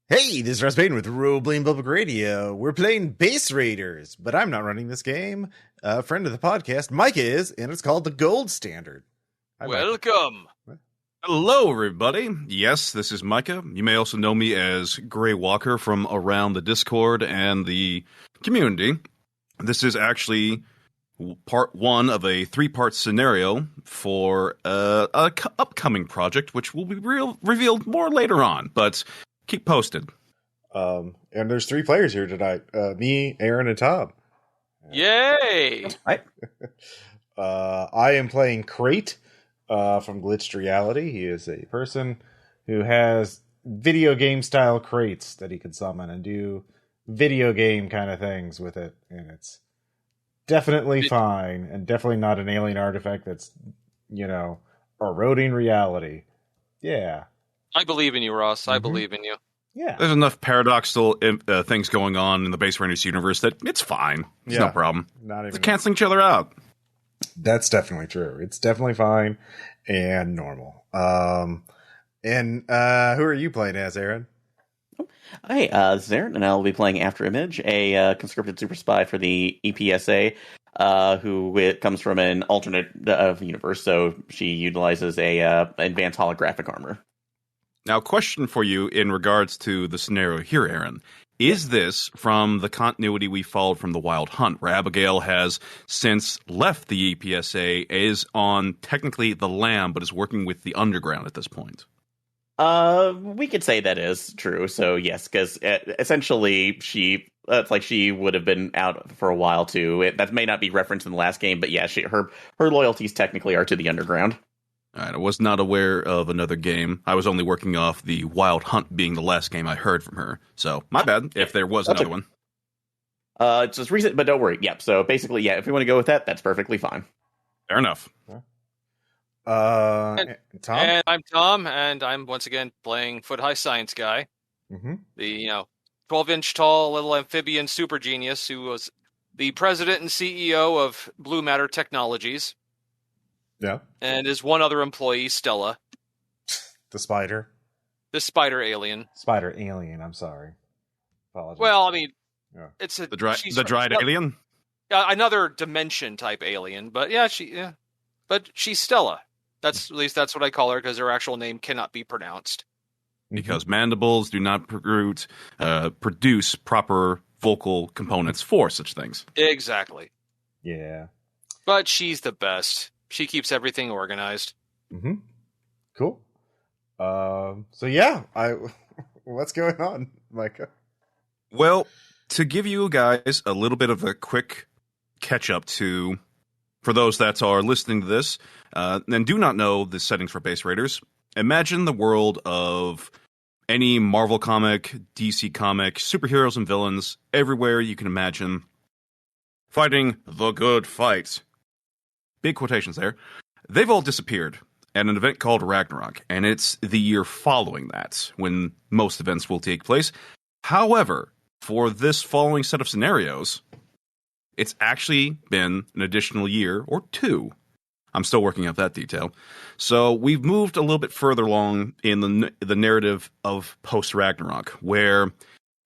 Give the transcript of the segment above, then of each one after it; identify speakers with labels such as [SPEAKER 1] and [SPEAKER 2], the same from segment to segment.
[SPEAKER 1] Hey, this is Russ Payton with Rollblading Public Radio. We're playing Base Raiders, but I'm not running this game. A friend of the podcast, Micah, is, and it's called the Gold Standard. Hi, Micah.
[SPEAKER 2] Welcome.
[SPEAKER 3] Hello, everybody. Yes, this is Micah. You may also know me as Greywalker from around the Discord and the community. This is actually part one of a three-part scenario for a upcoming project, which will be revealed more later on, but keep posted.
[SPEAKER 1] And there's three players here tonight. Me, Aaron, and Tom.
[SPEAKER 2] Yay!
[SPEAKER 1] Hi. I am playing Crate from Glitched Reality. He is a person who has video game style crates that he can summon and do video game kind of things with it. And it's definitely fine and definitely not an alien artifact that's, eroding reality. Yeah.
[SPEAKER 2] I believe in you, Ross. I believe in you.
[SPEAKER 1] Yeah.
[SPEAKER 3] There's enough paradoxical things going on in the Base Raiders universe that it's fine. It's no problem.
[SPEAKER 1] Not even
[SPEAKER 3] They're canceling each other out.
[SPEAKER 1] That's definitely true. It's definitely fine and normal. And who are you playing as, Aaron?
[SPEAKER 4] Hi, this is Aaron, and I'll be playing After Image, a conscripted super spy for the EPSA, who comes from an alternate universe, so she utilizes a advanced holographic armor.
[SPEAKER 3] Now, question for you in regards to the scenario here, Aaron. Is this from the continuity we followed from the Wild Hunt, where Abigail has since left the EPSA, is on technically the Lamb, but is working with the Underground at this point?
[SPEAKER 4] We could say that is true, so yes, because essentially it's like she would have been out for a while too. That may not be referenced in the last game, but yeah, her loyalties technically are to the Underground.
[SPEAKER 3] All right, I was not aware of another game. I was only working off the Wild Hunt being the last game I heard from her. So, my bad, if there was another one.
[SPEAKER 4] It's just recent, but don't worry. Yep, so basically, yeah, if you want to go with that, that's perfectly fine.
[SPEAKER 3] Fair enough.
[SPEAKER 1] Tom?
[SPEAKER 2] And I'm Tom, and I'm once again playing Foot High Science Guy.
[SPEAKER 1] Mm-hmm.
[SPEAKER 2] The, 12-inch tall little amphibian super genius who was the president and CEO of Blue Matter Technologies.
[SPEAKER 1] Yeah.
[SPEAKER 2] And his one other employee, Stella.
[SPEAKER 1] The spider.
[SPEAKER 2] The spider alien.
[SPEAKER 1] Spider alien, I'm sorry. Apologies.
[SPEAKER 2] Well, I mean, it's a...
[SPEAKER 3] The dried alien?
[SPEAKER 2] Another dimension type alien, but but she's Stella. At least that's what I call her, because her actual name cannot be pronounced.
[SPEAKER 3] Because mandibles do not produce proper vocal components for such things.
[SPEAKER 2] Exactly.
[SPEAKER 1] Yeah.
[SPEAKER 2] But she's the best. She keeps everything organized.
[SPEAKER 1] Mm-hmm. Cool. So yeah, what's going on, Micah?
[SPEAKER 3] Well, to give you guys a little bit of a quick catch-up for those that are listening to this and do not know the settings for Base Raiders, imagine the world of any Marvel comic, DC comic, superheroes and villains, everywhere you can imagine, fighting the good fight. Big quotations there. They've all disappeared at an event called Ragnarok, and it's the year following that when most events will take place. However, for this following set of scenarios, it's actually been an additional year or two. I'm still working out that detail. So we've moved a little bit further along in the narrative of post-Ragnarok, where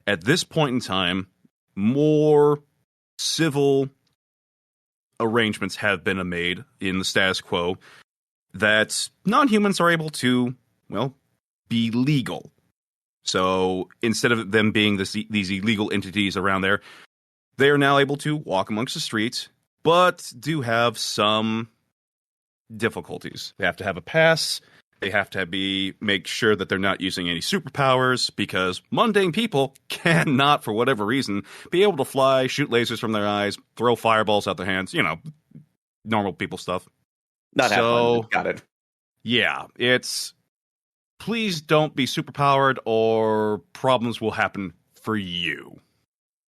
[SPEAKER 3] at this point in time, more civil arrangements have been made in the status quo that non-humans are able to, be legal. So instead of them being these illegal entities around there, they are now able to walk amongst the streets, but do have some difficulties. They have to have a pass. They have to make sure that they're not using any superpowers, because mundane people cannot, for whatever reason, be able to fly, shoot lasers from their eyes, throw fireballs out their hands, normal people stuff.
[SPEAKER 4] Not have fun. Got it.
[SPEAKER 3] Yeah, it's... Please don't be superpowered or problems will happen for you.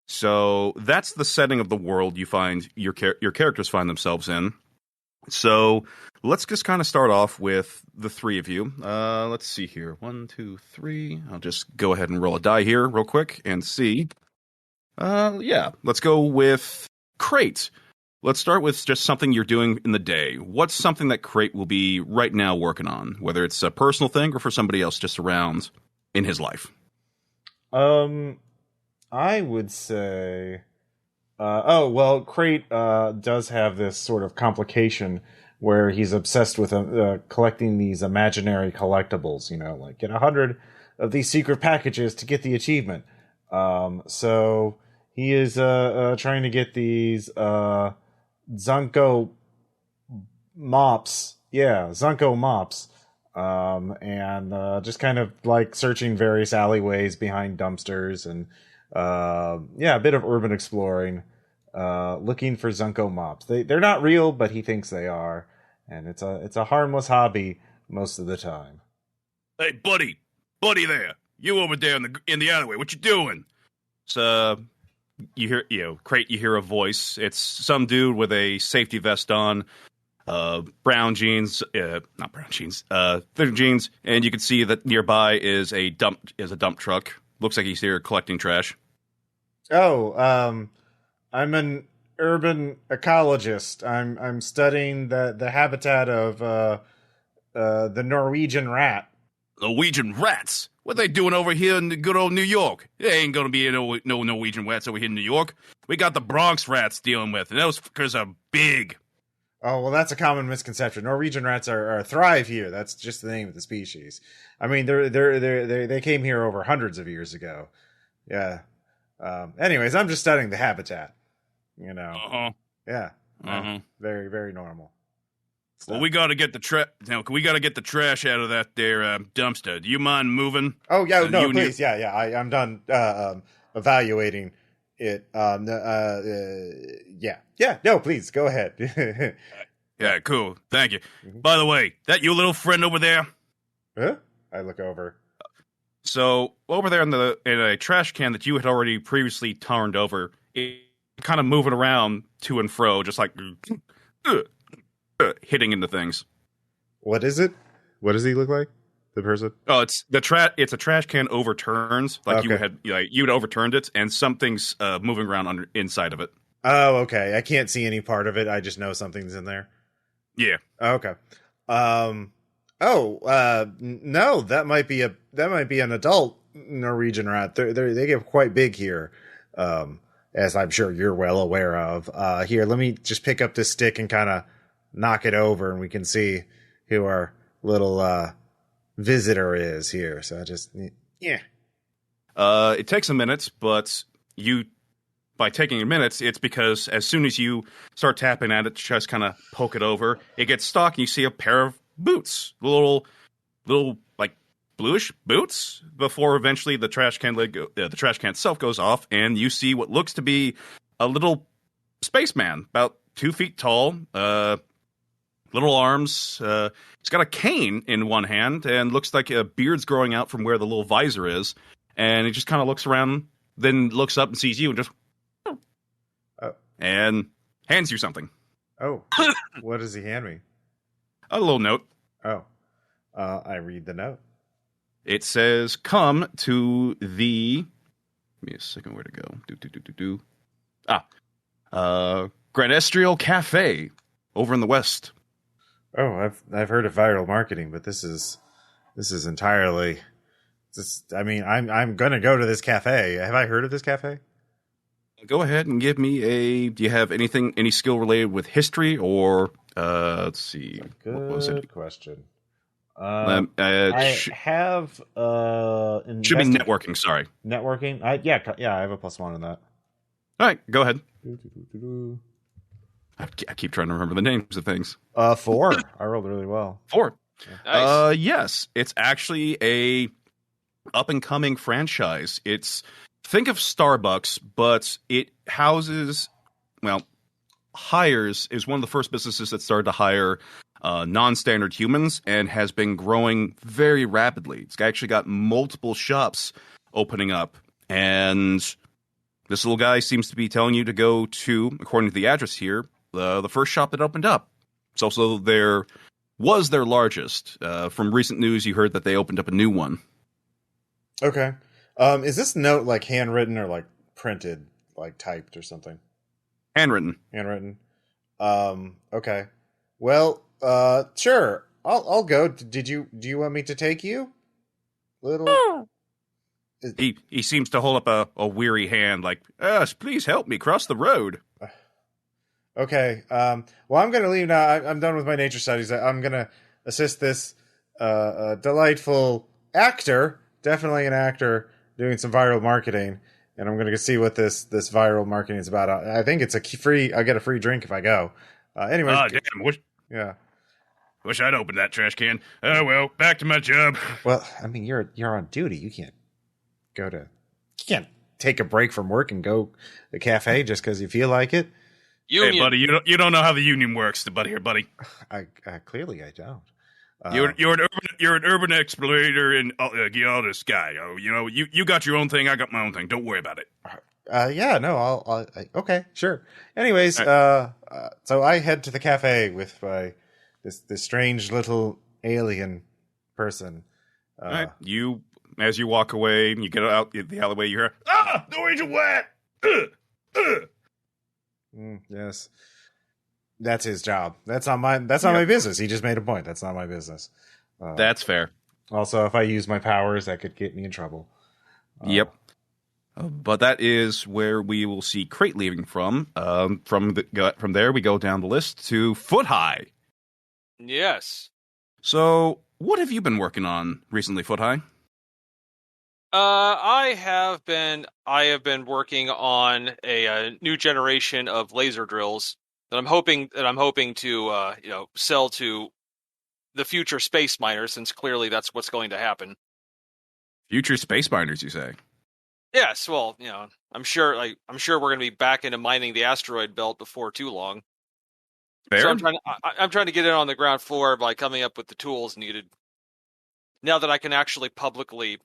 [SPEAKER 3] So that's the setting of the world you find your characters find themselves in. So let's just kind of start off with the three of you. Let's see here. 1, 2, 3. I'll just go ahead and roll a die here real quick and see. Let's go with Crate. Let's start with just something you're doing in the day. What's something that Crate will be right now working on, whether it's a personal thing or for somebody else just around in his life?
[SPEAKER 1] I would say, Crate does have this sort of complication where he's obsessed with collecting these imaginary collectibles. Like get 100 of these secret packages to get the achievement. So he is trying to get these Zunko mops. Yeah, Zunko mops. And just kind of like searching various alleyways behind dumpsters and a bit of urban exploring, looking for Zunko mops. They're not real, but he thinks they are, and it's a harmless hobby most of the time.
[SPEAKER 3] Hey, buddy there, you over there in the alleyway, what you doing? So you hear, Crate, you hear a voice. It's some dude with a safety vest on. Brown jeans, not brown jeans, thin jeans, and you can see that nearby is a dump truck. Looks like he's here collecting trash.
[SPEAKER 1] Oh, I'm an urban ecologist. I'm studying the habitat of the Norwegian rat.
[SPEAKER 3] Norwegian rats? What they doing over here in the good old New York? There ain't gonna be no Norwegian rats over here in New York. We got the Bronx rats dealing with, and those fuckers are big.
[SPEAKER 1] Oh, well, that's a common misconception. Norwegian rats are thrive here. That's just the name of the species. I mean, they came here over hundreds of years ago. Yeah. Anyways, I'm just studying the habitat.
[SPEAKER 3] Uh-huh.
[SPEAKER 1] Yeah.
[SPEAKER 3] Uh-huh.
[SPEAKER 1] Very, very normal.
[SPEAKER 3] Well, we gotta get the trash out of that there dumpster. Do you mind moving?
[SPEAKER 1] Oh yeah, no, please, yeah. I'm done evaluating it. No, please go ahead.
[SPEAKER 3] Yeah, cool. Thank you. By the way, that your little friend over there?
[SPEAKER 1] Huh? I look over.
[SPEAKER 3] So over there in a trash can that you had already previously turned over, it kind of moving around to and fro, just like hitting into things.
[SPEAKER 1] What is it? What does he look like? The person?
[SPEAKER 3] Oh, it's a trash can overturns, like okay. You'd overturned it, and something's moving around inside of it.
[SPEAKER 1] Oh, okay. I can't see any part of it. I just know something's in there.
[SPEAKER 3] Yeah.
[SPEAKER 1] Okay. No, that might be an adult Norwegian rat. They get quite big here, as I'm sure you're well aware of. Here, let me just pick up this stick and kind of knock it over, and we can see who our little visitor is here. So yeah.
[SPEAKER 3] It takes a minute, but by taking a minute, it's because as soon as you start tapping at it to just kind of poke it over, it gets stuck, and you see a pair of boots, little like bluish boots. Before eventually the trash can itself goes off, and you see what looks to be a little spaceman, about 2 feet tall, little arms. He's got a cane in one hand, and looks like a beard's growing out from where the little visor is. And he just kind of looks around, then looks up and sees you, and just and hands you something.
[SPEAKER 1] Oh, what does he hand me?
[SPEAKER 3] A little note.
[SPEAKER 1] Oh, I read the note.
[SPEAKER 3] It says, "Come to the." Give me a second. Where to go? Grand Estriel Cafe over in the west.
[SPEAKER 1] Oh, I've heard of viral marketing, but this is entirely. I'm gonna go to this cafe. Have I heard of this cafe?
[SPEAKER 3] Go ahead and give me do you have any skill related with history or, let's see. What was it?
[SPEAKER 1] Good question.
[SPEAKER 3] I
[SPEAKER 1] have,
[SPEAKER 3] should be networking, sorry.
[SPEAKER 1] Networking? I have a +1 in that.
[SPEAKER 3] All right, go ahead. I keep trying to remember the names of things.
[SPEAKER 1] 4. I rolled really well.
[SPEAKER 3] 4.
[SPEAKER 2] Yeah. Nice.
[SPEAKER 3] Yes, it's actually a up-and-coming franchise. Think of Starbucks, but it hires is one of the first businesses that started to hire non-standard humans and has been growing very rapidly. It's actually got multiple shops opening up, and this little guy seems to be telling you to go to, according to the address here, the first shop that opened up. It's also their largest. From recent news, you heard that they opened up a new one.
[SPEAKER 1] Okay. Is this note like handwritten or like printed, like typed or something?
[SPEAKER 3] Handwritten.
[SPEAKER 1] Okay. Well, sure. I'll go. Do you want me to take you? Little.
[SPEAKER 3] He seems to hold up a weary hand, like, please help me cross the road.
[SPEAKER 1] Okay. Well, I'm going to leave now. I'm done with my nature studies. I'm going to assist this delightful actor, definitely an actor, doing some viral marketing. And I'm going to see what this viral marketing is about. I think it's I'll get a free drink if I go. Anyways.
[SPEAKER 3] Damn.
[SPEAKER 1] Yeah.
[SPEAKER 3] Wish I'd opened that trash can. Oh, well, back to my job.
[SPEAKER 1] Well, I mean, you're on duty. You can't take a break from work and go to the cafe just because you feel like it.
[SPEAKER 2] Union.
[SPEAKER 3] Hey, buddy, you don't know how the union works, buddy.
[SPEAKER 1] I clearly I don't.
[SPEAKER 3] You're an urban explorator and geologist guy. Oh, you got your own thing. I got my own thing. Don't worry about it.
[SPEAKER 1] Yeah, no, I'll okay, sure. Anyways,
[SPEAKER 3] right.
[SPEAKER 1] So I head to the cafe with this strange little alien person.
[SPEAKER 3] All right. As you walk away and you get out the alleyway, you hear, the angel wet.
[SPEAKER 1] Yes, that's his job. That's not my business. He just made a point. That's not my business.
[SPEAKER 3] That's fair.
[SPEAKER 1] Also, if I use my powers, that could get me in trouble.
[SPEAKER 3] Yep. But that is where we will see Crate leaving from. From there, we go down the list to Foot High.
[SPEAKER 2] Yes.
[SPEAKER 3] So, what have you been working on recently, Foot High?
[SPEAKER 2] I have been working on a new generation of laser drills that I'm hoping to sell to the future space miners, since clearly that's what's going to happen.
[SPEAKER 3] Future space miners, you say?
[SPEAKER 2] Yes, well, I'm sure we're going to be back into mining the asteroid belt before too long.
[SPEAKER 3] Fair.
[SPEAKER 2] So I'm trying to get in on the ground floor by coming up with the tools needed. Now that I can actually publicly,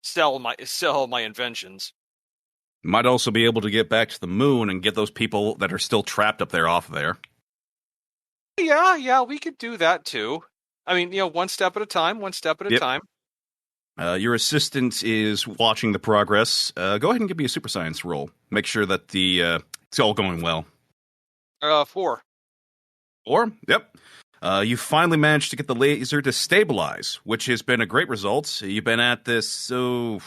[SPEAKER 2] sell my inventions.
[SPEAKER 3] Might also be able to get back to the moon and get those people that are still trapped up there off of there.
[SPEAKER 2] Yeah, we could do that too. I mean, one step at a time.
[SPEAKER 3] Your assistant is watching the progress. Go ahead and give me a super science roll. Make sure that it's all going well.
[SPEAKER 2] 4.
[SPEAKER 3] 4? Yep. You finally managed to get the laser to stabilize, which has been a great result. You've been at this, well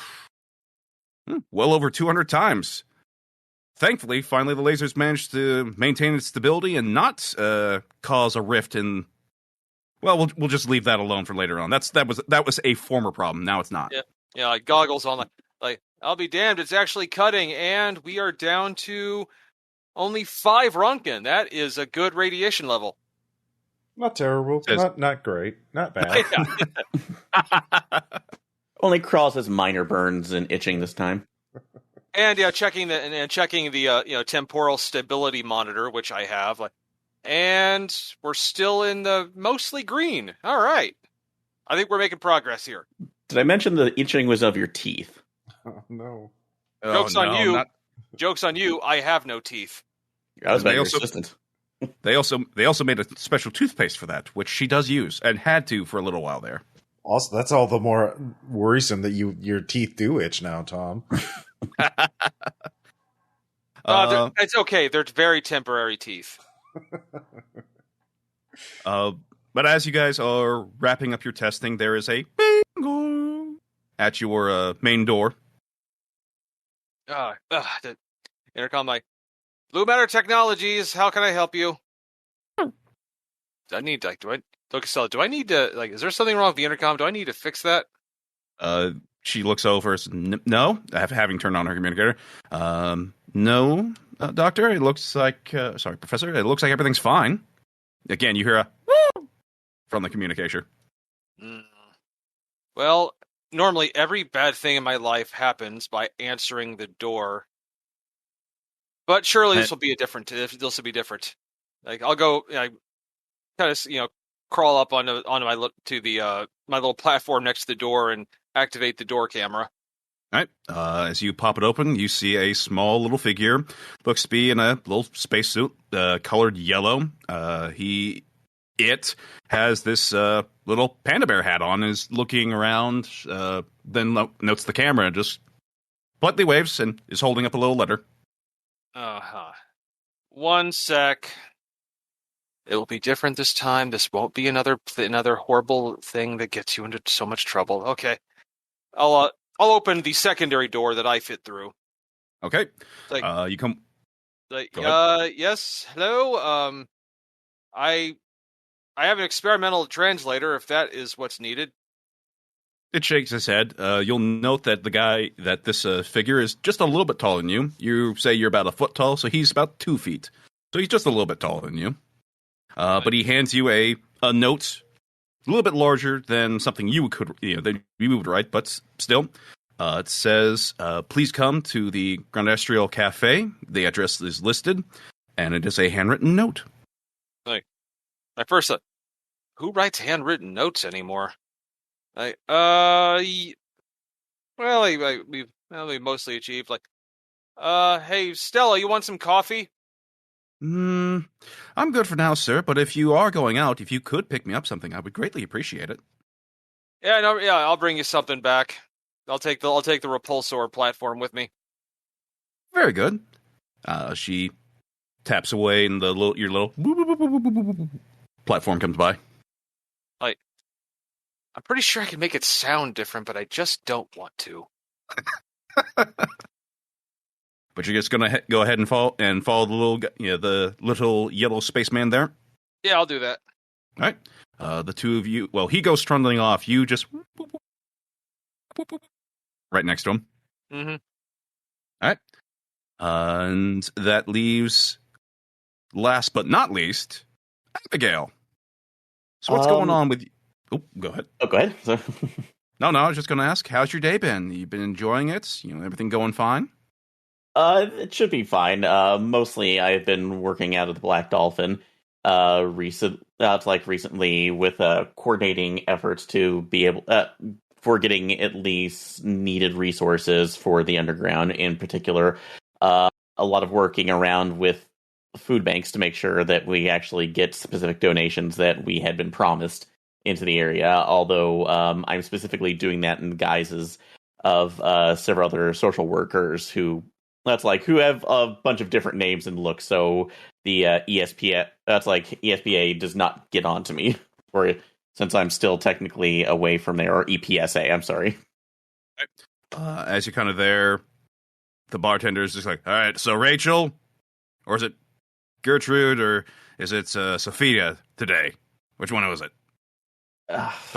[SPEAKER 3] over 200 times. Thankfully, finally the laser's managed to maintain its stability and not cause a rift in... Well, we'll just leave that alone for later on. That was a former problem. Now it's not.
[SPEAKER 2] Yeah, like goggles on, like I'll be damned, it's actually cutting, and we are down to only 5 Roentgen. That is a good radiation level.
[SPEAKER 1] Not terrible. Not great. Not bad.
[SPEAKER 4] Only Crawls has minor burns and itching this time.
[SPEAKER 2] And checking the temporal stability monitor, which I have, and we're still in the mostly green. All right, I think we're making progress here.
[SPEAKER 4] Did I mention the itching was of your teeth?
[SPEAKER 1] Oh, no.
[SPEAKER 2] Joke's on you. Joke's on you. I have no teeth.
[SPEAKER 4] I was about your assistant.
[SPEAKER 3] They also made a special toothpaste for that, which she does use and had to for a little while there.
[SPEAKER 1] Also, that's all the more worrisome that your teeth do itch now, Tom.
[SPEAKER 2] It's okay. They're very temporary teeth.
[SPEAKER 3] But as you guys are wrapping up your testing, there is a bingo at your main door.
[SPEAKER 2] The intercom, like, Blue Matter Technologies, how can I help you? Do I need to, is there something wrong with the intercom? Do I need to fix that?
[SPEAKER 3] She looks over, no, having turned on her communicator. No, doctor, it looks like, sorry, professor, it looks like everything's fine. Again, you hear a woo from the communicator.
[SPEAKER 2] Well, normally every bad thing in my life happens by answering the door. But surely this will be different. Like, I'll go, kind of, crawl up onto my little platform next to the door and activate the door camera.
[SPEAKER 3] All right. As you pop it open, you see a small little figure. Looks to be in a little spacesuit, colored yellow. It has this little panda bear hat on, is looking around, then notes the camera and just politely waves and is holding up a little letter.
[SPEAKER 2] One sec. It will be different this time. This won't be another horrible thing that gets you into so much trouble. Okay. I'll open the secondary door that I fit through.
[SPEAKER 3] Okay.
[SPEAKER 2] Like,
[SPEAKER 3] You come.
[SPEAKER 2] like,
[SPEAKER 3] Go ahead.
[SPEAKER 2] yes, hello. I have an experimental translator. If that is what's needed.
[SPEAKER 3] It shakes his head. You'll note that this figure is just a little bit taller than you. You say you're about a foot tall, so he's about 2 feet. So he's just a little bit taller than you. But he hands you a note, a little bit larger than something that you would write, but still. It says, please come to the Grand Estriel Cafe. The address is listed, and it is a handwritten note.
[SPEAKER 2] Like, my first thought, who writes handwritten notes anymore? Like, we've mostly achieved. Like, hey, Stella, you want some coffee?
[SPEAKER 3] I'm good for now, sir, but if you are going out, if you could pick me up something, I would greatly appreciate it.
[SPEAKER 2] Yeah, no, yeah, I'll bring you something back. I'll take the repulsor platform with me.
[SPEAKER 3] Very good. She taps away, and your little platform comes by.
[SPEAKER 2] Like, I'm pretty sure I can make it sound different, but I just don't want to.
[SPEAKER 3] But you're just gonna go ahead and follow the little yellow spaceman there.
[SPEAKER 2] Yeah, I'll do that.
[SPEAKER 3] All right. The two of you. Well, he goes trundling off. You just right next to him.
[SPEAKER 2] Mm-hmm.
[SPEAKER 3] All right. And that leaves, last but not least, Abigail. So what's going on with you? Oh, go ahead.
[SPEAKER 4] Oh, go ahead.
[SPEAKER 3] No, I was just going to ask, how's your day been? You been enjoying it? Everything going fine?
[SPEAKER 4] It should be fine. Mostly I've been working out of the Black Dolphin. Recently with coordinating efforts to be able for getting at least needed resources for the underground. In particular, a lot of working around with food banks to make sure that we actually get specific donations that we had been promised into the area. Although I'm specifically doing that in the guises of several other social workers who have a bunch of different names and looks. So the ESPA does not get on to me since I'm still technically away from there, or EPSA. I'm sorry.
[SPEAKER 3] As you're kind of there, the bartender is just like, all right, so Rachel, or is it Gertrude, or is it Sophia today? Which one was it?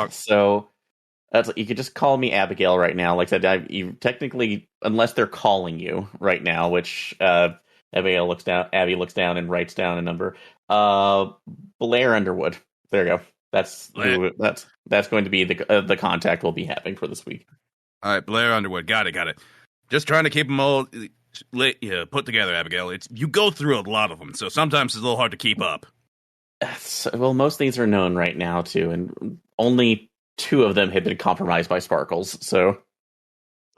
[SPEAKER 4] So you could just call me Abigail right now. Like I said, you technically, unless they're calling you right now, which Abby looks down and writes down a number. Blair Underwood. There you go. That's going to be the contact we'll be having for this week.
[SPEAKER 3] All right, Blair Underwood. Got it. Just trying to keep them all put together, Abigail. You go through a lot of them, so sometimes it's a little hard to keep up.
[SPEAKER 4] Well, most things are known right now too, and only 2 of them have been compromised by Sparkles. So,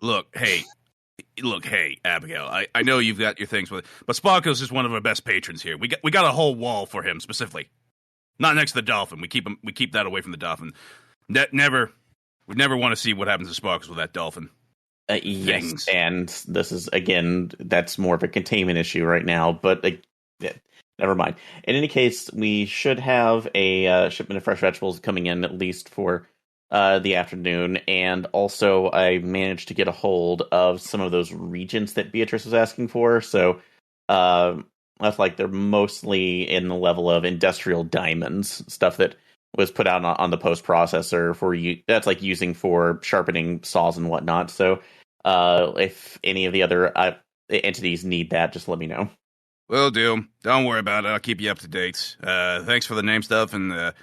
[SPEAKER 3] look, hey, Abigail. I know you've got your things with it, but Sparkles is one of our best patrons here. We got a whole wall for him specifically, not next to the dolphin. We keep that away from the dolphin. We never want to see what happens to Sparkles with that dolphin.
[SPEAKER 4] Yes, and this is again that's more of a containment issue right now, but. Never mind. In any case, we should have a shipment of fresh vegetables coming in at least for the afternoon. And also, I managed to get a hold of some of those regents that Beatrice was asking for. So they're mostly in the level of industrial diamonds, stuff that was put out on the post processor for you. That's like using for sharpening saws and whatnot. So if any of the other entities need that, just let me know.
[SPEAKER 3] Will do. Don't worry about it. I'll keep you up to date. Thanks for the name stuff. And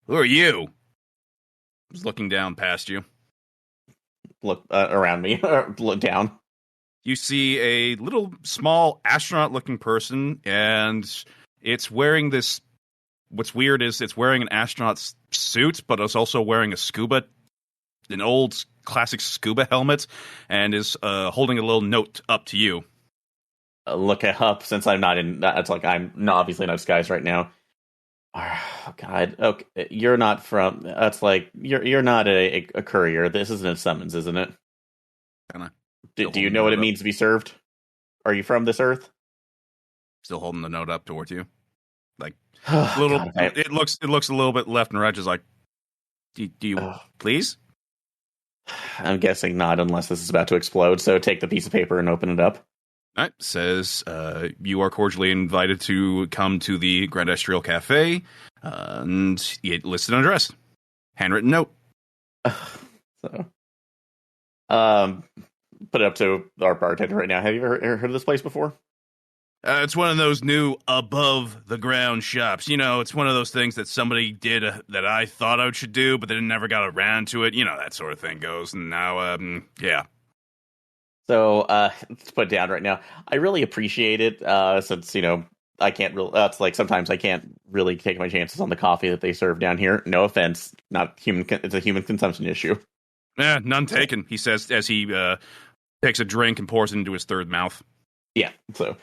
[SPEAKER 3] who are you? I was looking down past you.
[SPEAKER 4] Look around me. Look down.
[SPEAKER 3] You see a little small astronaut-looking person, and it's wearing this. What's weird is it's wearing an astronaut's suit, but it's also wearing an old classic scuba helmet, and is holding a little note up to you.
[SPEAKER 4] Look up since I'm not in. It's like I'm not obviously not skies right now. Oh God. Okay, you're not from. That's like you're not a courier. This isn't a summons, isn't it? Do you know what it means to be served? Are you from this Earth?
[SPEAKER 3] Still holding the note up towards you, like
[SPEAKER 4] a
[SPEAKER 3] little. God, it looks a little bit left and right. Just like, do you please?
[SPEAKER 4] I'm guessing not, unless this is about to explode. So take the piece of paper and open it up.
[SPEAKER 3] All right, says you are cordially invited to come to the Grand Estriel Cafe, and it lists an address, handwritten note.
[SPEAKER 4] So, put it up to our bartender right now. Have you ever heard of this place before?
[SPEAKER 3] It's one of those new above the ground shops. You know, it's one of those things that somebody did that I thought I should do, but then never got around to it. You know, that sort of thing goes. And now, yeah.
[SPEAKER 4] So, let's put it down right now. I really appreciate it, since, I can't really, it's like sometimes I can't really take my chances on the coffee that they serve down here. No offense, not human, it's a human consumption issue.
[SPEAKER 3] None taken, he says as he takes a drink and pours it into his third mouth.
[SPEAKER 4] Yeah, so,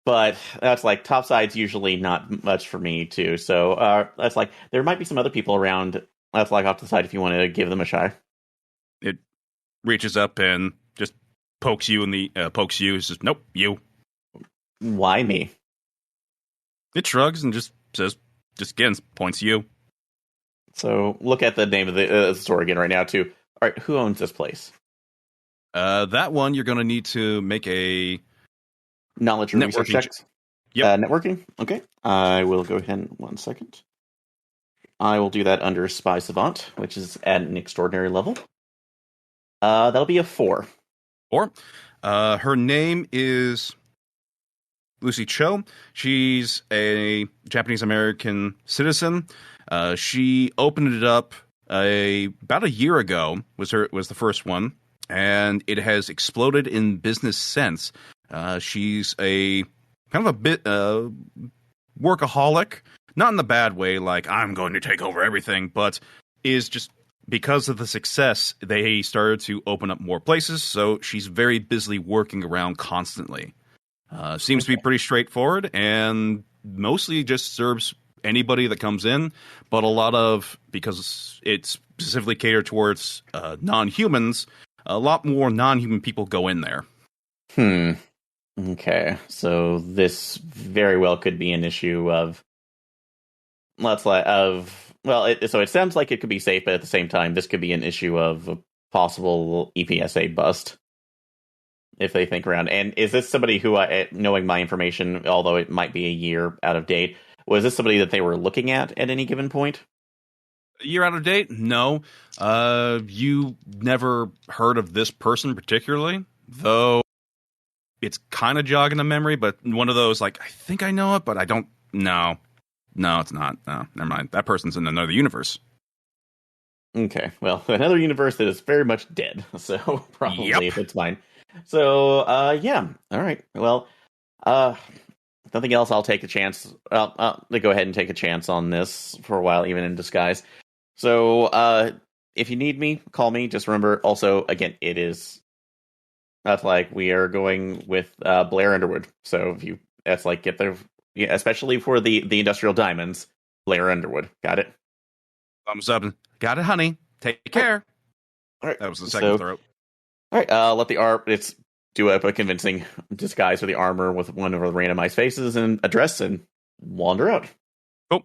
[SPEAKER 4] but that's like topside's usually not much for me too. So, that's like, there might be some other people around, that's like off to the side if you want to give them a try.
[SPEAKER 3] It reaches up and just pokes you in the pokes you. It says, "Nope, you."
[SPEAKER 4] Why me?
[SPEAKER 3] It shrugs and just says, just again points you.
[SPEAKER 4] So look at the name of the store again right now too. All right, who owns this place?
[SPEAKER 3] That one you're going to need to make a
[SPEAKER 4] Knowledge or research checks.
[SPEAKER 3] Yep.
[SPEAKER 4] Networking. Okay, I will go ahead. 1 second. I will do that under Spy Savant, which is at an extraordinary level. That'll be a 4.
[SPEAKER 3] Or, her name is Lucy Cho. She's a Japanese-American citizen. She opened it up about a year ago, was the first one, and it has exploded in business since. She's a kind of a bit workaholic, not in the bad way, like I'm going to take over everything, but is just because of the success, they started to open up more places, so she's very busily working around constantly. Seems to be pretty straightforward, and mostly just serves anybody that comes in, but a lot of, because it's specifically catered towards non-humans, a lot more non-human people go in there.
[SPEAKER 4] Okay, so this very well could be an issue of, so it sounds like it could be safe, but at the same time, this could be an issue of a possible EPSA bust if they think around. And is this somebody who, knowing my information, although it might be a year out of date, was this somebody that they were looking at any given point?
[SPEAKER 3] A year out of date? No. You never heard of this person particularly, though it's kind of jogging a memory, but one of those, like, I think I know it, but I don't know. No, it's not. No, never mind. That person's in another universe.
[SPEAKER 4] Okay, well, another universe that is very much dead, so probably if it's fine. So, yeah, all right. Well, nothing else, I'll take a chance. I'll go ahead and take a chance on this for a while, even in disguise. So, if you need me, call me. Just remember, also, again, that's like we are going with Blair Underwood. So that's like get the, especially for the industrial diamonds, Blair Underwood. Got it?
[SPEAKER 3] Thumbs up. Got it, honey. Take care.
[SPEAKER 4] All right.
[SPEAKER 3] That was the second throw.
[SPEAKER 4] All right. Let the do a convincing disguise for the armor with one of the randomized faces and address and wander out.
[SPEAKER 3] Cool.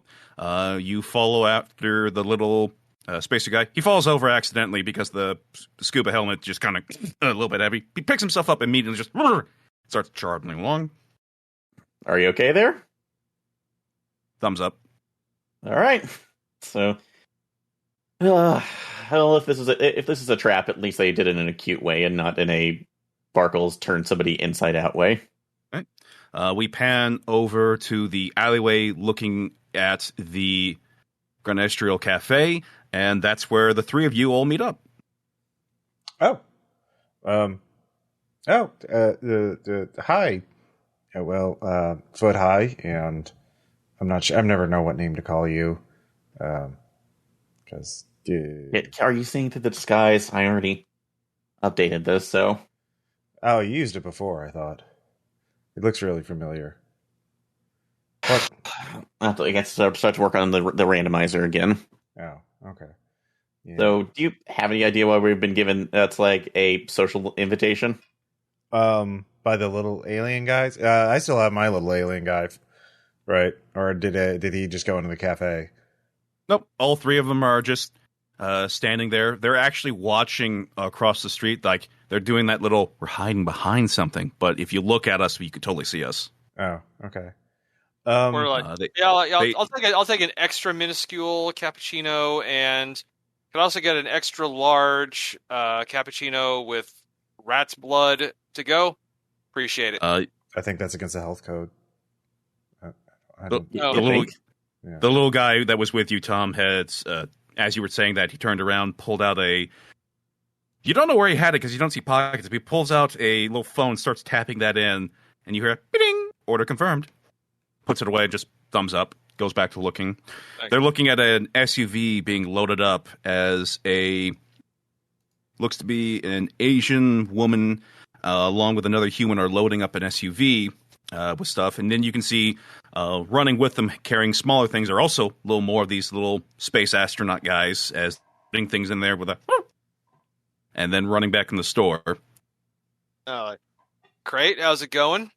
[SPEAKER 3] You follow after the little spacer guy. He falls over accidentally because the scuba helmet just kind of a little bit heavy. He picks himself up immediately, just starts charging along.
[SPEAKER 4] Are you okay there?
[SPEAKER 3] Thumbs up.
[SPEAKER 4] All right. So, well, if this is a trap, at least they did it in a cute way and not in a Barkles turn somebody inside out way.
[SPEAKER 3] All right. We pan over to the alleyway, looking at the Grand Estriel Cafe, and that's where the three of you all meet up.
[SPEAKER 1] Hi. Foot High, and I'm not sure. I never know what name to call you. Because
[SPEAKER 4] are you saying to the disguise? I already updated this, so.
[SPEAKER 1] Oh, you used it before, I thought. It looks really familiar. What?
[SPEAKER 4] I have to start to work on the randomizer again.
[SPEAKER 1] Oh, okay. Yeah.
[SPEAKER 4] So, do you have any idea why we've been given that's like a social invitation?
[SPEAKER 1] By the little alien guys? I still have my little alien guy, right? Or did he just go into the cafe?
[SPEAKER 3] Nope. All three of them are just standing there. They're actually watching across the street, like they're doing that little, we're hiding behind something. But if you look at us, you could totally see us.
[SPEAKER 1] Oh, okay.
[SPEAKER 2] Or like, I'll take an extra minuscule cappuccino, and could also get an extra large cappuccino with rat's blood to go. Appreciate it.
[SPEAKER 1] I think that's against the health code.
[SPEAKER 3] The little guy that was with you, Tom, had, as you were saying that, he turned around, pulled out a... You don't know where he had it because you don't see pockets. But he pulls out a little phone, starts tapping that in, and you hear a ding, order confirmed. Puts it away, just thumbs up, goes back to looking. They're looking at an SUV being loaded up as looks to be an Asian woman along with another human are loading up an SUV with stuff. And then you can see running with them, carrying smaller things, are also a little more of these little space astronaut guys as putting things in there with a... And then running back in the store.
[SPEAKER 2] Great, how's it going?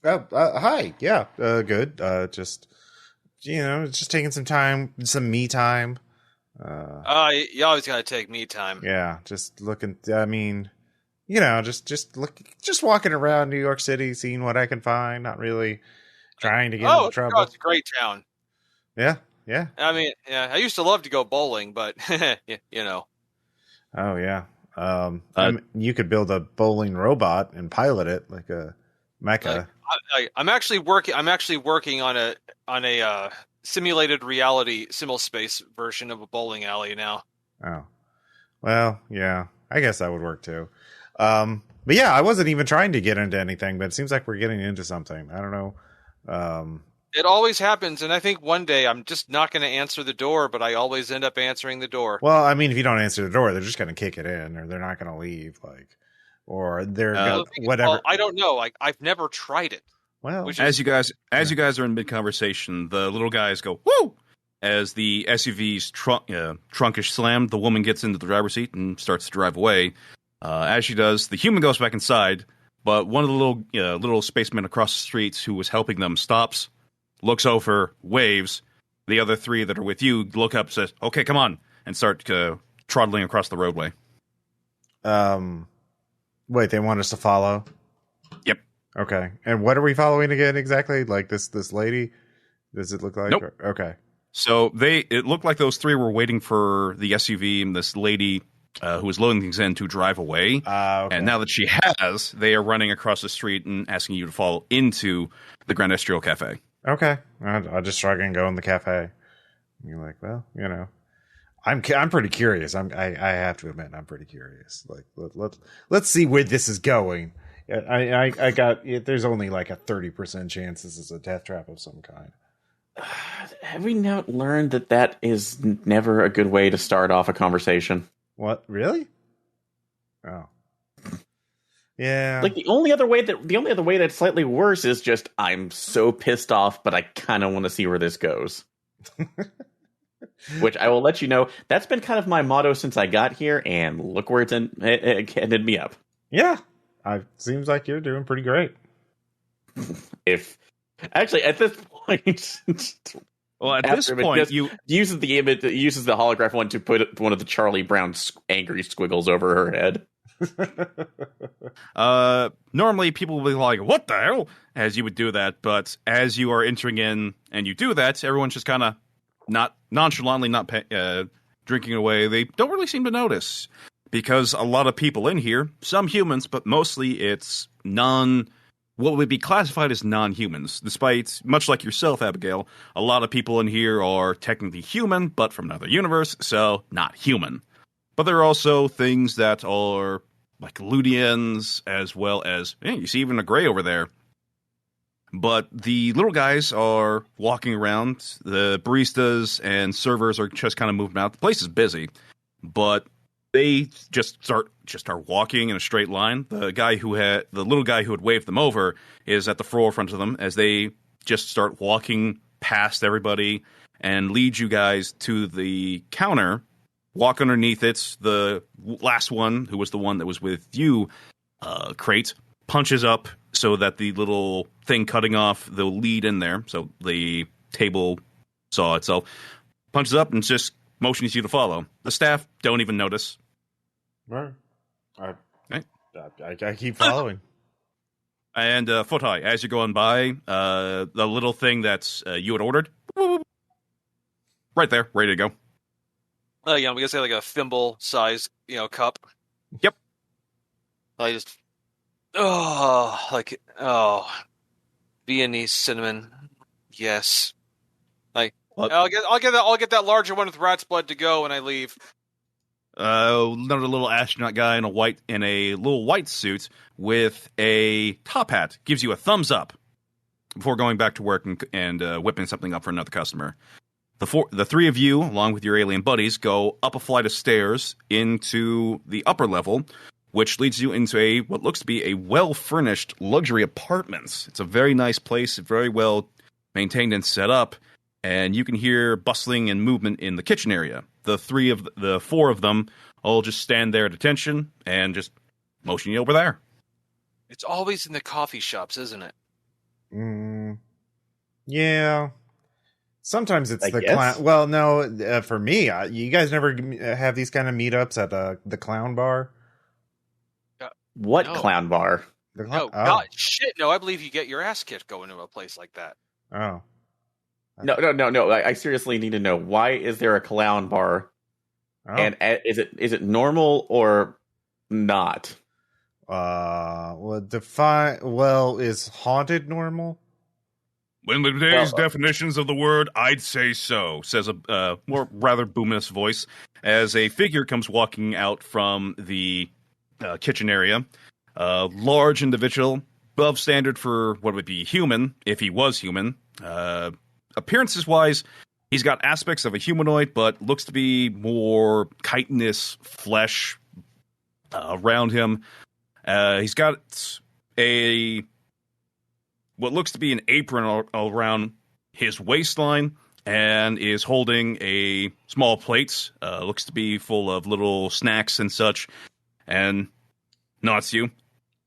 [SPEAKER 1] Hi. Yeah. Good. Just taking some time, some me time.
[SPEAKER 2] You always gotta take me time.
[SPEAKER 1] Yeah. Just looking. I mean, just walking around New York City, seeing what I can find. Not really trying to get into trouble.
[SPEAKER 2] It's a great town.
[SPEAKER 1] Yeah. Yeah.
[SPEAKER 2] I mean, I used to love to go bowling, but
[SPEAKER 1] Oh yeah. You could build a bowling robot and pilot it like a Micah.
[SPEAKER 2] I'm actually working on a simulated reality simulspace version of a bowling alley now.
[SPEAKER 1] Oh, well, yeah, I guess that would work too. But yeah, I wasn't even trying to get into anything, but it seems like we're getting into something. I don't know.
[SPEAKER 2] It always happens, and I think one day I'm just not going to answer the door, but I always end up answering the door.
[SPEAKER 1] Well, I mean, if you don't answer the door, they're just going to kick it in, or they're not going to leave, or they're whatever.
[SPEAKER 2] Well, I don't know. I've never tried it.
[SPEAKER 1] Well,
[SPEAKER 3] as you guys are in mid conversation, the little guys go woo as the SUV's trunk is slammed. The woman gets into the driver's seat and starts to drive away. As she does, the human goes back inside, but one of the little spacemen across the streets who was helping them stops, looks over, waves. The other three that are with you look up, says, "Okay, come on," and start trotting across the roadway.
[SPEAKER 1] Wait, they want us to follow?
[SPEAKER 3] Yep.
[SPEAKER 1] Okay. And what are we following again exactly? Like this lady? Does it look like?
[SPEAKER 3] Nope.
[SPEAKER 1] Okay.
[SPEAKER 3] So it looked like those three were waiting for the SUV and this lady who was loading things in to drive away.
[SPEAKER 1] Okay.
[SPEAKER 3] And now that she has, they are running across the street and asking you to follow into the Grand Estriel Cafe.
[SPEAKER 1] Okay. I'll just shrug and go in the cafe. And you're like, well, I'm pretty curious. I have to admit, I'm pretty curious. Like, let's see where this is going. I got. There's only like a 30% chance this is a death trap of some kind.
[SPEAKER 4] Have we now learned that is never a good way to start off a conversation?
[SPEAKER 1] What? Really? Oh. Yeah.
[SPEAKER 4] Like the only other way that's slightly worse is just I'm so pissed off, but I kind of want to see where this goes. Which I will let you know, that's been kind of my motto since I got here, and look where it ended me up.
[SPEAKER 1] Yeah. Seems like you're doing pretty great.
[SPEAKER 4] If actually at this point,
[SPEAKER 3] well, at this point, you
[SPEAKER 4] uses the image, uses the holograph one to put one of the Charlie Brown angry squiggles over her head.
[SPEAKER 3] Normally people will be like, "What the hell?" as you would do that, but as you are entering in and you do that, everyone's just kind of not nonchalantly not drinking away. They don't really seem to notice. Because a lot of people in here, some humans, but mostly it's what would be classified as non-humans. Despite, much like yourself, Abigail, a lot of people in here are technically human, but from another universe, so not human. But there are also things that are like Ludians, as well as, you see even a Grey over there. But the little guys are walking around. The baristas and servers are just kind of moving out. The place is busy, but they just start walking in a straight line. The little guy who had waved them over is at the forefront of them as they just start walking past everybody and lead you guys to the counter. Walk underneath it. The last one, who was the one that was with you, Crate, punches up so that the little thing cutting off the lead in there, so the table saw itself, punches up and just motions you to follow. The staff don't even notice.
[SPEAKER 1] Right.
[SPEAKER 3] Right.
[SPEAKER 1] I keep following.
[SPEAKER 3] And Foot High, as you're going by, the little thing that's you had ordered, right there, ready to go.
[SPEAKER 2] I'm gonna say like a thimble size, cup.
[SPEAKER 3] Yep.
[SPEAKER 2] I just, Viennese cinnamon, yes. I'll get that larger one with rat's blood to go when I leave.
[SPEAKER 3] Another little astronaut guy in a little white suit with a top hat gives you a thumbs up before going back to work and whipping something up for another customer. The three of you, along with your alien buddies, go up a flight of stairs into the upper level, which leads you into what looks to be a well-furnished luxury apartment. It's a very nice place, very well maintained and set up, and you can hear bustling and movement in the kitchen area. The four of them all just stand there at attention and just motion you over there.
[SPEAKER 2] It's always in the coffee shops, isn't it?
[SPEAKER 1] Yeah. Sometimes it's the clown. Well, no, for me, you guys never have these kind of meetups at the clown bar.
[SPEAKER 4] What clown bar?
[SPEAKER 2] God, shit! No, I believe you get your ass kicked going to a place like that.
[SPEAKER 1] Oh.
[SPEAKER 4] No. I seriously need to know, why is there a clown bar? Oh. And is it normal or not?
[SPEAKER 1] Is haunted normal?
[SPEAKER 3] In today's definitions of the word, I'd say so, says a more rather booming voice, as a figure comes walking out from the kitchen area. Large individual, above standard for what would be human, if he was human. Appearances-wise, he's got aspects of a humanoid, but looks to be more chitinous flesh around him. He's got what looks to be an apron around his waistline, and is holding a small plate. Looks to be full of little snacks and such, and nods you.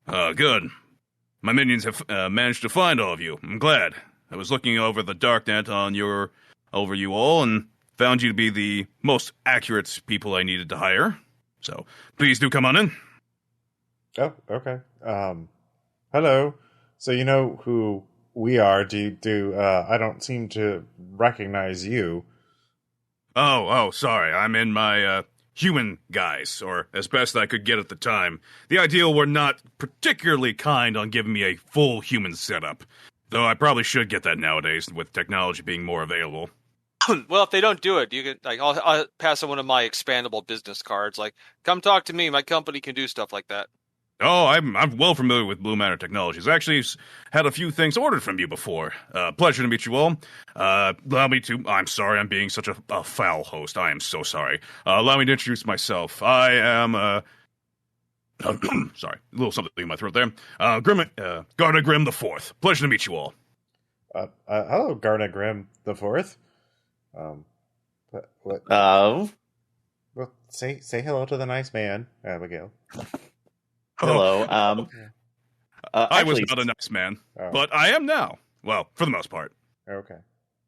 [SPEAKER 3] Good. My minions have managed to find all of you. I'm glad. I was looking over the darknet over you all, and found you to be the most accurate people I needed to hire. So, please do come on in.
[SPEAKER 1] Oh, okay. Hello. So you know who we are? I don't seem to recognize you.
[SPEAKER 3] Oh, sorry. I'm in my human guise, or as best I could get at the time. The Ideal were not particularly kind on giving me a full human setup. Though I probably should get that nowadays, with technology being more available.
[SPEAKER 2] Well, if they don't do it, you can I'll pass on one of my expandable business cards. Come talk to me. My company can do stuff like that.
[SPEAKER 3] Oh, I'm well familiar with Blue Matter Technologies. I actually had a few things ordered from you before. Pleasure to meet you all. Allow me to... I'm sorry I'm being such a foul host. I am so sorry. Allow me to introduce myself. I am... sorry, a little something in my throat there. Garda Grimm the Fourth. Pleasure to meet you all.
[SPEAKER 1] Hello, Garda Grimm the Fourth. What?
[SPEAKER 4] Well,
[SPEAKER 1] say hello to the nice man, Abigail.
[SPEAKER 4] Hello.
[SPEAKER 3] I was not a nice man, but I am now. Well, for the most part.
[SPEAKER 1] Okay,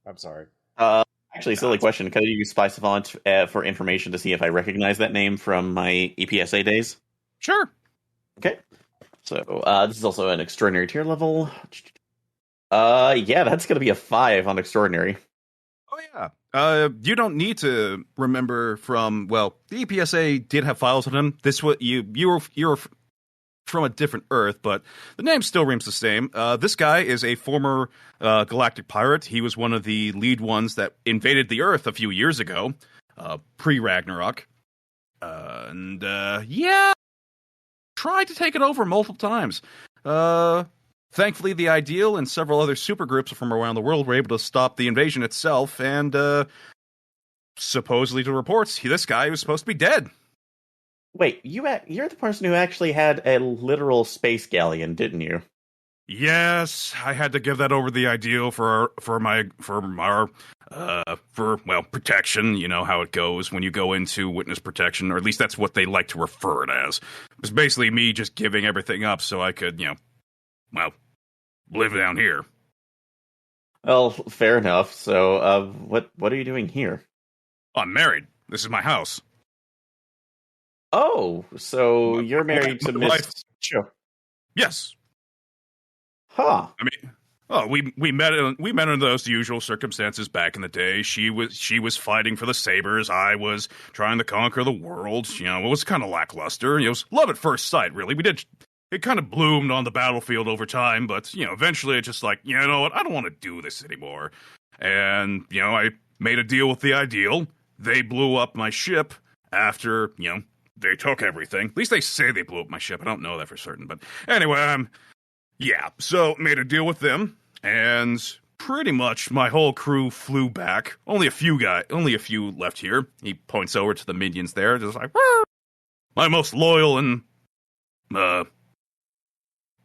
[SPEAKER 1] I'm sorry.
[SPEAKER 4] Actually, silly question. Could I use Spy Savant for information to see if I recognize that name from my EPSA days?
[SPEAKER 3] Sure.
[SPEAKER 4] Okay. So this is also an extraordinary tier level. Yeah, that's going to be a 5 on extraordinary.
[SPEAKER 3] Oh yeah. You don't need to remember from. Well, the EPSA did have files on him. This was you were from a different Earth, but the name still remains the same. This guy is a former galactic pirate. He was one of the lead ones that invaded the Earth a few years ago, pre-Ragnarok. Yeah, tried to take it over multiple times. Thankfully, the Ideal and several other supergroups from around the world were able to stop the invasion itself, and supposedly to reports, this guy was supposed to be dead.
[SPEAKER 4] Wait, you're the person who actually had a literal space galleon, didn't you?
[SPEAKER 3] Yes, I had to give that over the Ideal for protection. You know how it goes when you go into witness protection, or at least that's what they like to refer it as. It was basically me just giving everything up so I could, live down here.
[SPEAKER 4] Well, fair enough. So, what are you doing here?
[SPEAKER 3] I'm married. This is my house.
[SPEAKER 4] Oh, so you're married to
[SPEAKER 3] my wife.
[SPEAKER 4] Miss Cho.
[SPEAKER 3] Yes.
[SPEAKER 4] Huh.
[SPEAKER 3] I mean, oh, we met in those usual circumstances back in the day. She was fighting for the sabers. I was trying to conquer the world. You know, it was kind of lackluster. It was love at first sight, really. It kind of bloomed on the battlefield over time, but you know, eventually it just like, you know what, I don't want to do this anymore. And you know, I made a deal with the Ideal. They blew up my ship after, you know, they took everything. At least they say they blew up my ship. I don't know that for certain, but anyway, yeah, so made a deal with them, and pretty much my whole crew flew back. Only a few left here. He points over to the minions there, just like, "Woo! My most loyal and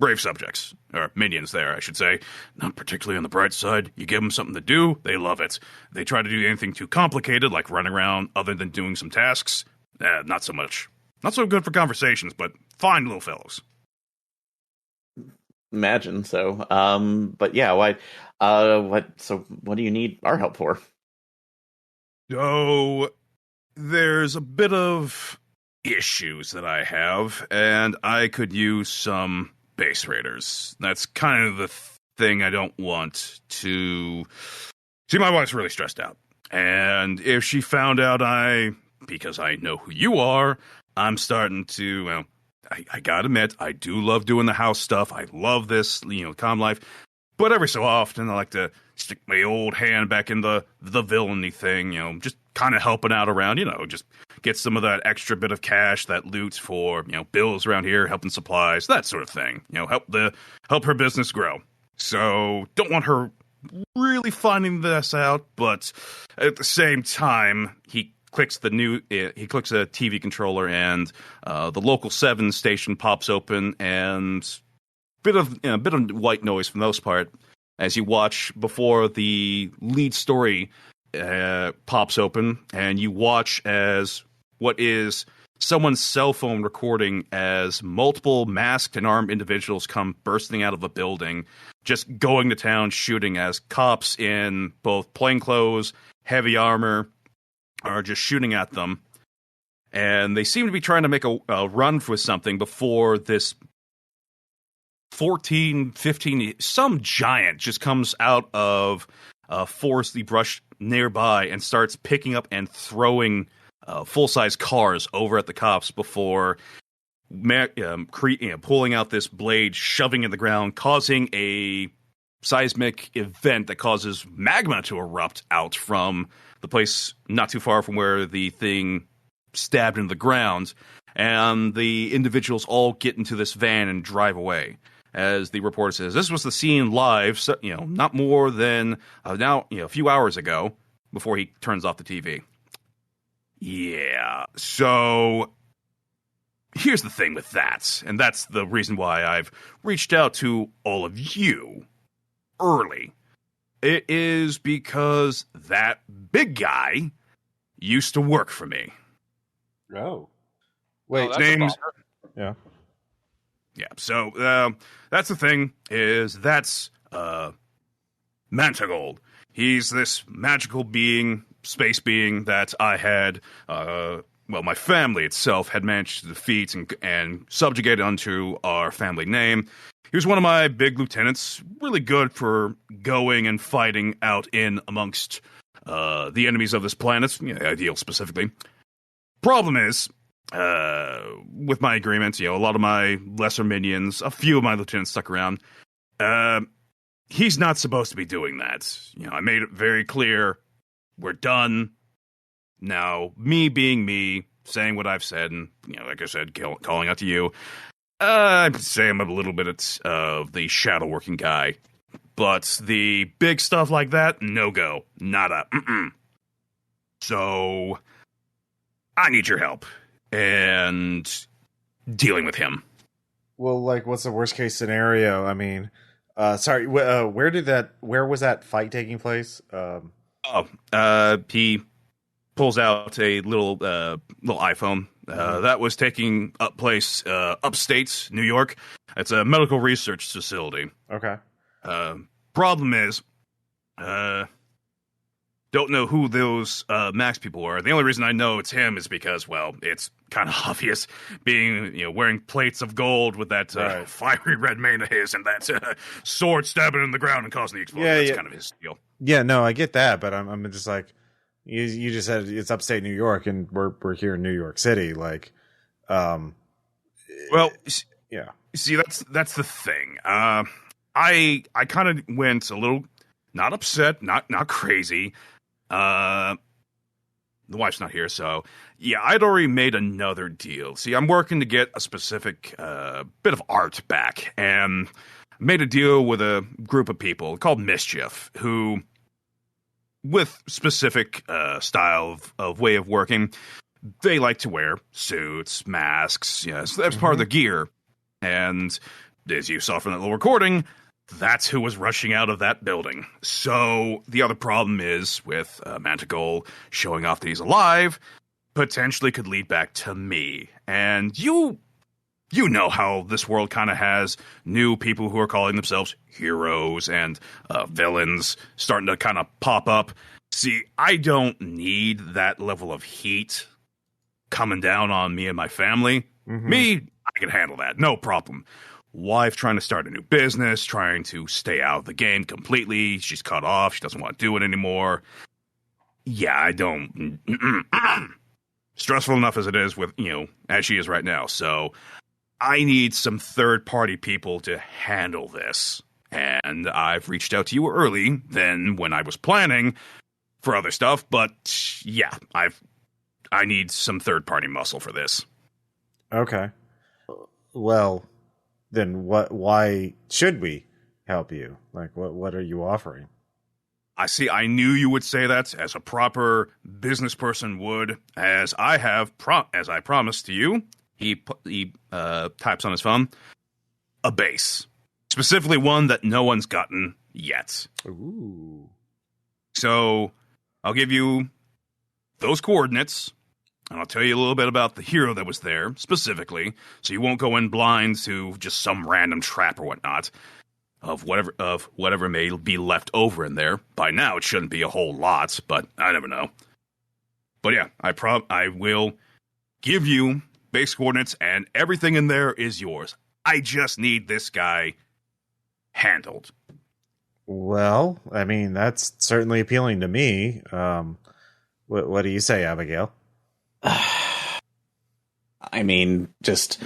[SPEAKER 3] brave subjects, or minions there, I should say. Not particularly on the bright side. You give them something to do, they love it. They try to do anything too complicated, like running around other than doing some tasks, not so much. Not so good for conversations, but fine little fellows."
[SPEAKER 4] Imagine so. But yeah, why? So what do you need our help for?
[SPEAKER 3] So, there's a bit of issues that I have, and I could use some base raiders. That's kind of the thing I don't want to... See, my wife's really stressed out. And if she found out because I know who you are, I'm starting to, well, I gotta admit, I do love doing the house stuff. I love this, you know, calm life. But every so often, I like to stick my old hand back in the villainy thing, you know, just kind of helping out around, you know, just get some of that extra bit of cash, that loot for, you know, bills around here, helping supplies, that sort of thing. You know, help her business grow. So, don't want her really finding this out, but at the same time, he clicks a TV controller, and the local 7 station pops open, and bit of white noise for the most part as you watch before the lead story pops open, and you watch as what is someone's cell phone recording as multiple masked and armed individuals come bursting out of a building, just going to town shooting as cops in both plainclothes, heavy armor, are just shooting at them. And they seem to be trying to make a run for something before this 14, 15, some giant just comes out of foresty brush nearby and starts picking up and throwing full-size cars over at the cops before pulling out this blade, shoving in the ground, causing a seismic event that causes magma to erupt out from the place not too far from where the thing stabbed into the ground, and the individuals all get into this van and drive away. As the reporter says, this was the scene live, so, you know, not more than a few hours ago, before he turns off the TV. Yeah, so here's the thing with that, and that's the reason why I've reached out to all of you early. It is because that big guy used to work for me.
[SPEAKER 1] Oh. Wait,
[SPEAKER 3] name's...
[SPEAKER 1] Yeah.
[SPEAKER 3] Yeah, so that's the thing, that's Mantigold. He's this magical being, space being, that I had, my family itself had managed to defeat and subjugate unto our family name. He was one of my big lieutenants, really good for going and fighting out in amongst the enemies of this planet, you know, Ideal specifically. Problem is, with my agreement, you know, a lot of my lesser minions, a few of my lieutenants stuck around. He's not supposed to be doing that. You know, I made it very clear, we're done. Now, me being me, saying what I've said, and, you know, like I said, calling out to you, I'd say I'm a little bit of the shadow working guy. But the big stuff like that, no go. Nada. So, I need your help. And dealing with him.
[SPEAKER 1] Well, like, what's the worst case scenario? I mean, where was that fight taking place?
[SPEAKER 3] He pulls out a little iPhone. That was taking place upstate New York. It's a medical research facility.
[SPEAKER 1] Okay.
[SPEAKER 3] Problem is, don't know who those Max people are. The only reason I know it's him is because, well, it's kind of obvious, being wearing plates of gold with that fiery red mane of his and that sword stabbing in the ground and causing the explosion. That's kind of his deal.
[SPEAKER 1] Yeah, no, I get that, but I'm just like, you just said it's upstate New York, and we're here in New York City, like,
[SPEAKER 3] well,
[SPEAKER 1] yeah.
[SPEAKER 3] See, that's the thing. I kind of went a little, not upset, not crazy. The wife's not here, so yeah, I'd already made another deal. See, I'm working to get a specific bit of art back, and made a deal with a group of people called Mischief, who, with specific style of way of working, they like to wear suits, masks. Yes, that's part of the gear. And as you saw from that little recording, that's who was rushing out of that building. So the other problem is with Manticore showing off that he's alive, potentially could lead back to me. And you know how this world kind of has new people who are calling themselves heroes and villains starting to kind of pop up. See, I don't need that level of heat coming down on me and my family. Me, I can handle that, no problem. Wife trying to start a new business, trying to stay out of the game completely. She's cut off. She doesn't want to do it anymore. Yeah, I don't. Stressful enough as it is with, as she is right now. So I need some third-party people to handle this. And I've reached out to you early than when I was planning for other stuff. But yeah, I need some third-party muscle for this.
[SPEAKER 1] Okay. Well, then why should we help you? Like, what are you offering?
[SPEAKER 3] I knew you would say that, as a proper business person would, as I promised to you. He types on his phone, a base. Specifically one that no one's gotten yet.
[SPEAKER 1] Ooh.
[SPEAKER 3] So I'll give you those coordinates, and I'll tell you a little bit about the hero that was there, specifically, so you won't go in blind to just some random trap or whatnot of whatever may be left over in there. By now, it shouldn't be a whole lot, but I never know. But yeah, I will give you base coordinates, and everything in there is yours. I just need this guy handled.
[SPEAKER 1] Well, I mean, that's certainly appealing to me. What do you say, Abigail?
[SPEAKER 4] I mean, just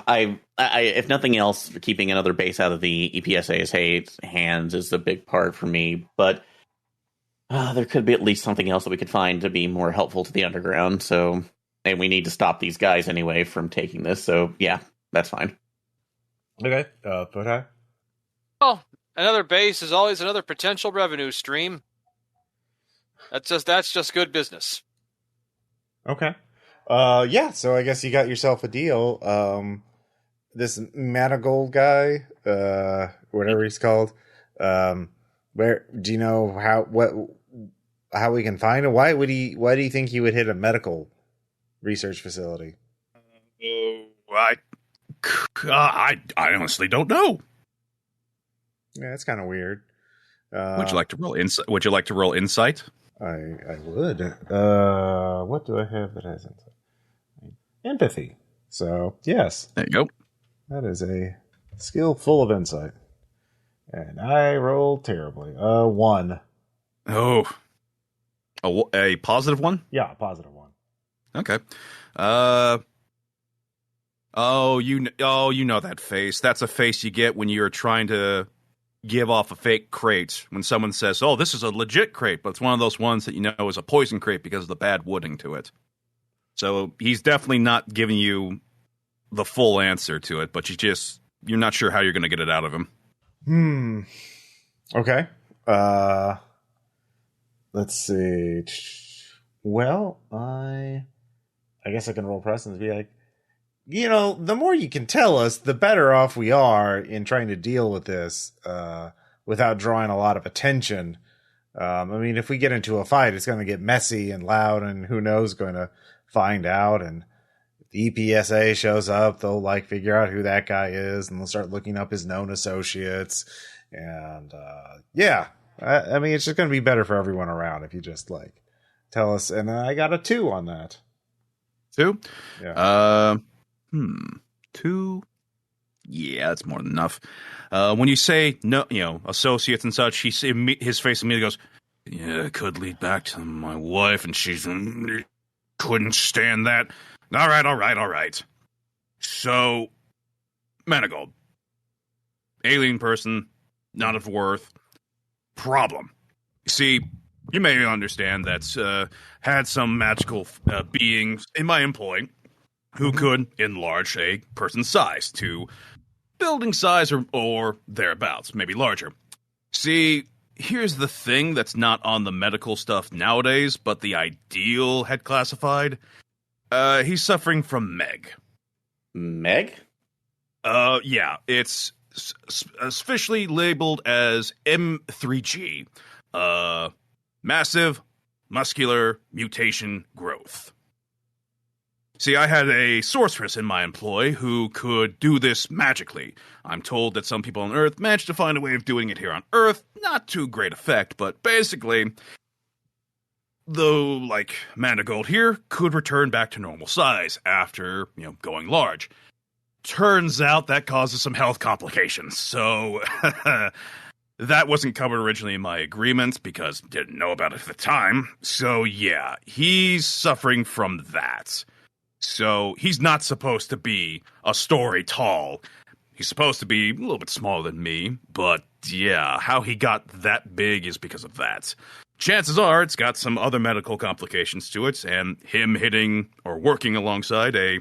[SPEAKER 4] I if nothing else, keeping another base out of the EPSA's hands is a big part for me. But there could be at least something else that we could find to be more helpful to the underground. So, and we need to stop these guys anyway from taking this. So, yeah, that's fine.
[SPEAKER 1] Okay, Footeye?
[SPEAKER 2] Well, another base is always another potential revenue stream. That's just good business.
[SPEAKER 1] Okay. Yeah, so I guess you got yourself a deal. This Manigold guy, whatever he's called, where do you know how we can find him? Why do you think he would hit a medical research facility?
[SPEAKER 3] I honestly don't know.
[SPEAKER 1] Yeah, that's kind of weird.
[SPEAKER 3] Would you like to roll insight? Would you like to roll insight?
[SPEAKER 1] I would. What do I have that has insight? Empathy. So, yes.
[SPEAKER 3] There you go.
[SPEAKER 1] That is a skill full of insight. And I rolled terribly. 1.
[SPEAKER 3] Oh. A positive one?
[SPEAKER 1] Yeah, a positive 1.
[SPEAKER 3] Okay. You know that face. That's a face you get when you're trying to give off a fake crate. When someone says, "Oh, this is a legit crate," but it's one of those ones that you know is a poison crate because of the bad wooding to it. So he's definitely not giving you the full answer to it, but you're not sure how you're going to get it out of him.
[SPEAKER 1] Okay. Let's see. Well, I guess I can roll press and be like, the more you can tell us, the better off we are in trying to deal with this without drawing a lot of attention. I mean, if we get into a fight, it's going to get messy and loud, and who knows going to find out. And if the EPSA shows up, they'll figure out who that guy is, and they'll start looking up his known associates. And yeah, I mean, it's just going to be better for everyone around if you just like tell us. And I got a 2 on that.
[SPEAKER 3] 2?
[SPEAKER 1] Yeah.
[SPEAKER 3] 2. Yeah, that's more than enough. When you say no, associates and such, his face immediately goes, "Yeah, it could lead back to my wife, and she's couldn't stand that." All right. So, Manigold, alien person, not of worth. Problem. You see, you may understand that had some magical beings in my employ who could enlarge a person's size to building size or thereabouts, maybe larger. See, here's the thing that's not on the medical stuff nowadays, but the ideal had classified. He's suffering from Meg.
[SPEAKER 4] Meg?
[SPEAKER 3] Yeah, it's officially labeled as M3G. Massive muscular mutation growth. See, I had a sorceress in my employ who could do this magically. I'm told that some people on Earth managed to find a way of doing it here on Earth. Not to great effect, but basically, though, like, Manigold here could return back to normal size after, going large. Turns out that causes some health complications, so that wasn't covered originally in my agreement because didn't know about it at the time. So yeah, he's suffering from that. So he's not supposed to be a story tall. He's supposed to be a little bit smaller than me, but yeah, how he got that big is because of that. Chances are it's got some other medical complications to it, and him hitting or working alongside a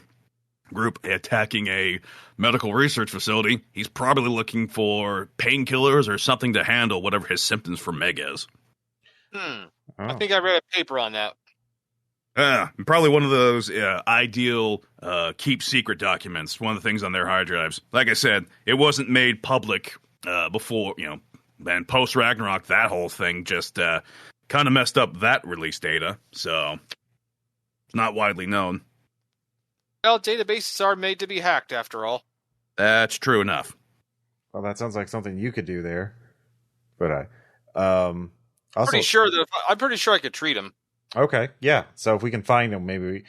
[SPEAKER 3] group attacking a medical research facility, he's probably looking for painkillers or something to handle whatever his symptoms for Meg is.
[SPEAKER 2] I think I read a paper on that.
[SPEAKER 3] Probably one of those ideal keep secret documents, one of the things on their hard drives. Like I said, it wasn't made public before, and post-Ragnarok, that whole thing just kind of messed up that release data, so it's not widely known.
[SPEAKER 2] Well, databases are made to be hacked, after all.
[SPEAKER 3] That's true enough.
[SPEAKER 1] Well, that sounds like something you could do there. But also,
[SPEAKER 2] I'm pretty sure I could treat him.
[SPEAKER 1] Okay, yeah. So if we can find him, maybe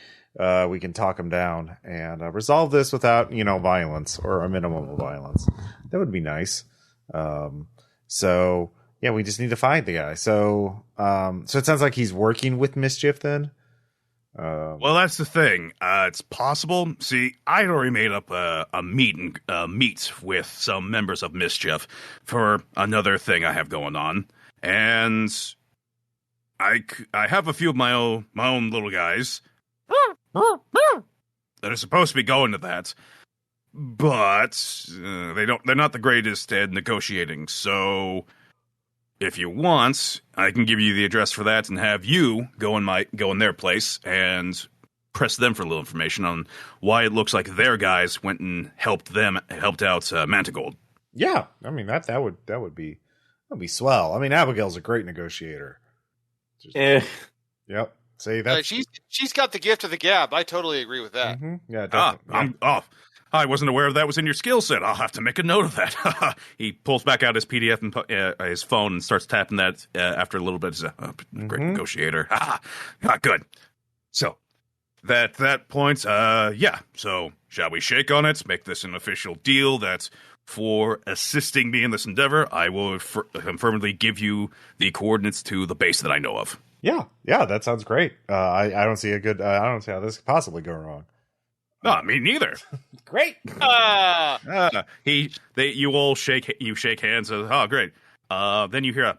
[SPEAKER 1] we can talk him down and resolve this without, violence or a minimum of violence. That would be nice. So yeah, we just need to find the guy. So so it sounds like he's working with Mischief then.
[SPEAKER 3] Well, that's the thing. It's possible. See, I'd already made up a meet with some members of Mischief for another thing I have going on, and I have a few of my own little guys that are supposed to be going to that, but they're not the greatest at negotiating. So if you want, I can give you the address for that and have you go in their place and press them for a little information on why it looks like their guys went and helped out Mantigold.
[SPEAKER 1] Yeah, I mean that would be swell. I mean, Abigail's a great negotiator. Yep. See that
[SPEAKER 2] she's got the gift of the gab. I totally agree with that.
[SPEAKER 1] Mm-hmm. Yeah, definitely.
[SPEAKER 3] I wasn't aware that was in your skill set. I'll have to make a note of that. He pulls back out his PDF and his phone and starts tapping that after a little bit. He's a great negotiator. Good. So, that point, yeah. So, shall we shake on it? Make this an official deal that for assisting me in this endeavor, I will affirmatively give you the coordinates to the base that I know of.
[SPEAKER 1] Yeah, that sounds great. I don't see I don't see how this could possibly go wrong.
[SPEAKER 3] No, me neither.
[SPEAKER 1] Great.
[SPEAKER 3] You all shake hands. Oh, great. Then you hear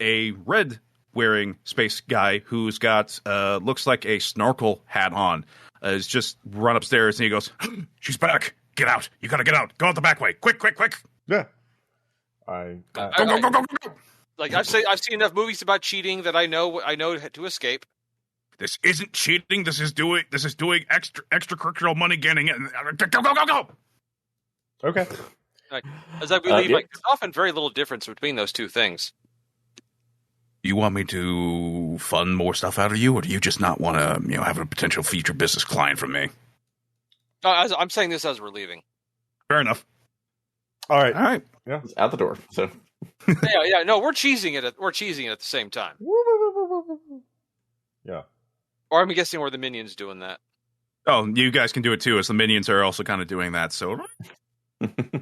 [SPEAKER 3] a red wearing space guy who's got looks like a snorkel hat on. Is just run upstairs and he goes, "She's back. Get out. You gotta get out. Go out the back way. Quick.
[SPEAKER 1] Yeah.
[SPEAKER 2] Go. Like I've seen enough movies about cheating that I know to escape.
[SPEAKER 3] This isn't cheating. This is doing extracurricular money getting. Go.
[SPEAKER 1] Okay.
[SPEAKER 2] As I believe, there's often very little difference between those two things.
[SPEAKER 3] You want me to fund more stuff out of you, or do you just not want to, have a potential future business client from me?
[SPEAKER 2] I'm saying this as we're leaving.
[SPEAKER 3] Fair enough.
[SPEAKER 1] All right.
[SPEAKER 3] All right.
[SPEAKER 1] Yeah.
[SPEAKER 4] It's out the door. So
[SPEAKER 2] yeah. No, we're cheesing it. We're cheesing it at the same time.
[SPEAKER 1] Yeah.
[SPEAKER 2] Or I'm guessing we're the minions doing that.
[SPEAKER 3] Oh, you guys can do it too, as the minions are also kind of doing that. So,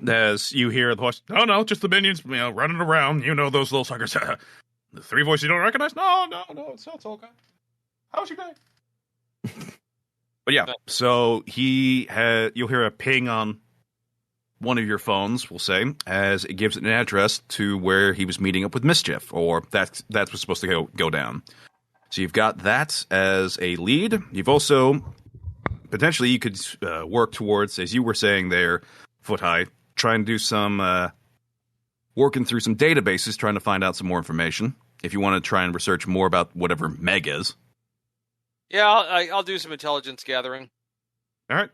[SPEAKER 3] as you hear the voice, no, just the minions, running around. You know those little suckers. The three voices you don't recognize? No, it's okay. How's your day? But yeah, so you'll hear a ping on one of your phones, we'll say, as it gives an address to where he was meeting up with Mischief, or that's what's supposed to go down. So you've got that as a lead. You've also, potentially, you could work towards, as you were saying there, Foot High, trying to do some, working through some databases, trying to find out some more information, if you want to try and research more about whatever Meg is.
[SPEAKER 2] Yeah, I'll do some intelligence gathering.
[SPEAKER 3] All right.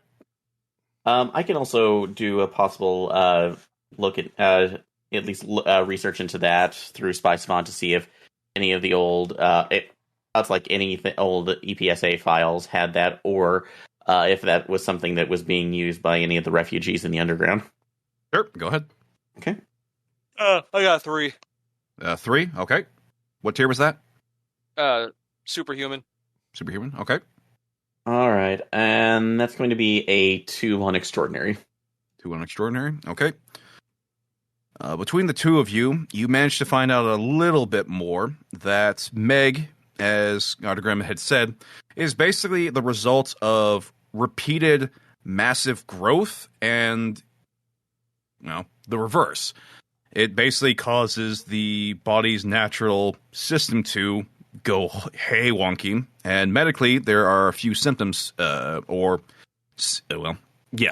[SPEAKER 4] I can also do a possible look at least research into that through Spy Savant to see if any of the old any old EPSA files had that, or if that was something that was being used by any of the refugees in the underground.
[SPEAKER 3] Sure, go ahead.
[SPEAKER 4] Okay.
[SPEAKER 2] I got 3.
[SPEAKER 3] 3, okay. What tier was that?
[SPEAKER 2] Superhuman.
[SPEAKER 3] Superhuman, okay.
[SPEAKER 4] All right, and that's going to be a 2 on Extraordinary.
[SPEAKER 3] 2 on Extraordinary, okay. Between the two of you, you managed to find out a little bit more that Meg, as Artagram had said, is basically the result of repeated massive growth and, the reverse. It basically causes the body's natural system to go hey wonky, and medically there are a few symptoms,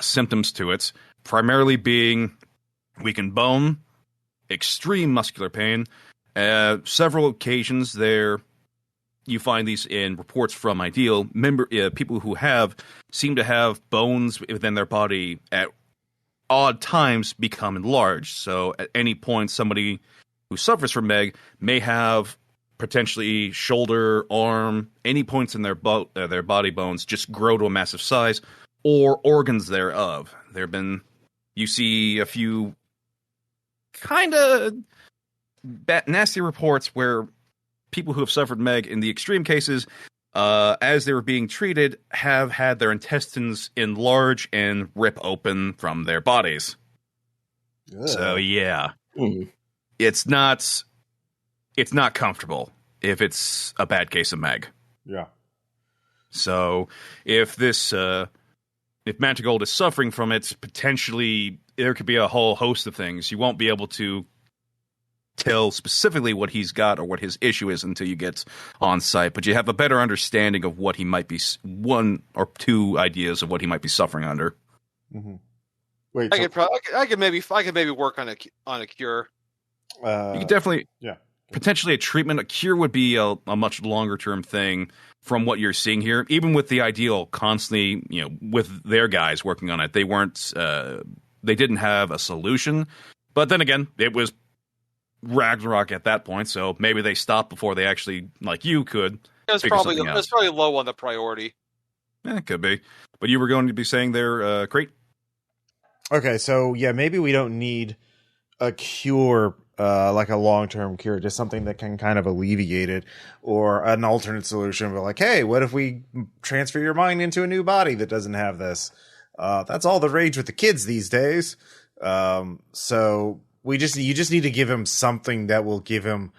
[SPEAKER 3] symptoms to it, primarily being weakened bone, extreme muscular pain. Several occasions there, you find these in reports from Ideal. People who seem to have bones within their body at odd times become enlarged. So at any point, somebody who suffers from Meg may have potentially shoulder, arm, any points in their body bones just grow to a massive size, or organs thereof. You see a few kind of nasty reports where people who have suffered Meg, in the extreme cases, as they were being treated, have had their intestines enlarge and rip open from their bodies.
[SPEAKER 1] Ugh.
[SPEAKER 3] So yeah, it's not comfortable if it's a bad case of Meg.
[SPEAKER 1] Yeah.
[SPEAKER 3] So if Mantigold is suffering from it, potentially there could be a whole host of things. You won't be able to tell specifically what he's got or what his issue is until you get on site, but you have a better understanding of what he might be, 1 or 2 ideas of what he might be suffering under.
[SPEAKER 1] Mm-hmm. Wait,
[SPEAKER 2] I could maybe work on a cure.
[SPEAKER 3] You could definitely,
[SPEAKER 1] yeah,
[SPEAKER 3] potentially a treatment. A cure would be a much longer term thing from what you're seeing here. Even with the Ideal constantly, with their guys working on it, they didn't have a solution. But then again, it was Ragnarok at that point, so maybe they stopped before they actually, like you could.
[SPEAKER 2] It's probably low on the priority.
[SPEAKER 3] It could be. But you were going to be saying there, Crate?
[SPEAKER 1] Okay, so yeah, maybe we don't need a cure, like a long-term cure, just something that can kind of alleviate it, or an alternate solution. But like, hey, what if we transfer your mind into a new body that doesn't have this? That's all the rage with the kids these days. So you just need to give him something that will give him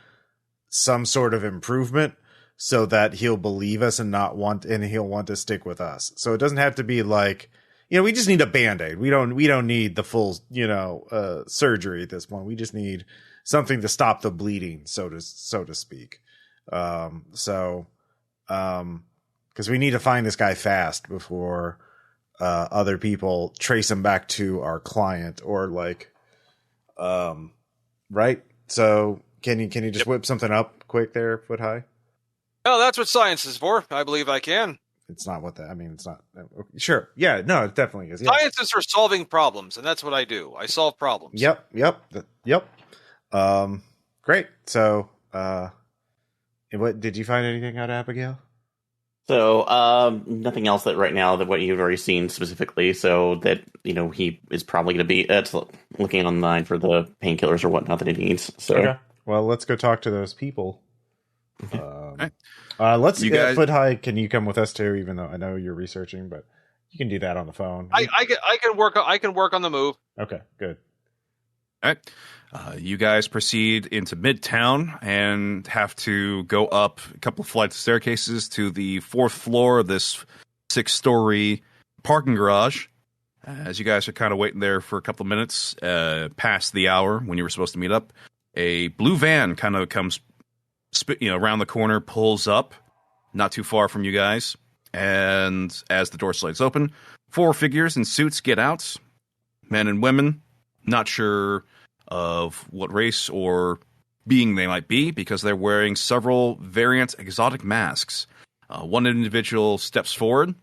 [SPEAKER 1] some sort of improvement, so that he'll believe us and he'll want to stick with us. So it doesn't have to be like, we just need a Band-Aid. We don't need the full, surgery at this point. We just need something to stop the bleeding, so to speak. Because we need to find this guy fast before other people trace him back to our client, or right? So can you just whip something up quick there, Foot High?
[SPEAKER 2] Oh, that's what science is for. I believe I can.
[SPEAKER 1] It's not what it's not. Sure. Yeah, no, it definitely is. Yeah.
[SPEAKER 2] Science is for solving problems, and that's what I do. I solve problems.
[SPEAKER 1] Yep. Great. So, what did you find anything out of Abigail?
[SPEAKER 4] So, nothing else that right now that what you've already seen specifically. So that he is probably going to be looking online for the painkillers or whatnot that he needs. So,
[SPEAKER 1] Okay. Well, let's go talk to those people.
[SPEAKER 3] Right.
[SPEAKER 1] Let's
[SPEAKER 3] You guys-
[SPEAKER 1] Foot High. Can you come with us too? Even though I know you're researching, but you can do that on the phone.
[SPEAKER 2] I can work on the move.
[SPEAKER 1] Okay, good.
[SPEAKER 3] All right. You guys proceed into Midtown and have to go up a couple of flights of staircases to the 4th floor of this 6-story parking garage. As you guys are kind of waiting there for a couple of minutes past the hour when you were supposed to meet up, a blue van kind of comes around the corner, pulls up not too far from you guys. And as the door slides open, 4 figures in suits get out, men and women. Not sure of what race or being they might be because they're wearing several variant exotic masks. One individual steps forward.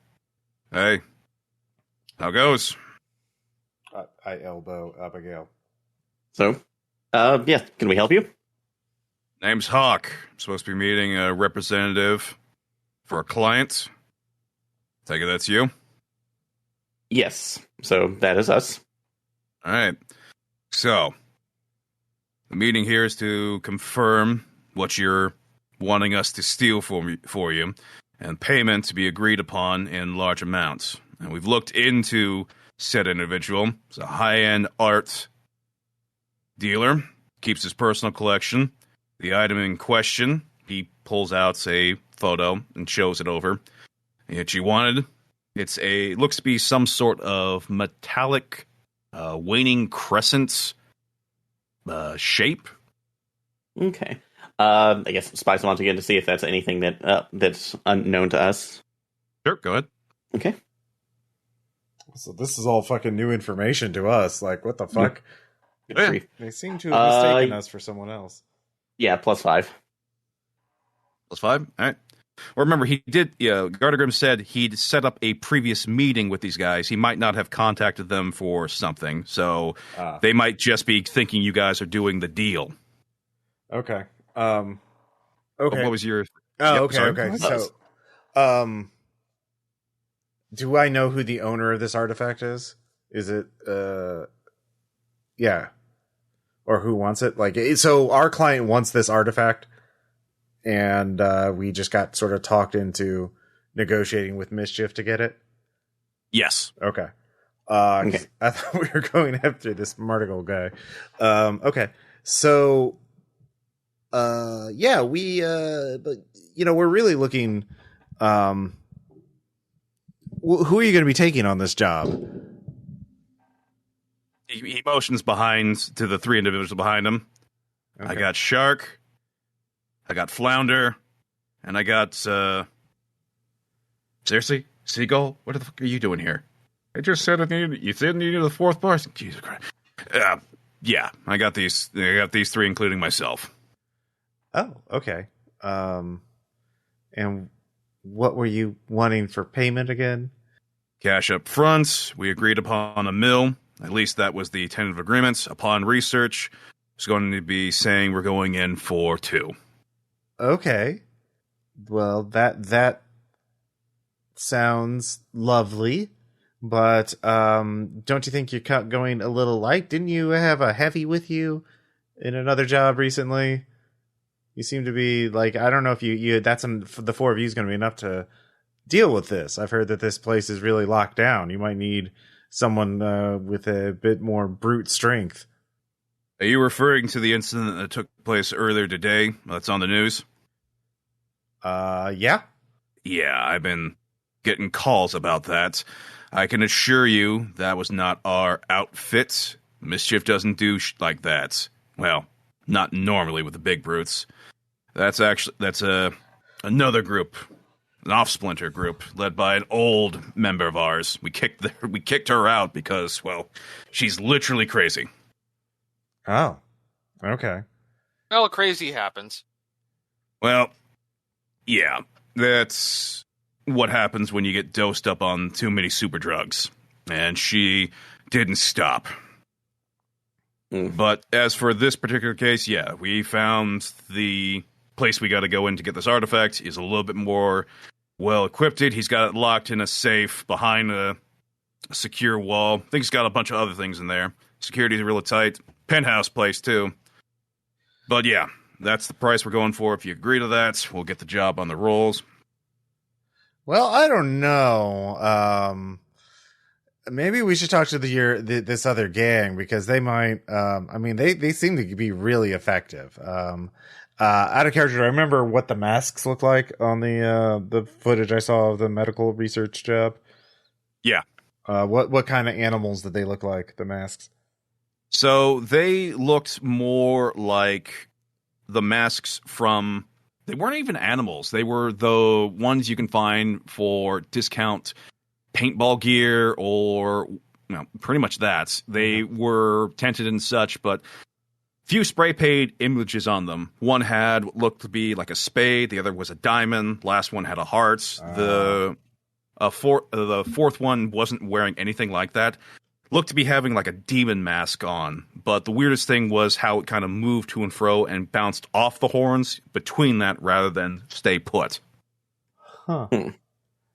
[SPEAKER 3] Hey, how goes?
[SPEAKER 1] I elbow Abigail.
[SPEAKER 4] So, yeah, can we help you?
[SPEAKER 3] Name's Hawk. I'm supposed to be meeting a representative for a client. Take it that's you?
[SPEAKER 4] Yes. So that is us.
[SPEAKER 3] All right. So, the meeting here is to confirm what you're wanting us to steal for you, and payment to be agreed upon in large amounts. And we've looked into said individual. It's a high-end art dealer, keeps his personal collection. The item in question, he pulls out a photo and shows it over. That you wanted, looks to be some sort of metallic waning crescent shape.
[SPEAKER 4] Okay. I guess spice them on again to see if that's anything that's unknown to us.
[SPEAKER 3] Sure, go ahead.
[SPEAKER 4] Okay.
[SPEAKER 1] So this is all fucking new information to us. Like, what the fuck?
[SPEAKER 4] Good
[SPEAKER 3] Yeah.
[SPEAKER 4] grief.
[SPEAKER 1] They seem to have mistaken us for someone else.
[SPEAKER 4] Yeah, +5.
[SPEAKER 3] +5? All right. Well, remember, Gardegrim said he'd set up a previous meeting with these guys. He might not have contacted them for something, so they might just be thinking you guys are doing the deal.
[SPEAKER 1] Okay. Okay.
[SPEAKER 3] What was your...
[SPEAKER 1] Oh,
[SPEAKER 3] Yep,
[SPEAKER 1] okay,
[SPEAKER 3] sorry.
[SPEAKER 1] okay. So, do I know who the owner of this artifact is? Is it, yeah. Or who wants it? Like, so our client wants this artifact, and we just got sort of talked into negotiating with Mischief to get it?
[SPEAKER 3] Yes.
[SPEAKER 1] Okay.
[SPEAKER 4] Okay.
[SPEAKER 1] I thought we were going after this Martigal guy. Okay. So, yeah, but, we're really looking, who are you going to be taking on this job?
[SPEAKER 3] He motions behind to the 3 individuals behind him.
[SPEAKER 1] Okay.
[SPEAKER 3] I got Shark, I got Flounder, and I got, seriously? Seagull? What the fuck are you doing here? I just said you said you needed the 4th bar. Jesus Christ. Yeah, I got these 3, including myself.
[SPEAKER 1] Oh, okay. And what were you wanting for payment again?
[SPEAKER 3] Cash up front. We agreed upon a mill. At least that was the tentative agreement. Upon research, it's going to be saying we're going in for 2.
[SPEAKER 1] Okay. Well, that sounds lovely, but don't you think you're going a little light? Didn't you have a heavy with you in another job recently? You seem to be like, I don't know if the 4 of you is going to be enough to deal with this. I've heard that this place is really locked down. You might need someone with a bit more brute strength.
[SPEAKER 3] Are you referring to the incident that took place earlier today? That's on the news?
[SPEAKER 1] Yeah.
[SPEAKER 3] Yeah, I've been getting calls about that. I can assure you that was not our outfit. Mischief doesn't do like that. Well, not normally with the big brutes. That's another group, an off-splinter group led by an old member of ours. We kicked her out because, well, she's literally crazy.
[SPEAKER 1] Oh, okay.
[SPEAKER 2] Well, crazy happens.
[SPEAKER 3] Well, yeah, that's what happens when you get dosed up on too many super drugs. And she didn't stop. But as for this particular case, yeah, we found the place we got to go in to get this artifact is a little bit more well equipped. He's got it locked in a safe behind a secure wall. I think he's got a bunch of other things in there. Security's really tight. Penthouse place, too. But yeah, that's the price we're going for. If you agree to that, we'll get the job on the rolls.
[SPEAKER 1] Well, I don't know. Maybe we should talk to this other gang, because they might. They seem to be really effective. Out of character, I remember what the masks look like on the footage I saw of the medical research job.
[SPEAKER 3] Yeah.
[SPEAKER 1] What kind of animals did they look like, the masks?
[SPEAKER 3] So they looked more like the masks from... They weren't even animals. They were the ones you can find for discount paintball gear or, pretty much that. They were tinted and such, but few spray paint images on them. One had what looked to be like a spade. The other was a diamond. Last one had a heart. The fourth one wasn't wearing anything like that. Looked to be having like a demon mask on. But the weirdest thing was how it kind of moved to and fro and bounced off the horns between that rather than stay put.
[SPEAKER 1] Huh.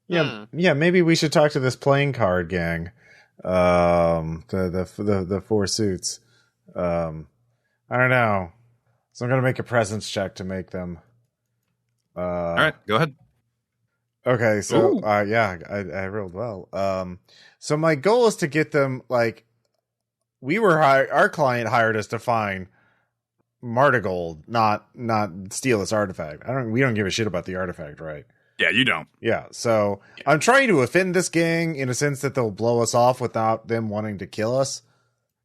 [SPEAKER 1] Yeah, maybe we should talk to this playing card gang. The four suits. I don't know. So I'm going to make a presence check to make them.
[SPEAKER 3] All right, go ahead.
[SPEAKER 1] Okay, so I rolled well. So my goal is to get them, like, our client hired us to find Martigold, not steal this artifact. We don't give a shit about the artifact, right?
[SPEAKER 3] Yeah, you don't.
[SPEAKER 1] Yeah, so I'm trying to offend this gang in a sense that they'll blow us off without them wanting to kill us.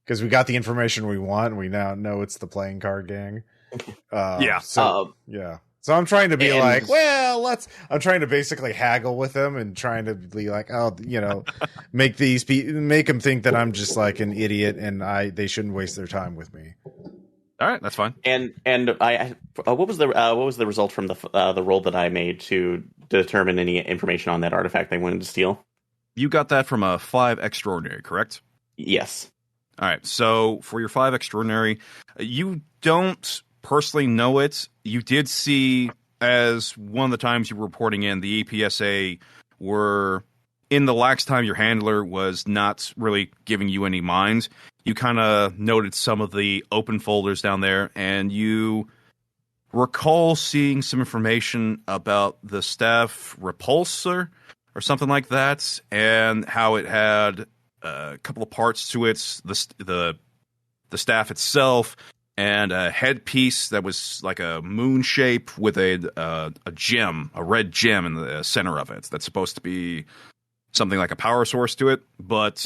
[SPEAKER 1] Because we got the information we want. We now know it's the playing card gang. So I'm trying to be I'm trying to basically haggle with them and trying to be like, make them think that I'm just like an idiot and they shouldn't waste their time with me.
[SPEAKER 3] All right, that's fine.
[SPEAKER 4] And what was the result from the roll that I made to determine any information on that artifact they wanted to steal?
[SPEAKER 3] You got that from a 5 extraordinary, correct?
[SPEAKER 4] Yes.
[SPEAKER 3] All right, so for your 5 extraordinary, you don't personally know it. You did see, as one of the times you were reporting in, the EPSA were, in the lax time your handler was not really giving you any mind. You kind of noted some of the open folders down there, and you recall seeing some information about the staff repulsor or something like that, and how it had a couple of parts to it, the staff itself, and a headpiece that was like a moon shape with a gem, a red gem in the center of it. That's supposed to be something like a power source to it. But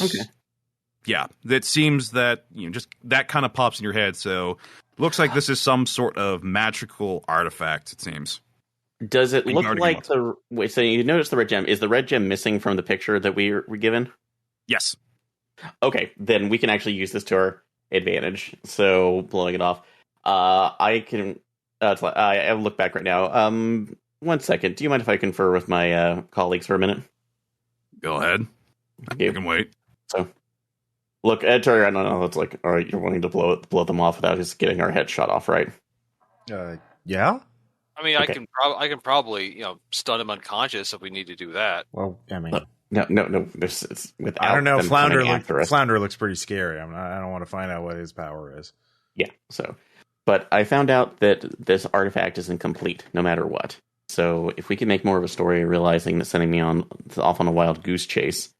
[SPEAKER 3] yeah, it seems that just that kind of pops in your head. So looks like this is some sort of magical artifact. It seems.
[SPEAKER 4] Does it look like wait? So you notice the red gem? Is the red gem missing from the picture that we were given?
[SPEAKER 3] Yes.
[SPEAKER 4] Okay, then we can actually use this to our advantage. So blowing it off, I can. I look back right now. 1 second. Do you mind if I confer with my colleagues for a minute?
[SPEAKER 3] Go ahead.
[SPEAKER 4] Okay.
[SPEAKER 3] I can wait.
[SPEAKER 4] So, look, Terry, I don't know. It's like, all right, you're wanting to blow them off without just getting our head shot off, right?
[SPEAKER 1] Yeah.
[SPEAKER 2] I mean, okay. I can probably stun him unconscious if we need to do that.
[SPEAKER 1] Well, I mean,
[SPEAKER 4] no. It's without.
[SPEAKER 1] I don't know. Flounder looks pretty scary. I don't want to find out what his power is.
[SPEAKER 4] Yeah. So, but I found out that this artifact is incomplete, no matter what. So, if we can make more of a story, realizing that sending me off on a wild goose chase,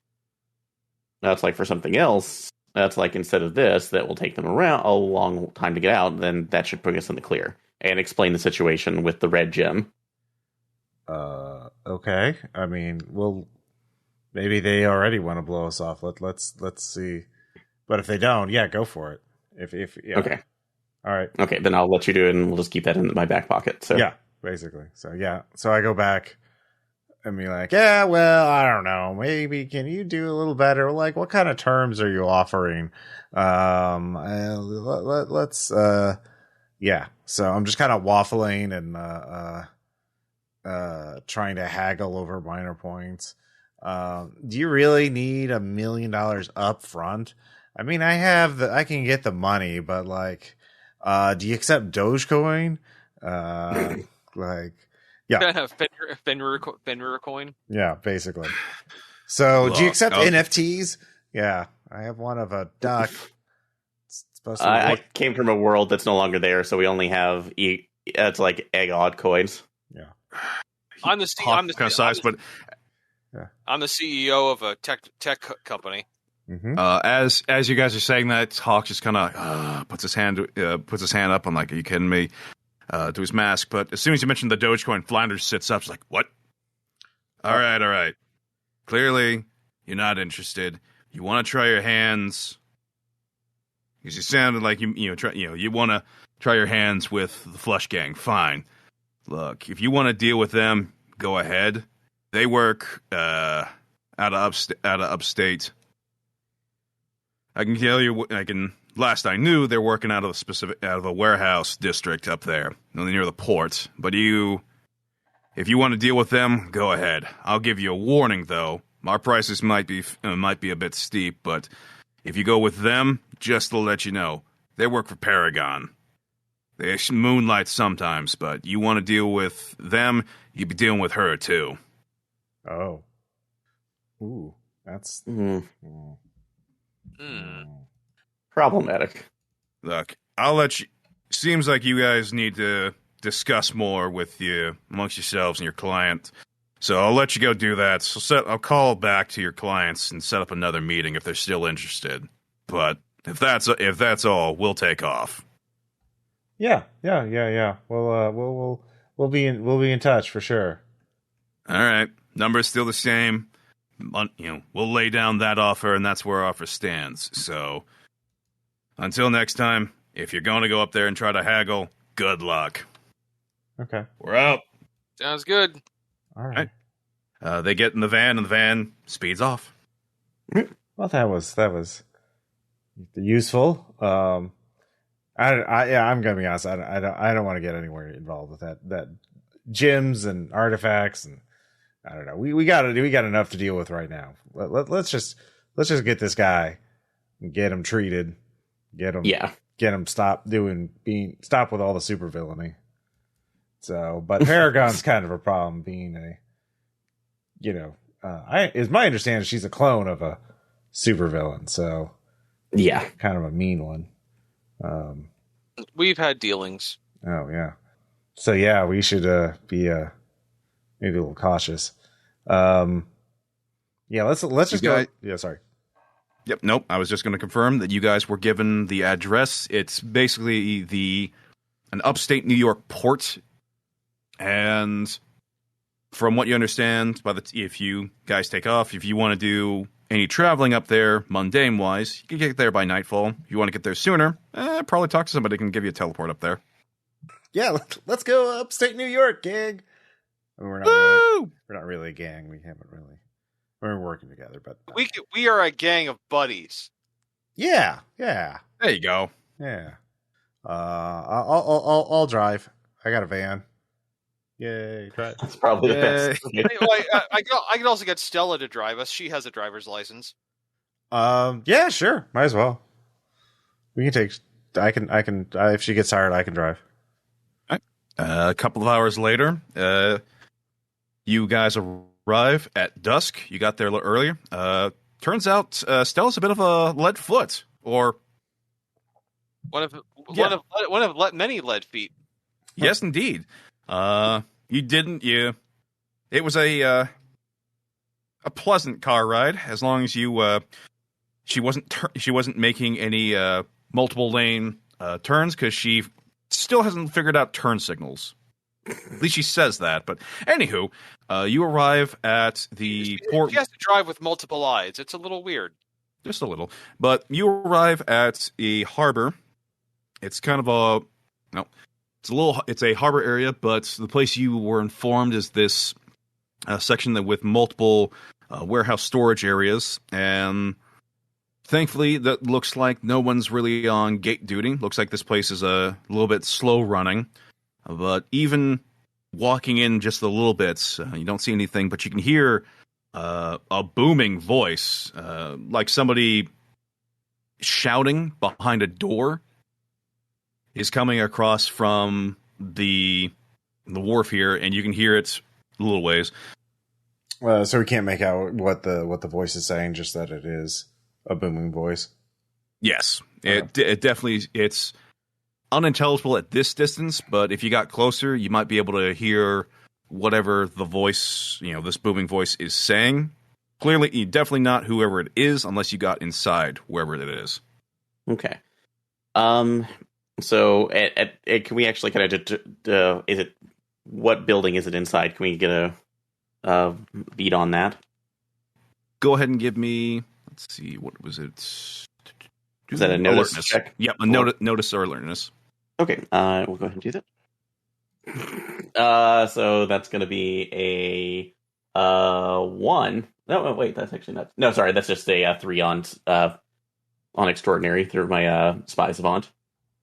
[SPEAKER 4] that's like for something else. That's like instead of this, that will take them around a long time to get out. Then that should put us in the clear and explain the situation with the red gem.
[SPEAKER 1] Okay. I mean, well, maybe they already want to blow us off. Let's see. But if they don't, yeah, go for it. If yeah.
[SPEAKER 4] Okay.
[SPEAKER 1] All right.
[SPEAKER 4] Okay, then I'll let you do it, and we'll just keep that in my back pocket. So
[SPEAKER 1] yeah, basically. So yeah. So I go back and be like, yeah, well, I don't know. Maybe can you do a little better? Like, what kind of terms are you offering? Let's yeah. So I'm just kind of waffling and trying to haggle over minor points. Do you really need $1 million up front? I mean, I can get the money, but like, do you accept Dogecoin? Like, Yeah.
[SPEAKER 2] Fenrir coin.
[SPEAKER 1] Yeah, basically. So, do you
[SPEAKER 3] Look,
[SPEAKER 1] accept
[SPEAKER 3] okay.
[SPEAKER 1] NFTs? Yeah, I have one of a duck. It's supposed to be
[SPEAKER 4] I came from a world that's no longer there, so we only have it's like egg odd coins.
[SPEAKER 1] Yeah.
[SPEAKER 2] I'm the
[SPEAKER 1] Yeah.
[SPEAKER 2] I'm the CEO of a tech company.
[SPEAKER 1] Mm-hmm.
[SPEAKER 3] As you guys are saying that, Hawk just kind of puts his hand up. I'm like, are you kidding me? To his mask. But as soon as you mention the Dogecoin, Flanders sits up. She's like, what? All right. Clearly, you're not interested. You want to try your hands because you sounded like you want to try your hands with the Flush Gang. Fine. Look, if you want to deal with them, go ahead. They work out of upstate. I can tell you. Last I knew, they're working out of a warehouse district up there, near the port. But if you want to deal with them, go ahead. I'll give you a warning, though. Our prices might be a bit steep, but if you go with them, just to let you know, they work for Paragon. They moonlight sometimes, but you want to deal with them, you'd be dealing with her too.
[SPEAKER 1] Oh. Ooh, that's
[SPEAKER 4] Problematic.
[SPEAKER 3] Look, I'll let you. Seems like you guys need to discuss more with you amongst yourselves and your client. So I'll let you go do that. So I'll call back to your clients and set up another meeting if they're still interested. But if that's all, we'll take off.
[SPEAKER 1] Yeah. We'll be in touch for sure.
[SPEAKER 3] All right, number's still the same. We'll lay down that offer, and that's where our offer stands. So until next time, if you're going to go up there and try to haggle, good luck.
[SPEAKER 1] Okay.
[SPEAKER 3] We're out.
[SPEAKER 2] Sounds good.
[SPEAKER 1] All right.
[SPEAKER 3] They get in the van, and the van speeds off.
[SPEAKER 1] Well, that was useful. I'm gonna be honest. I don't want to get anywhere involved with that gyms and artifacts, and I don't know. We got enough to deal with right now. Let's just get this guy and get him treated. Get him stop with all the super villainy. So, but Paragon's kind of a problem, being is my understanding she's a clone of a supervillain, so
[SPEAKER 4] yeah,
[SPEAKER 1] kind of a mean one.
[SPEAKER 2] We've had dealings.
[SPEAKER 1] Oh yeah, so yeah, we should be maybe a little cautious. Yeah, let's just go. Yeah, sorry.
[SPEAKER 3] Yep, nope. I was just going to confirm that you guys were given the address. It's basically an upstate New York port, and from what you understand, if you guys take off, if you want to do any traveling up there, mundane-wise, you can get there by nightfall. If you want to get there sooner, probably talk to somebody who can give you a teleport up there.
[SPEAKER 1] Yeah, let's go upstate New York, gang. We're not really a gang. We're working together, but
[SPEAKER 2] we are a gang of buddies.
[SPEAKER 1] Yeah.
[SPEAKER 3] There you go.
[SPEAKER 1] Yeah. I'll drive. I got a van. Yay!
[SPEAKER 4] That's probably the best.
[SPEAKER 2] I can also get Stella to drive us. She has a driver's license.
[SPEAKER 1] Yeah, sure. Might as well. We can take. I can. If she gets tired, I can drive.
[SPEAKER 3] All right. A couple of hours later, you guys arrive at dusk. You got there a little earlier. Turns out Stella's a bit of a lead foot, or
[SPEAKER 2] one of many lead feet.
[SPEAKER 3] Yes, indeed. You didn't. It was a pleasant car ride, as long as you. She wasn't making any multiple lane turns, because she still hasn't figured out turn signals. At least she says that. But anywho, you arrive at the port.
[SPEAKER 2] She has to drive with multiple eyes. It's a little weird.
[SPEAKER 3] Just a little. But you arrive at a harbor. It's kind of it's a harbor area, but the place you were informed is this section with multiple warehouse storage areas, and thankfully that looks like no one's really on gate duty. Looks like this place is a little bit slow running, but even walking in just a little bit, you don't see anything, but you can hear a booming voice, like somebody shouting behind a door, is coming across from the the wharf here, and you can hear it a little ways.
[SPEAKER 1] So we can't make out what the voice is saying, just that it is a booming voice.
[SPEAKER 3] Yes,
[SPEAKER 1] Okay.
[SPEAKER 3] it definitely it's unintelligible at this distance, but if you got closer, you might be able to hear whatever the voice, this booming voice is saying. Clearly, definitely not whoever it is, unless you got inside wherever it is.
[SPEAKER 4] Okay. So, can we actually kind of is it what building is it inside? Can we get a beat on that?
[SPEAKER 3] Go ahead and give me. Let's see, what was it?
[SPEAKER 4] Is that a notice
[SPEAKER 3] alertness
[SPEAKER 4] check?
[SPEAKER 3] Yep, a notice or alertness.
[SPEAKER 4] Okay, we'll go ahead and do that. So that's going to be a 1. No, wait, that's actually not. No, sorry, that's just a 3 on extraordinary through my spy savant.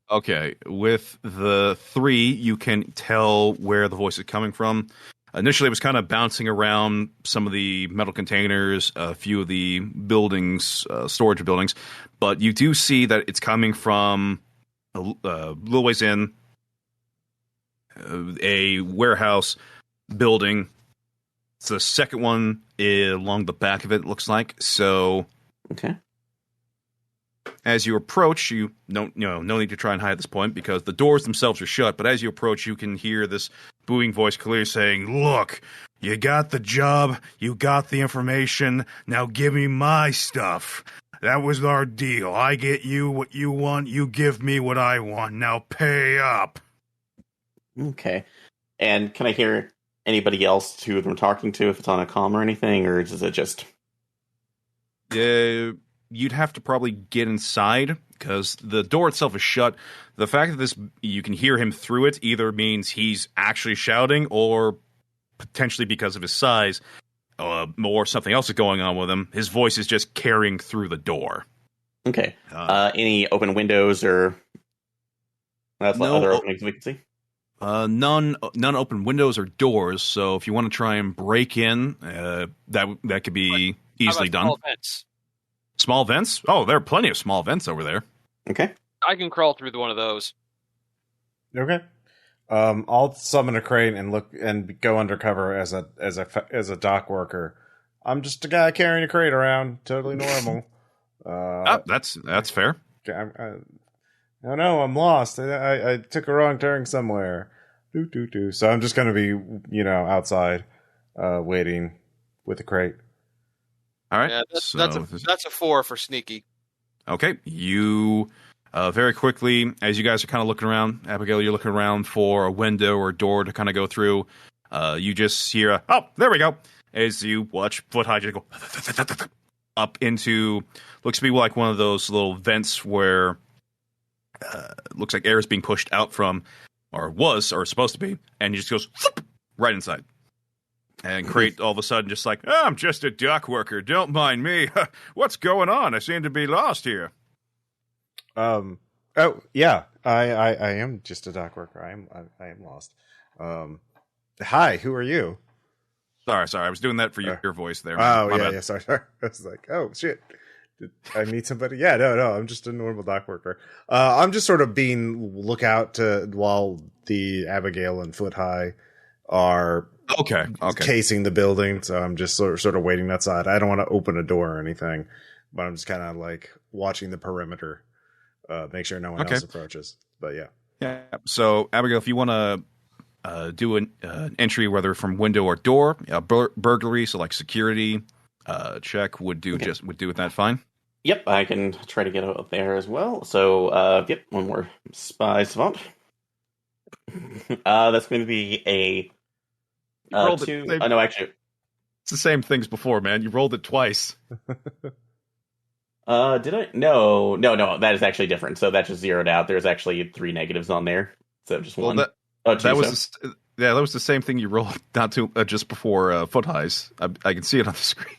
[SPEAKER 3] Okay, with the 3, you can tell where the voice is coming from. Initially, it was kind of bouncing around some of the metal containers, a few of the buildings, storage buildings, but you do see that it's coming from a little ways in, a warehouse building. It's the second one along the back of it, looks like. So,
[SPEAKER 4] okay.
[SPEAKER 3] As you approach, no need to try and hide at this point because the doors themselves are shut. But as you approach, you can hear this booming voice clearly saying, "Look, you got the job, you got the information. Now give me my stuff. That was our deal. I get you what you want. You give me what I want. Now pay up."
[SPEAKER 4] Okay. And can I hear anybody else who they're talking to if it's on a comm or anything, or is it just?
[SPEAKER 3] You'd have to probably get inside because the door itself is shut. The fact that you can hear him through it either means he's actually shouting or potentially because of his size or something else is going on with him. His voice is just carrying through the door.
[SPEAKER 4] Okay. Any open windows or other openings we can see?
[SPEAKER 3] None open windows or doors. So if you want to try and break in, that could be easily done.
[SPEAKER 2] Small vents?
[SPEAKER 3] Small vents? Oh, there are plenty of small vents over there.
[SPEAKER 4] Okay.
[SPEAKER 2] I can crawl through one of those.
[SPEAKER 1] Okay. I'll summon a crane and look and go undercover as a dock worker. I'm just a guy carrying a crate around, totally normal.
[SPEAKER 3] That's fair.
[SPEAKER 1] No, I'm lost. I took a wrong turn somewhere. So I'm just going to be, outside, waiting with the crate.
[SPEAKER 3] All right.
[SPEAKER 2] Yeah, that's a 4 for sneaky.
[SPEAKER 3] Okay. You very quickly, as you guys are kind of looking around, Abigail, you're looking around for a window or a door to kind of go through. You just hear there we go. As you watch Foot High just go up into, looks to be like one of those little vents where looks like air is being pushed out from, or supposed to be, and he just goes right inside. And Crate all of a sudden just like, I'm just a dock worker. Don't mind me. What's going on? I seem to be lost here.
[SPEAKER 1] Oh yeah, I am just a dock worker. I am lost. Hi, who are you?
[SPEAKER 3] Sorry. I was doing that for your voice there.
[SPEAKER 1] Oh yeah. Sorry. I was like, oh shit. Did I meet somebody? Yeah, no. I'm just a normal dock worker. I'm just sort of being lookout while the Abigail and Foot High are casing the building. So I'm just sort of waiting outside. I don't want to open a door or anything, but I'm just kind of like watching the perimeter, make sure no one else approaches. But yeah.
[SPEAKER 3] So Abigail, if you want to do an entry, whether from window or door, burglary, so like security check would do with that fine.
[SPEAKER 4] Yep, I can try to get up there as well. So, one more spy savant. That's going to be a 2. No, actually,
[SPEAKER 3] it's the same things before, man. You rolled it twice.
[SPEAKER 4] Did I? No. That is actually different. So that just zeroed out. There's actually 3 negatives on there. So just one.
[SPEAKER 3] That was the same thing you rolled not too just before Foot Highs. I can see it on the screen.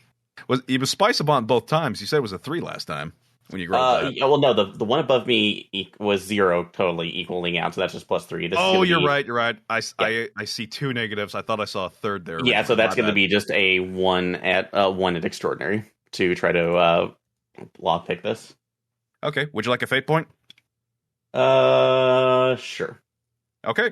[SPEAKER 3] It was Spice Savant both times. You said it was a 3 last time when you rolled that.
[SPEAKER 4] Yeah, well, no, the one above me was 0 totally equaling out, so that's just +3.
[SPEAKER 3] You're right. I see 2 negatives. I thought I saw a third there.
[SPEAKER 4] Yeah, so that's going to be just a 1 at extraordinary to try to lockpick this.
[SPEAKER 3] Okay, would you like a fate point?
[SPEAKER 4] Sure.
[SPEAKER 3] Okay.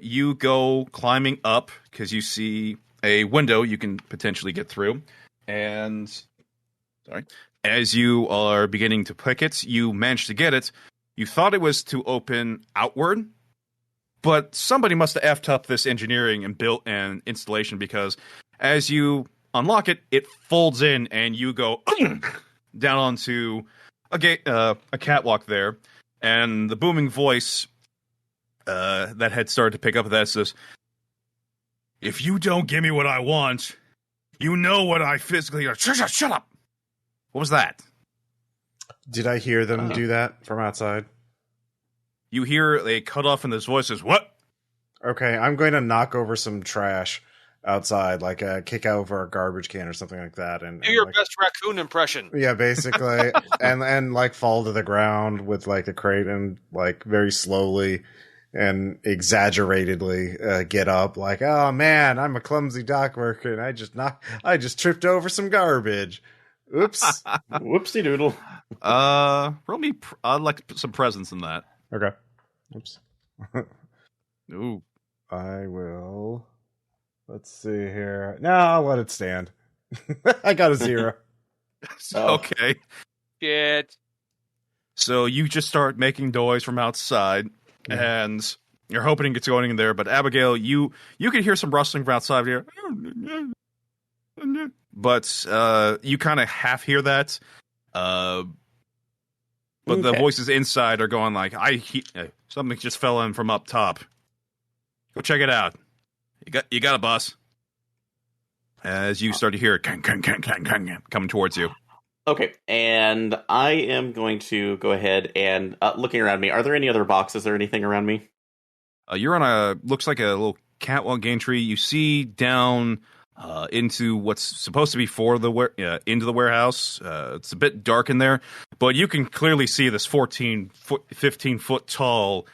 [SPEAKER 3] You go climbing up because you see a window you can potentially get through. And, sorry, as you are beginning to pick it, you manage to get it. You thought it was to open outward, but somebody must have effed up this engineering and built an installation because as you unlock it, it folds in and you go down onto a catwalk there. And the booming voice that had started to pick up that says, "If you don't give me what I want, you know what I physically... Shut up! What was that?"
[SPEAKER 1] Did I hear them do that from outside?
[SPEAKER 3] You hear a cutoff in this voice says, "What?"
[SPEAKER 1] Okay, I'm going to knock over some trash outside, like kick over a garbage can or something like that. And
[SPEAKER 2] Do your
[SPEAKER 1] like,
[SPEAKER 2] best raccoon impression.
[SPEAKER 1] Yeah, basically. and like fall to the ground with like a crate and like very slowly and exaggeratedly get up like, "Oh man, I'm a clumsy dock worker and I just tripped over some garbage. Oops."
[SPEAKER 4] Whoopsie doodle.
[SPEAKER 3] Roll me. I'd like to put some presence in that.
[SPEAKER 1] Okay. Oops.
[SPEAKER 3] Ooh.
[SPEAKER 1] I will. Let's see here. No, I'll let it stand. I got a 0.
[SPEAKER 3] Okay.
[SPEAKER 2] Shit.
[SPEAKER 3] So you just start making noise from outside, and you're hoping it gets going in there. But Abigail, you can hear some rustling from outside here. But you kind of half hear that. But the voices inside are going like, something just fell in from up top. Go check it out. You got it, boss. As you start to hear it coming towards you.
[SPEAKER 4] Okay, and I am going to go ahead and looking around me. Are there any other boxes or anything around me?
[SPEAKER 3] You're on looks like a little catwalk gantry. You see down into what's supposed to be into the warehouse. It's a bit dark in there, but you can clearly see this 15 foot tall,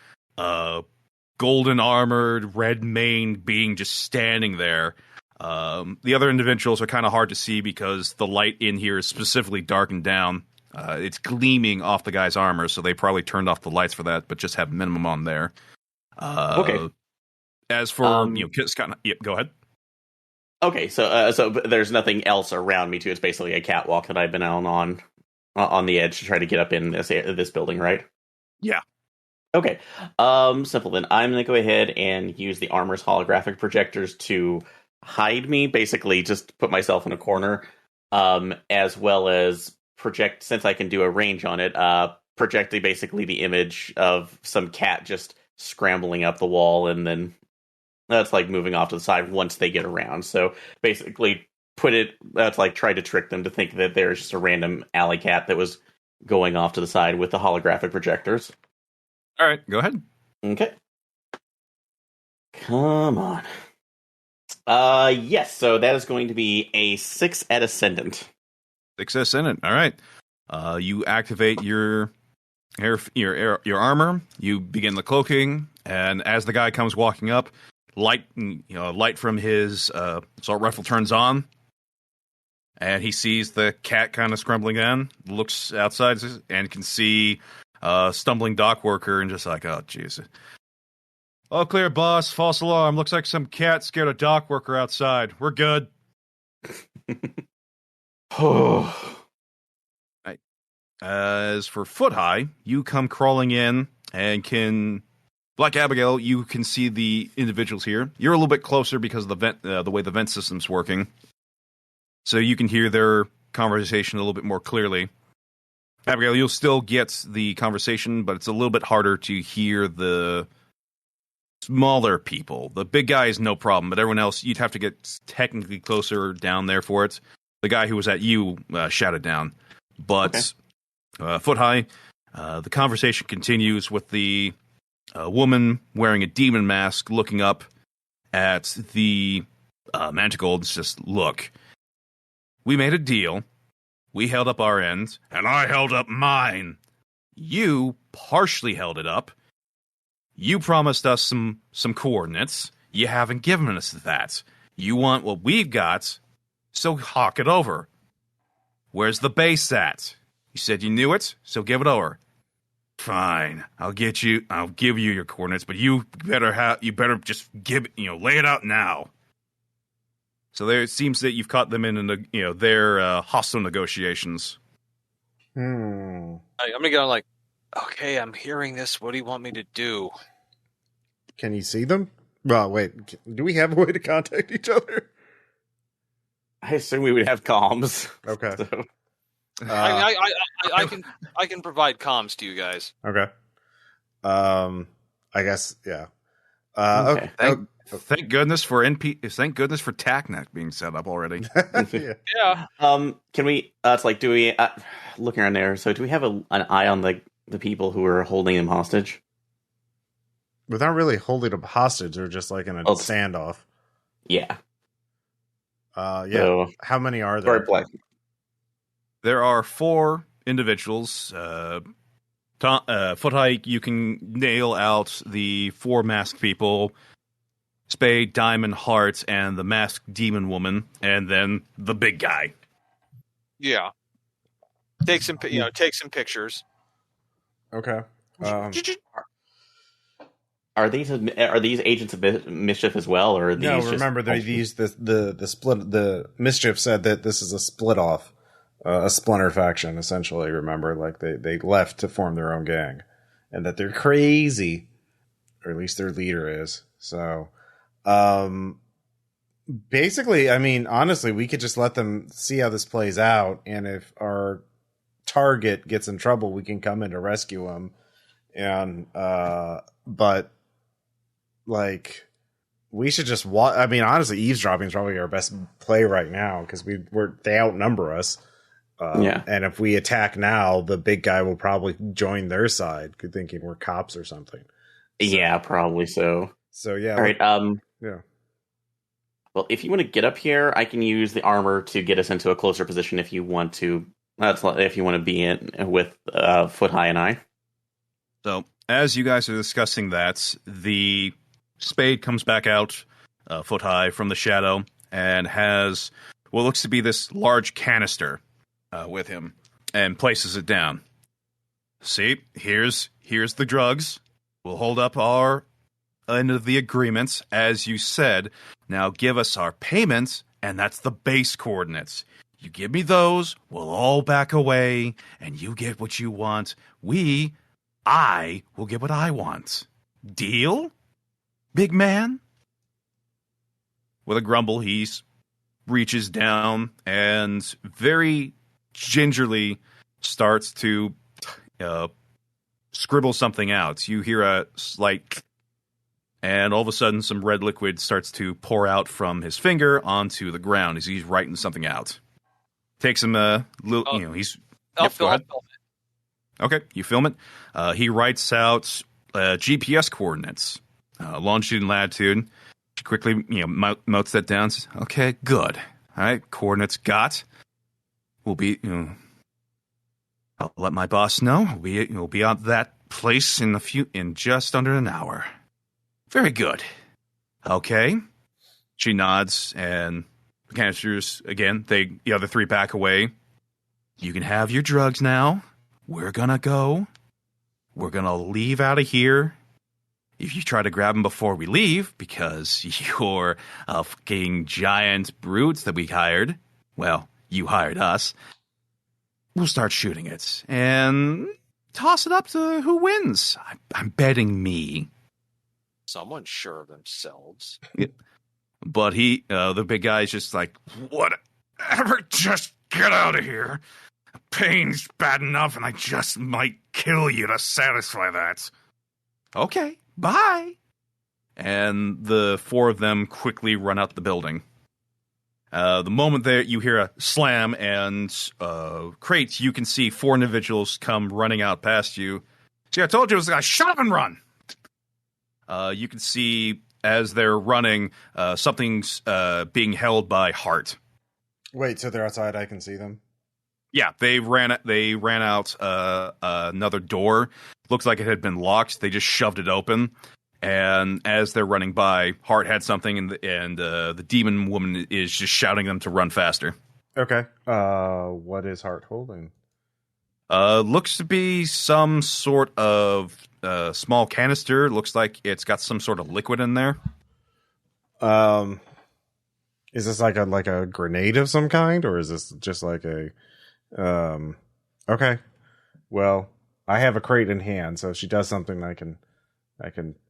[SPEAKER 3] golden armored, red maned being just standing there. The other individuals are kind of hard to see because the light in here is specifically darkened down. It's gleaming off the guy's armor, so they probably turned off the lights for that, but just have minimum on there.
[SPEAKER 4] Okay.
[SPEAKER 3] As for go ahead.
[SPEAKER 4] Okay, so there's nothing else around me too. It's basically a catwalk that I've been on the edge to try to get up in this building, right?
[SPEAKER 3] Yeah.
[SPEAKER 4] Okay. Simple then. I'm gonna go ahead and use the armor's holographic projectors to hide me, basically just put myself in a corner, as well as project, since I can do a range on it, projecting basically the image of some cat just scrambling up the wall, and then that's like moving off to the side once they get around. So basically that's like try to trick them to think that there's just a random alley cat that was going off to the side with the holographic projectors.
[SPEAKER 3] All right, go ahead.
[SPEAKER 4] Okay. Come on. Yes, so that is going to be a 6 at Ascendant.
[SPEAKER 3] 6 Ascendant, all right. You activate your armor, you begin the cloaking, and as the guy comes walking up, light from his assault rifle turns on, and he sees the cat kind of scrambling in, looks outside, and can see stumbling dock worker, and just like, oh, jeez. All clear, boss. False alarm. Looks like some cat scared a dock worker outside. We're good. Right. As for Foot High, you come crawling in and can, like Abigail, you can see the individuals here. You're a little bit closer because of the way the vent system's working, so you can hear their conversation a little bit more clearly. Abigail, you'll still get the conversation, but it's a little bit harder to hear the smaller people. The big guy is no problem, but everyone else, you'd have to get technically closer down there for it. The guy who was at you shouted down. But Foot High, the conversation continues with the woman wearing a demon mask looking up at the Manticore. It's just, look, we made a deal. We held up our end, and I held up mine. You partially held it up. You promised us some coordinates. You haven't given us that. You want what we've got, so hawk it over. Where's the base at? You said you knew it, so give it over. Fine, I'll give you your coordinates, but you better just lay it out now. So it seems that you've caught them in their hostile negotiations.
[SPEAKER 2] I'm gonna go like, okay, I'm hearing this. What do you want me to do?
[SPEAKER 1] Can you see them? Well, wait. Do we have a way to contact each other?
[SPEAKER 4] I assume we would have comms.
[SPEAKER 1] Okay.
[SPEAKER 4] So.
[SPEAKER 2] I can provide comms to you guys.
[SPEAKER 1] Okay. I guess yeah. Okay.
[SPEAKER 3] Thank goodness for Thank goodness for TACnet being set up already.
[SPEAKER 2] Yeah.
[SPEAKER 4] Can we? It's like, do we looking around there? So, do we have an eye on the people who are holding him hostage?
[SPEAKER 1] We're not really holding them hostage. They're just like in a standoff.
[SPEAKER 4] Yeah.
[SPEAKER 1] Yeah.
[SPEAKER 4] So,
[SPEAKER 1] how many are there?
[SPEAKER 3] There are 4 individuals. Foot Hike, you can nail out the 4 masked people. Spade, Diamond, Heart, and the masked demon woman, and then the big guy.
[SPEAKER 2] Yeah. Take some pictures.
[SPEAKER 1] Okay.
[SPEAKER 4] Are these agents of mischief as well, or are these?
[SPEAKER 1] No, remember they used the split. The mischief said that this is a split off, a splinter faction. Essentially, remember, like they left to form their own gang, and that they're crazy, or at least their leader is. So, basically, I mean, honestly, we could just let them see how this plays out, and if our target gets in trouble, we can come in to rescue him. And but like we should just watch. I mean, honestly, eavesdropping is probably our best play right now because they outnumber us. And if we attack now, the big guy will probably join their side, thinking we're cops or something. So,
[SPEAKER 4] yeah, probably so.
[SPEAKER 1] So yeah.
[SPEAKER 4] All right.
[SPEAKER 1] Yeah.
[SPEAKER 4] Well, if you want to get up here, I can use the armor to get us into a closer position. If you want to, if you want to be in with Foot High and I.
[SPEAKER 3] So as you guys are discussing that, the Spade comes back out, Foot High, from the shadow, and has what looks to be this large canister with him, and places it down. See, here's the drugs. We'll hold up our end of the agreement, as you said. Now give us our payments, and that's the base coordinates. You give me those, we'll all back away, and you get what you want. I will get what I want. Deal? Big man? With a grumble, he reaches down and very gingerly starts to scribble something out. You hear a slight, and all of a sudden some red liquid starts to pour out from his finger onto the ground as he's writing something out. Takes him a little,
[SPEAKER 2] I'll film it.
[SPEAKER 3] Okay, you film it. He writes out GPS coordinates, longitude and latitude. She quickly, notes that down. Says, okay, good. All right, coordinates got. We'll be, I'll let my boss know. We'll be at that place in just under an hour. Very good. Okay. She nods, and the canisters again. The other 3 back away. You can have your drugs now. We're gonna go. We're gonna leave out of here. If you try to grab them before we leave, because you're a fucking giant brutes that we hired, well, you hired us, we'll start shooting it and toss it up to who wins. I'm betting me.
[SPEAKER 2] Someone's sure of themselves.
[SPEAKER 3] Yeah. But the big guy's just like, whatever, just get out of here. Pain's bad enough, and I just might kill you to satisfy that. Okay, bye. And the 4 of them quickly run out the building. The moment there you hear a slam and crates, you can see 4 individuals come running out past you. See, I told you it was a shut up and run. You can see as they're running, something's being held by Hart.
[SPEAKER 1] Wait, so they're outside? I can see them.
[SPEAKER 3] Yeah, they ran out another door. Looks like it had been locked. They just shoved it open. And as they're running by, Hart had something, and the demon woman is just shouting them to run faster.
[SPEAKER 1] Okay. What is Hart holding?
[SPEAKER 3] Looks to be some sort of small canister. Looks like it's got some sort of liquid in there.
[SPEAKER 1] Is this like a grenade of some kind, or is this just like a okay. Well, I have a crate in hand, so if she does something, I can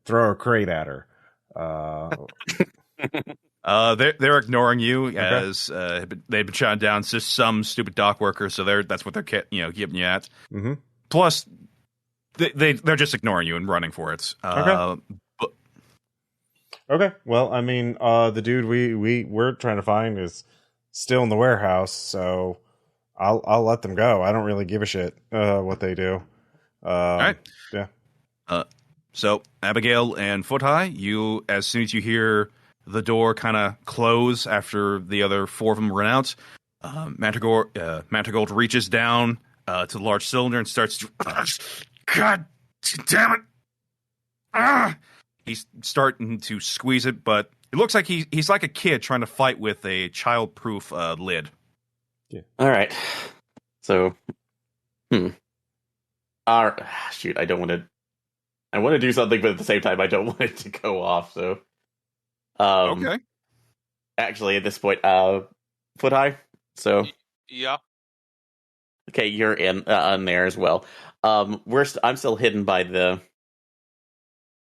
[SPEAKER 1] throw a crate at her.
[SPEAKER 3] They're ignoring you as they've been shot down. It's just some stupid dock worker, so that's what they're giving you at.
[SPEAKER 1] Mm-hmm.
[SPEAKER 3] Plus, they're just ignoring you and running for it.
[SPEAKER 1] Okay. Well, I mean, the dude we're trying to find is still in the warehouse, so I'll let them go. I don't really give a shit what they do.
[SPEAKER 3] All right.
[SPEAKER 1] Yeah.
[SPEAKER 3] So Abigail and Foot High, you as soon as you hear the door kind of close after the other four of them run out, Mantigold reaches down to the large cylinder and starts to... God damn it! He's starting to squeeze it, but it looks like he's like a kid trying to fight with a child-proof lid.
[SPEAKER 1] Yeah.
[SPEAKER 4] All right. So, shoot, I don't want to... I want to do something, but at the same time, I don't want it to go off, so...
[SPEAKER 3] Okay.
[SPEAKER 4] Actually, at this point, Foot High, so...
[SPEAKER 2] Yeah.
[SPEAKER 4] Okay, you're in there as well. I'm still hidden by the...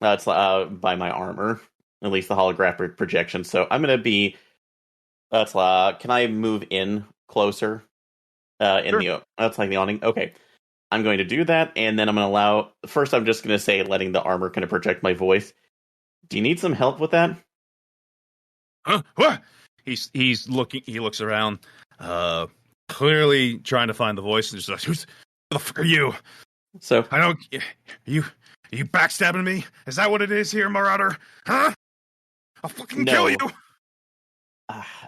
[SPEAKER 4] by my armor, at least the holographic projection, so I'm going to be... can I move in closer?
[SPEAKER 3] Sure.
[SPEAKER 4] That's like the awning? Okay. I'm going to do that, and then I'm going to allow... First, I'm just going to say letting the armor kind of project my voice. Do you need some help with that?
[SPEAKER 3] What? He's looking. He looks around, clearly trying to find the voice, and just like, "Who the fuck are you?"
[SPEAKER 4] So
[SPEAKER 3] I don't. You backstabbing me? Is that what it is here, Marauder? Huh? I'll fucking kill you.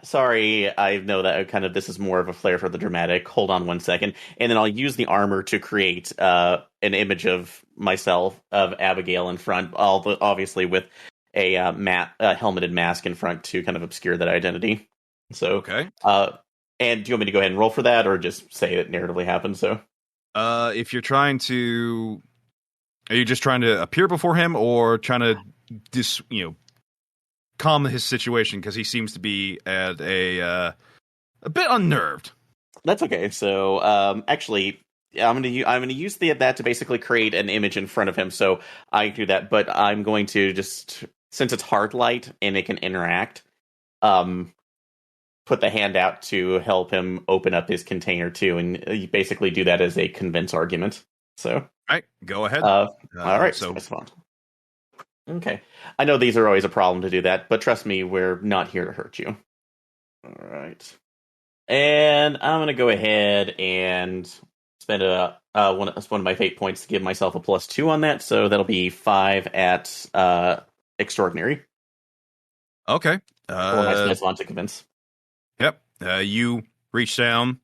[SPEAKER 4] Sorry, I know that kind of this is more of a flair for the dramatic. Hold on one second, and then I'll use the armor to create an image of myself, of Abigail in front, obviously with a helmeted mask in front to kind of obscure that identity. So,
[SPEAKER 3] okay.
[SPEAKER 4] And do you want me to go ahead and roll for that, or just say it narratively happened? So,
[SPEAKER 3] if you're trying to, are you just trying to appear before him, or trying to calm his situation, because he seems to be at a bit unnerved?
[SPEAKER 4] That's okay. So, actually, I'm gonna use that to basically create an image in front of him. So I can do that, but I'm going to just, since it's hard light and it can interact, put the hand out to help him open up his container too, and you basically do that as a convince argument. So,
[SPEAKER 3] all right, go ahead.
[SPEAKER 4] All right,
[SPEAKER 3] so
[SPEAKER 4] respond. Okay, I know these are always a problem to do that, but trust me, we're not here to hurt you. All right, and I'm gonna go ahead and spend one of my fate points to give myself a +2 on that, so that'll be 5 at extraordinary.
[SPEAKER 3] Okay.
[SPEAKER 4] Or my want to convince.
[SPEAKER 3] Yep. You reach down.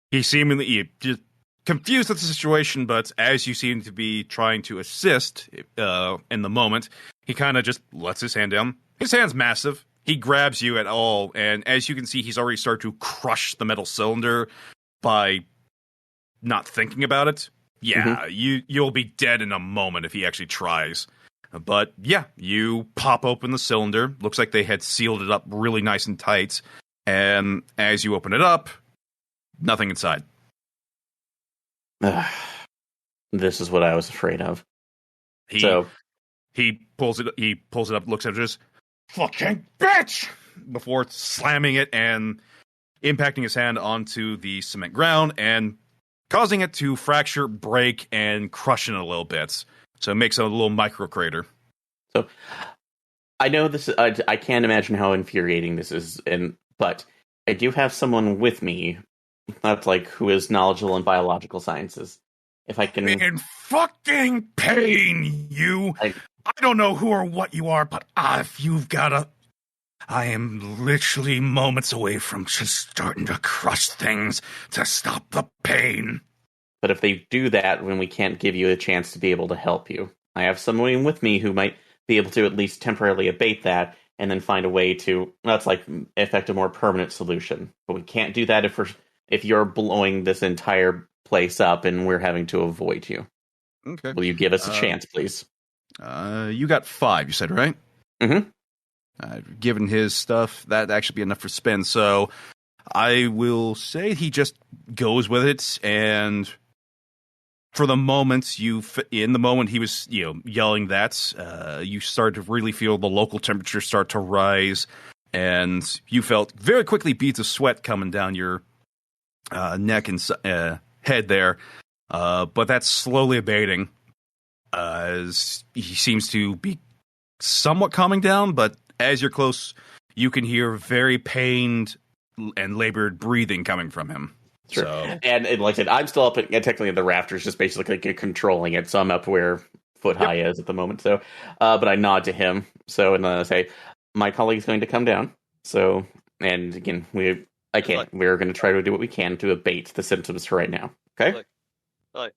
[SPEAKER 3] He seemingly just confused at the situation, but as you seem to be trying to assist in the moment, he kind of just lets his hand down. His hand's massive. He grabs you at all, and as you can see, he's already started to crush the metal cylinder by not thinking about it. Yeah, you'll be dead in a moment if he actually tries. But yeah, you pop open the cylinder. Looks like they had sealed it up really nice and tight. And as you open it up, nothing inside.
[SPEAKER 4] This is what I was afraid of.
[SPEAKER 3] He pulls it up, looks at it, just fucking bitch before slamming it and impacting his hand onto the cement ground and causing it to fracture, break, and crush in a little bit. So it makes a little micro crater. So
[SPEAKER 4] I know this. I can't imagine how infuriating this is, but I do have someone with me that's who is knowledgeable in biological sciences. If I can,
[SPEAKER 3] in fucking pain, you. I don't know who or what you are, but if you've got I am literally moments away from just starting to crush things to stop the pain.
[SPEAKER 4] But if they do that, when we can't give you a chance to be able to help you, I have someone with me who might be able to at least temporarily abate that, and then find a way to effect a more permanent solution. But we can't do that if you're blowing this entire place up, and we're having to avoid you.
[SPEAKER 3] Okay.
[SPEAKER 4] Will you give us a chance, please?
[SPEAKER 3] You got 5, you said, right?
[SPEAKER 4] Mm-hmm.
[SPEAKER 3] Given his stuff, that'd actually be enough for spin. So I will say he just goes with it, and for the moment, in the moment he was yelling that, you start to really feel the local temperature start to rise, and you felt very quickly beads of sweat coming down your neck and head there, but that's slowly abating as he seems to be somewhat calming down, but as you're close, you can hear very pained and labored breathing coming from him.
[SPEAKER 4] Sure.
[SPEAKER 3] So,
[SPEAKER 4] and like I said, I'm still up technically in the rafters, just basically controlling it. So I'm up where foot high is at the moment. So, but I nod to him. So, and then I say, my colleague's going to come down. So, and again, we're going to try to do what we can to abate the symptoms for right now. Okay.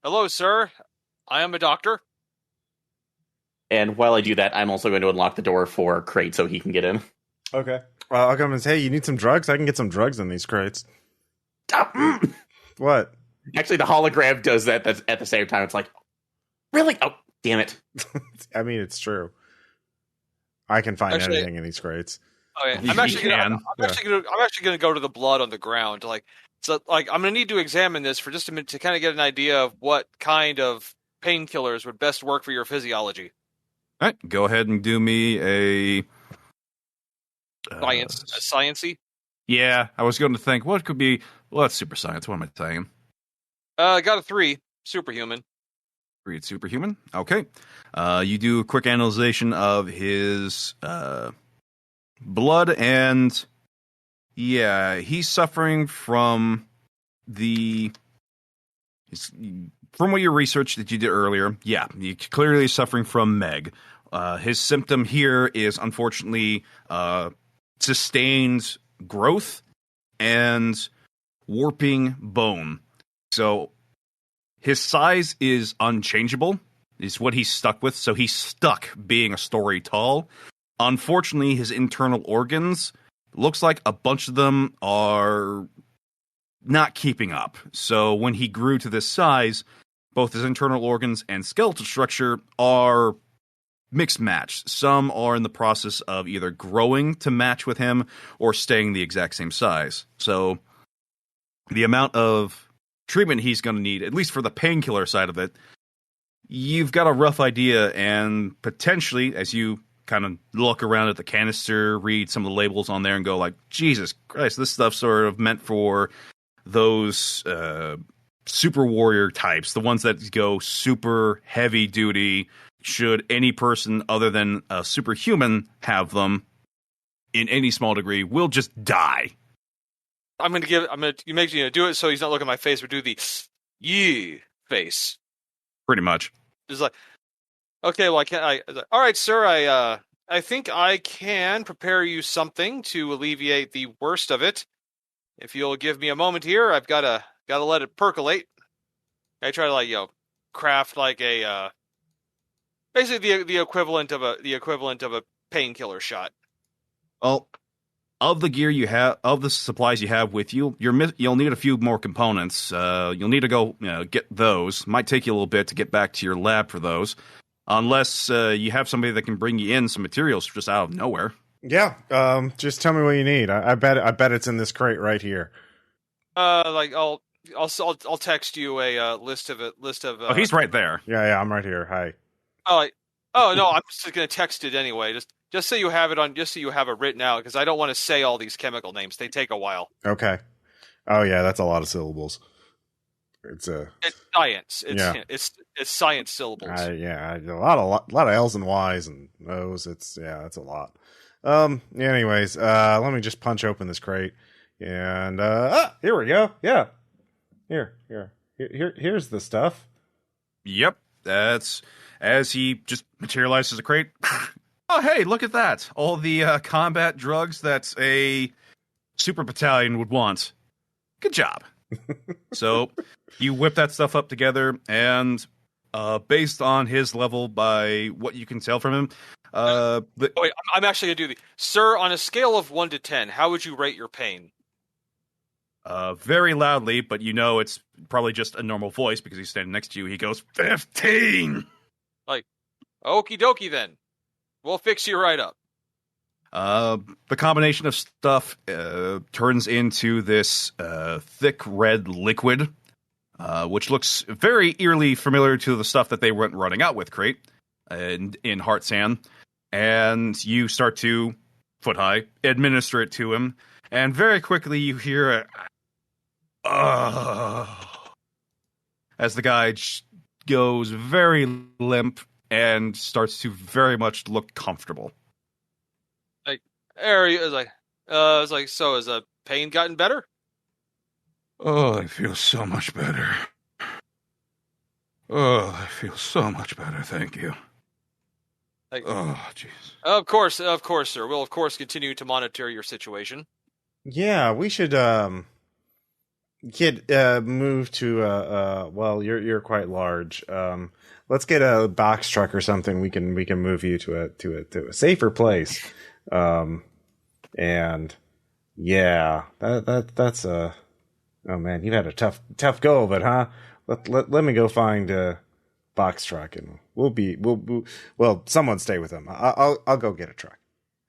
[SPEAKER 2] Hello, sir. I am a doctor.
[SPEAKER 4] And while I do that, I'm also going to unlock the door for Crate so he can get in.
[SPEAKER 1] Okay. I'll come and say, hey, you need some drugs? I can get some drugs in these crates. What?
[SPEAKER 4] Actually, the hologram does that at the same time. It's like, really? Oh, damn it.
[SPEAKER 1] I mean, it's true. I can find anything in these crates.
[SPEAKER 2] Okay. I'm actually going to go to the blood on the ground. I'm going to need to examine this for just a minute to kind of get an idea of what kind of painkillers would best work for your physiology.
[SPEAKER 3] all right, go ahead and do me a
[SPEAKER 2] Science-y?
[SPEAKER 3] Yeah, I was going to think what could be. Well, that's super science. What am I saying?
[SPEAKER 2] I got a 3. Superhuman.
[SPEAKER 3] 3 superhuman. Okay. You do a quick analyzation of his blood, and he's suffering from from what your research that you did earlier. Yeah, he's clearly suffering from Meg. His symptom here is unfortunately sustained growth and warping bone. So his size is unchangeable, is what he's stuck with. So he's stuck being a story tall. Unfortunately, his internal organs, looks like a bunch of them are not keeping up. So when he grew to this size, both his internal organs and skeletal structure are mixed match. Some are in the process of either growing to match with him or staying the exact same size. So the amount of treatment he's going to need, at least for the painkiller side of it, you've got a rough idea, and potentially, as you kind of look around at the canister, read some of the labels on there and go like, Jesus Christ, this stuff's sort of meant for those super warrior types, the ones that go super heavy duty. Should any person other than a superhuman have them in any small degree, will just die.
[SPEAKER 2] You make do it so he's not looking at my face, but do the yee face.
[SPEAKER 3] Pretty much.
[SPEAKER 2] Just like, okay, well, all right, sir, I think I can prepare you something to alleviate the worst of it. If you'll give me a moment here, I've gotta let it percolate. I try to craft like a basically the equivalent of a painkiller shot.
[SPEAKER 3] Well, of the gear you have, of the supplies you have with you, you'll need a few more components. You'll need to go get those. Might take you a little bit to get back to your lab for those, unless you have somebody that can bring you in some materials just out of nowhere.
[SPEAKER 1] Yeah, just tell me what you need. I bet it's in this crate right here.
[SPEAKER 2] I'll text you a list of.
[SPEAKER 3] Oh, he's right there.
[SPEAKER 1] Yeah, I'm right here. Hi.
[SPEAKER 2] Oh no, I'm just gonna text it anyway. Just so you have it on, just so you have it written out, because I don't want to say all these chemical names. They take a while.
[SPEAKER 1] Okay. Oh yeah, that's a lot of syllables. It's
[SPEAKER 2] science. It's science syllables.
[SPEAKER 1] A lot of L's and Y's and O's. That's a lot. Anyways, let me just punch open this crate, and here we go. Yeah. Here's the stuff.
[SPEAKER 3] Yep, that's as he just materializes a crate. Oh, hey, look at that! All the combat drugs that a super battalion would want. Good job. So you whip that stuff up together, and based on his level, by what you can tell from him,
[SPEAKER 2] I'm actually gonna do the sir on a scale of 1 to 10. How would you rate your pain?
[SPEAKER 3] very loudly, but you know it's probably just a normal voice because he's standing next to you. He goes, 15!
[SPEAKER 2] Like, okie dokie then. We'll fix you right up.
[SPEAKER 3] The combination of stuff turns into this thick red liquid, which looks very eerily familiar to the stuff that they went running out with, Crate, in Heart Sand. And you start to, foot high, administer it to him. And very quickly you hear as the guy goes very limp and starts to very much look comfortable.
[SPEAKER 2] Harry is like, so has the pain gotten better?
[SPEAKER 3] Oh, I feel so much better. Oh, I feel so much better, thank you.
[SPEAKER 2] Like,
[SPEAKER 3] oh, jeez.
[SPEAKER 2] Of course, sir. We'll of course continue to monitor your situation.
[SPEAKER 1] Yeah, we should get move to well, you're quite large. Let's get a box truck or something. We can move you to a safer place. And yeah, that's oh man, you've had a tough go of it, huh? Let me go find a box truck and we'll someone stay with him. I'll go get a truck.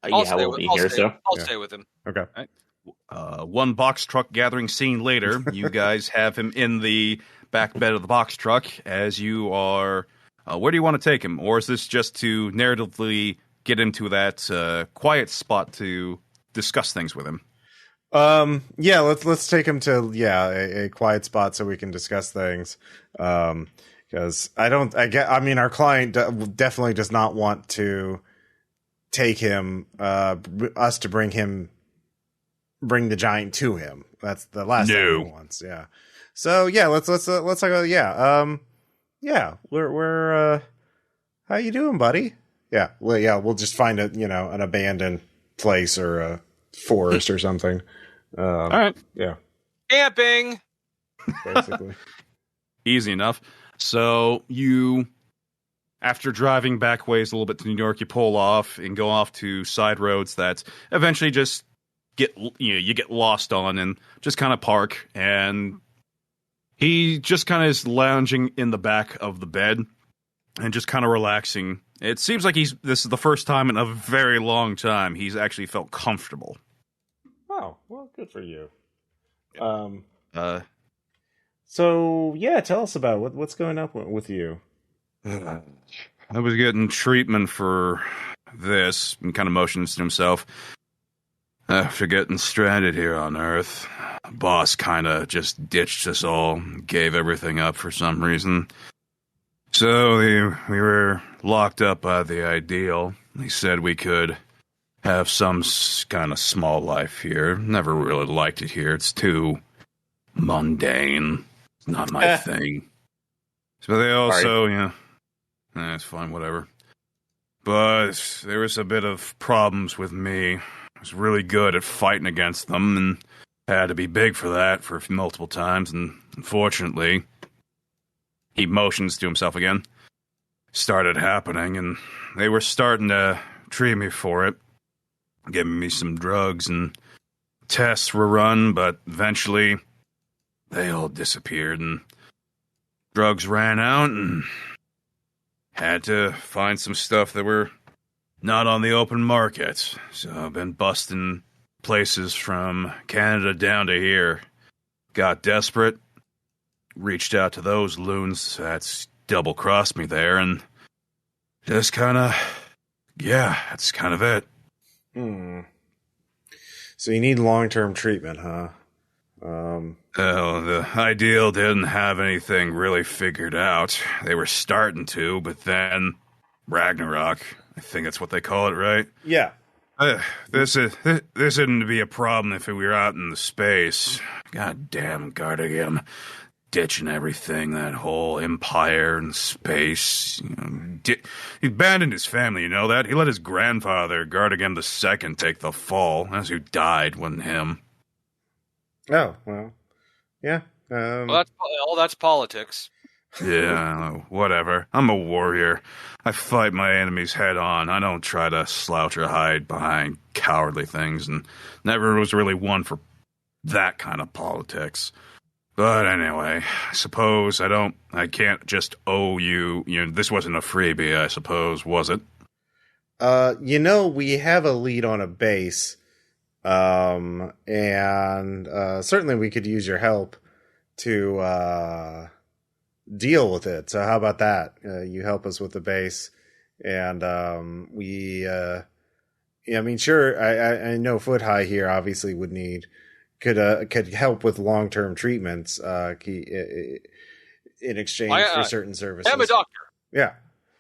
[SPEAKER 2] I'll stay with him.
[SPEAKER 1] Okay.
[SPEAKER 3] One box truck gathering scene later, you guys have him in the back bed of the box truck as you are. Where do you want to take him, or is this just to narratively get into that quiet spot to discuss things with him?
[SPEAKER 1] Yeah, let's take him to a quiet spot so we can discuss things. Because I mean, our client definitely does not want to take him, us to bring the giant to him. That's the last thing he wants. Yeah. So yeah, let's go. Yeah. We're how you doing, buddy? Yeah. Well, yeah, we'll just find an abandoned place or a forest or something.
[SPEAKER 3] All right.
[SPEAKER 1] Yeah.
[SPEAKER 2] Camping.
[SPEAKER 1] Basically.
[SPEAKER 3] Easy enough. So you, after driving back ways a little bit to New York, you pull off and go off to side roads that eventually just you get lost on and just kind of park. And he just kind of is lounging in the back of the bed and just kind of relaxing. It seems like this is the first time in a very long time he's actually felt comfortable.
[SPEAKER 1] Oh, well, good for you.
[SPEAKER 3] So
[SPEAKER 1] yeah, tell us about what's going up with you.
[SPEAKER 3] I was getting treatment for this, and kind of motions to himself. After getting stranded here on Earth, boss kind of just ditched us all, gave everything up for some reason. So we were locked up by the Ideal. He said we could have some kind of small life here. Never really liked it here. It's too mundane. It's not my thing. So they also, it's fine, whatever. But there was a bit of problems with me. I was really good at fighting against them and had to be big for that for multiple times. And unfortunately, he motions to himself again. Started happening, and they were starting to treat me for it. Giving me some drugs, and tests were run, but eventually they all disappeared, and drugs ran out, and had to find some stuff that were not on the open market. So I've been busting places from Canada down to here. Got desperate, reached out to those loons that's double-crossed me there, and just that's kind of it.
[SPEAKER 1] So you need long-term treatment, huh?
[SPEAKER 3] The Ideal didn't have anything really figured out. They were starting to, but then Ragnarok, I think that's what they call it, right?
[SPEAKER 1] Yeah.
[SPEAKER 3] This isn't to be a problem if we were out in the space. God damn, Gardigam. Ditching everything, that whole empire and space. He abandoned his family, you know that? He let his grandfather, Gardigam II, take the fall. That's who died, wasn't him.
[SPEAKER 1] Oh, well, yeah.
[SPEAKER 2] That's politics.
[SPEAKER 3] Yeah, whatever. I'm a warrior. I fight my enemies head on. I don't try to slouch or hide behind cowardly things, and never was really one for that kind of politics. But anyway, I suppose I can't just owe you, this wasn't a freebie, I suppose, was it?
[SPEAKER 1] We have a lead on a base, and certainly we could use your help to deal with it. So how about that? You help us with the base, and sure. I know Foot High here obviously could help with long-term treatments in exchange for certain services.
[SPEAKER 2] I'm a doctor.
[SPEAKER 1] Yeah,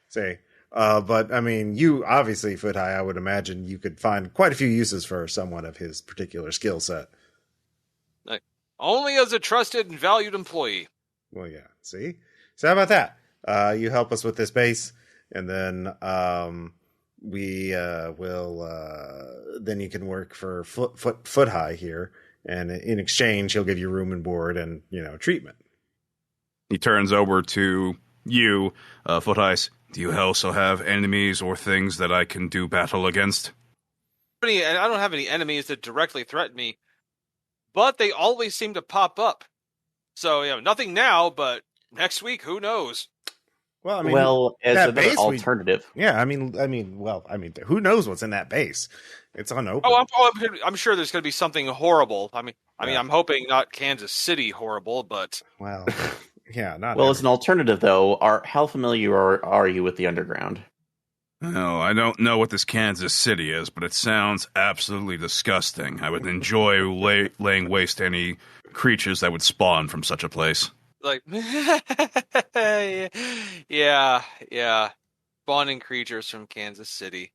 [SPEAKER 1] say. But I mean, you obviously, Foot High, I would imagine you could find quite a few uses for someone of his particular skill set.
[SPEAKER 2] Only as a trusted and valued employee.
[SPEAKER 1] Well, yeah. See? So how about that? You help us with this base, and then we will. Then you can work for Foot High here, and in exchange, he'll give you room and board and treatment.
[SPEAKER 3] He turns over to you, Foot Ice. Do you also have enemies or things that I can do battle against?
[SPEAKER 2] I don't have any enemies that directly threaten me, but they always seem to pop up. So, nothing now, but next week, who knows?
[SPEAKER 4] Well, as another alternative.
[SPEAKER 1] Who knows what's in that base? It's unopened.
[SPEAKER 2] Oh, I'm sure there's going to be something horrible. I'm hoping not Kansas City horrible, but
[SPEAKER 1] well, yeah, not.
[SPEAKER 4] Well, as an alternative, though, how familiar are you with the underground?
[SPEAKER 3] No, I don't know what this Kansas City is, but it sounds absolutely disgusting. I would enjoy laying waste to any creatures that would spawn from such a place.
[SPEAKER 2] Like, yeah, spawning creatures from Kansas City.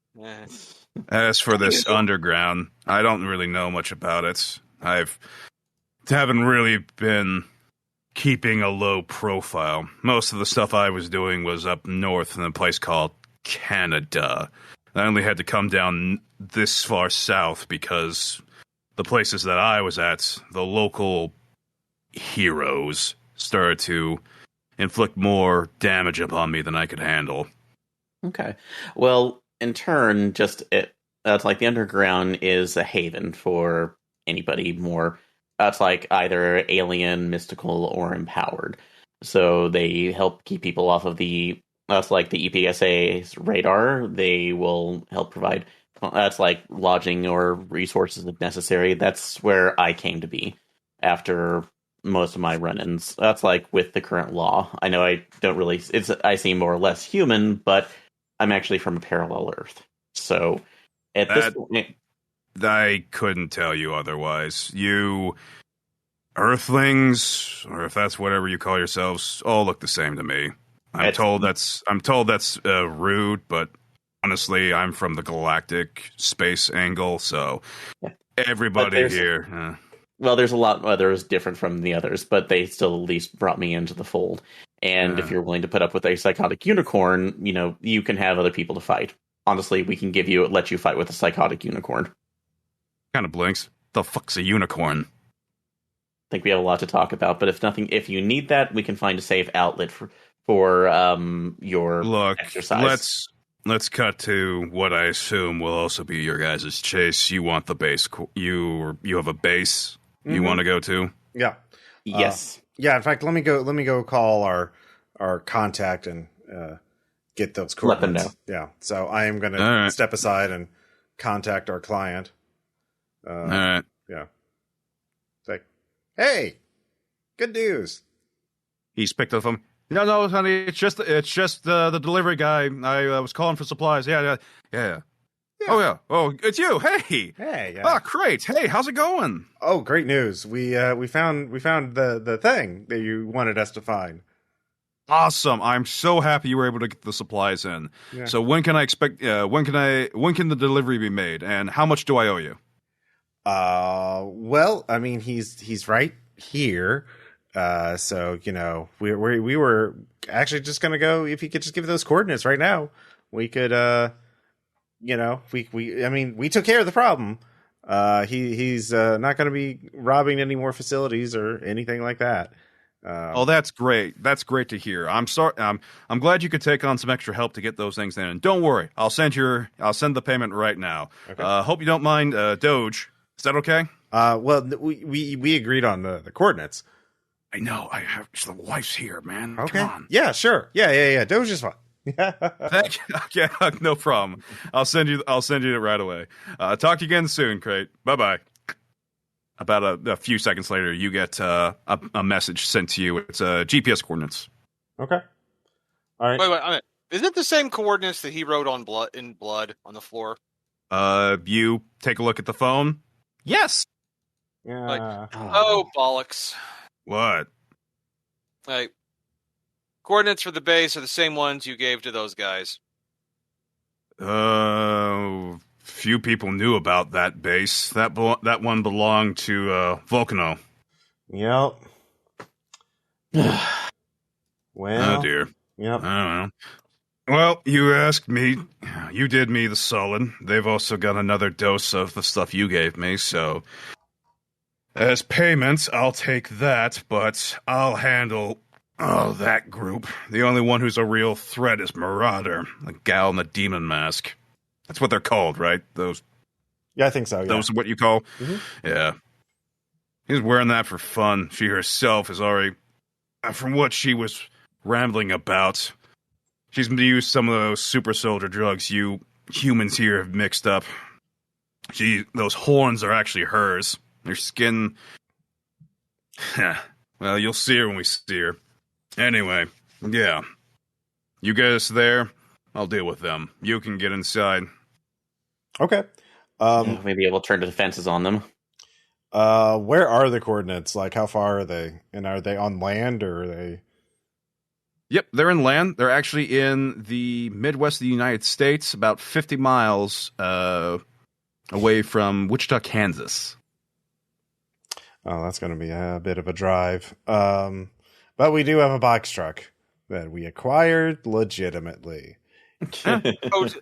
[SPEAKER 3] As for this underground, I don't really know much about it. Haven't really been keeping a low profile. Most of the stuff I was doing was up north in a place called Canada. I only had to come down this far south because the places that I was at, the local heroes started to inflict more damage upon me than I could handle.
[SPEAKER 4] Okay. Well, in turn, that's like the underground is a haven for anybody more. That's like either alien, mystical, or empowered. So they help keep people off of that's like the EPSA's radar. They will help provide, that's like lodging or resources if necessary. That's where I came to be after most of my run-ins. That's like with the current law. I know I seem more or less human, but I'm actually from a parallel Earth. So at this point,
[SPEAKER 3] I couldn't tell you otherwise. You Earthlings, or if that's whatever you call yourselves, all look the same to me. I'm told that's rude, but honestly, I'm from the galactic space angle, so everybody here.
[SPEAKER 4] Well, there's a lot others different from the others, but they still at least brought me into the fold. And if you're willing to put up with a psychotic unicorn, you can have other people to fight. Honestly, we can let you fight with a psychotic unicorn.
[SPEAKER 3] Kind of blinks. The fuck's a unicorn?
[SPEAKER 4] I think we have a lot to talk about, but if you need that, we can find a safe outlet for your exercise.
[SPEAKER 3] Let's cut to what I assume will also be your guys' chase. You want the base? You have a base you want to go to?
[SPEAKER 1] Yeah.
[SPEAKER 4] Yes.
[SPEAKER 1] Yeah. In fact, let me go call our contact and get those coordinates.
[SPEAKER 4] Let them know.
[SPEAKER 1] Yeah. So I am going to step aside and contact our client.
[SPEAKER 3] All right.
[SPEAKER 1] Yeah. It's like, hey, good news.
[SPEAKER 3] He's picked up him. No, honey, it's just the delivery guy. I was calling for supplies. Yeah. Oh yeah. Oh, it's you. Hey.
[SPEAKER 1] Hey.
[SPEAKER 3] Oh, great. Hey, how's it going?
[SPEAKER 1] Oh, great news. We found the thing that you wanted us to find.
[SPEAKER 3] Awesome. I'm so happy you were able to get the supplies in. Yeah. So when can I expect? When can the delivery be made? And how much do I owe you?
[SPEAKER 1] Well, I mean, he's right here. So we were actually just gonna go. If you could just give those coordinates right now, we could. We took care of the problem. He's not going to be robbing any more facilities or anything like that.
[SPEAKER 3] Oh, that's great. That's great to hear. I'm sorry. I'm glad you could take on some extra help to get those things in. And don't worry, I'll send the payment right now. Okay. Hope you don't mind, Doge. Is that okay?
[SPEAKER 1] Well, we agreed on the coordinates.
[SPEAKER 3] I know. The wife's here, man.
[SPEAKER 1] Okay.
[SPEAKER 3] Come on.
[SPEAKER 1] Yeah, sure. Yeah. Doge is fine.
[SPEAKER 3] Thank you. Yeah, no problem. I'll send you it right away. Talk to you again soon, Crate. Bye. About a few seconds later, you get a message sent to you. It's GPS coordinates.
[SPEAKER 1] Okay. All right.
[SPEAKER 2] Wait. Is it the same coordinates that he wrote on blood on the floor?
[SPEAKER 3] You take a look at the phone. Yes.
[SPEAKER 1] Yeah.
[SPEAKER 2] Oh, bollocks.
[SPEAKER 3] What?
[SPEAKER 2] Like, coordinates for the base are the same ones you gave to those guys.
[SPEAKER 3] Few people knew about that base. That one belonged to Volcano.
[SPEAKER 1] Yep. Well.
[SPEAKER 3] Oh dear.
[SPEAKER 1] Yep.
[SPEAKER 3] I don't know. Well, you asked me. You did me the solid. They've also got another dose of the stuff you gave me, so as payment, I'll take that, but I'll handle that group. The only one who's a real threat is Marauder, the gal in the demon mask. That's what they're called, right?
[SPEAKER 1] Yeah, I think so. Yeah.
[SPEAKER 3] Those are what you call?
[SPEAKER 1] Mhm.
[SPEAKER 3] Yeah. He's wearing that for fun. She herself is already, from what she was rambling about, she's used some of those super soldier drugs you humans here have mixed up. Those horns are actually hers. Her skin... Well, you'll see her when we see her. Anyway, yeah. You guys there? I'll deal with them. You can get inside.
[SPEAKER 1] Okay.
[SPEAKER 4] Maybe we'll turn the defenses on them.
[SPEAKER 1] Where are the coordinates? Like, how far are they? And are they on land or are they?
[SPEAKER 3] Yep, they're in land. They're actually in the Midwest of the United States, about 50 miles away from Wichita, Kansas.
[SPEAKER 1] Oh, that's going to be a bit of a drive. But we do have a box truck that we acquired legitimately.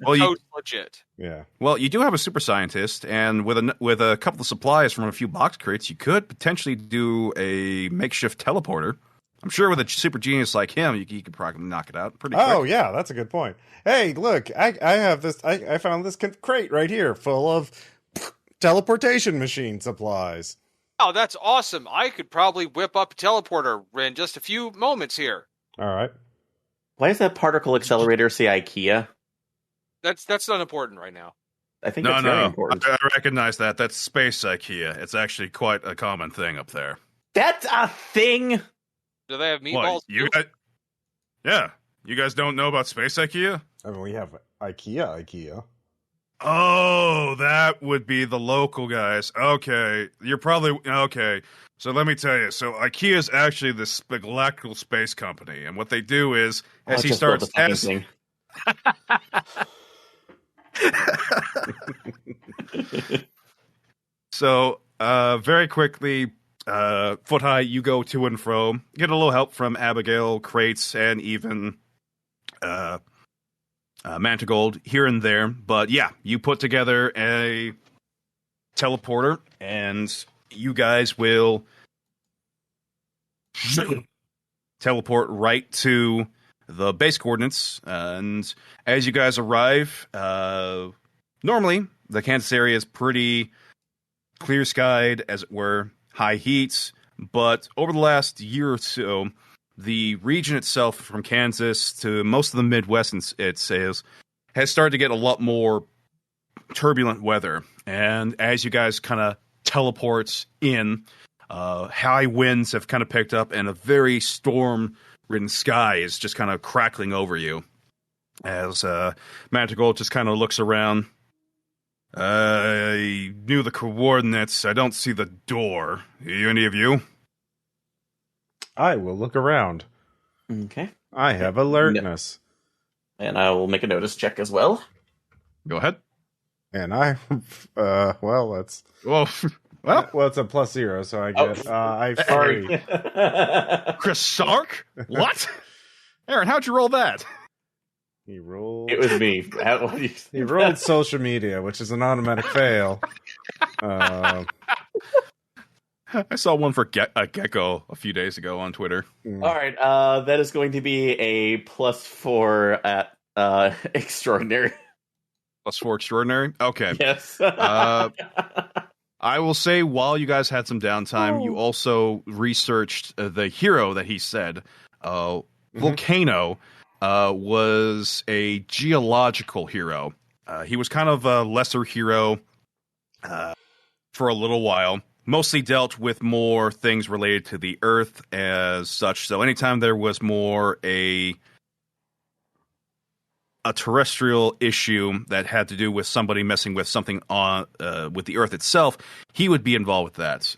[SPEAKER 2] Legit.
[SPEAKER 1] Yeah.
[SPEAKER 3] Well, you do have a super scientist, and with a couple of supplies from a few box crates, you could potentially do a makeshift teleporter. I'm sure with a super genius like him, you could probably knock it out pretty quick.
[SPEAKER 1] Oh, yeah, that's a good point. Hey, look, I have this. I found this crate right here full of teleportation machine supplies.
[SPEAKER 2] Oh, that's awesome. I could probably whip up a teleporter in just a few moments here.
[SPEAKER 1] All right.
[SPEAKER 4] Why does that particle accelerator say IKEA?
[SPEAKER 2] That's not important right now.
[SPEAKER 4] I think that's very important.
[SPEAKER 3] I recognize that. That's space IKEA. It's actually quite a common thing up there.
[SPEAKER 4] That's a thing!
[SPEAKER 2] Do they have meatballs?
[SPEAKER 3] What, yeah. You guys don't know about space IKEA?
[SPEAKER 1] I mean, we have IKEA.
[SPEAKER 3] Oh, that would be the local guys. Okay. You're probably... Okay. So let me tell you. So IKEA is actually this galactical space company. And what they do is, as he starts... So, very quickly, Foot High, you go to and fro. Get a little help from Abigail, Crates, and even... Mantigold here and there, but yeah, you put together a teleporter, and you guys will teleport right to the base coordinates. And as you guys arrive, normally the Kansas area is pretty clear skied, as it were, high heat. But over the last year or so, the region itself, from Kansas to most of the Midwest, it says, has started to get a lot more turbulent weather. And as you guys kind of teleport in, high winds have kind of picked up, and a very storm-ridden sky is just kind of crackling over you. As Mantigold just kind of looks around. I knew the coordinates. I don't see the door. Any of you?
[SPEAKER 1] I will look around.
[SPEAKER 4] Okay.
[SPEAKER 1] I have alertness.
[SPEAKER 4] And I will make a notice check as well.
[SPEAKER 3] Go ahead.
[SPEAKER 1] And I, that's...
[SPEAKER 3] Well,
[SPEAKER 1] it's a +0, so I get, I
[SPEAKER 4] Sorry.
[SPEAKER 3] Chris Sark? What? Aaron, how'd you roll that?
[SPEAKER 1] He rolled...
[SPEAKER 4] It was me.
[SPEAKER 1] He rolled social media, which is an automatic fail.
[SPEAKER 3] I saw one for a gecko a few days ago on Twitter.
[SPEAKER 4] All right, that is going to be a +4 at extraordinary.
[SPEAKER 3] +4 extraordinary? Okay.
[SPEAKER 4] Yes.
[SPEAKER 3] I will say, while you guys had some downtime, you also researched the hero that he said. Volcano was a geological hero. He was kind of a lesser hero for a little while. Mostly dealt with more things related to the Earth as such. So anytime there was more a terrestrial issue that had to do with somebody messing with something on with the Earth itself, he would be involved with that.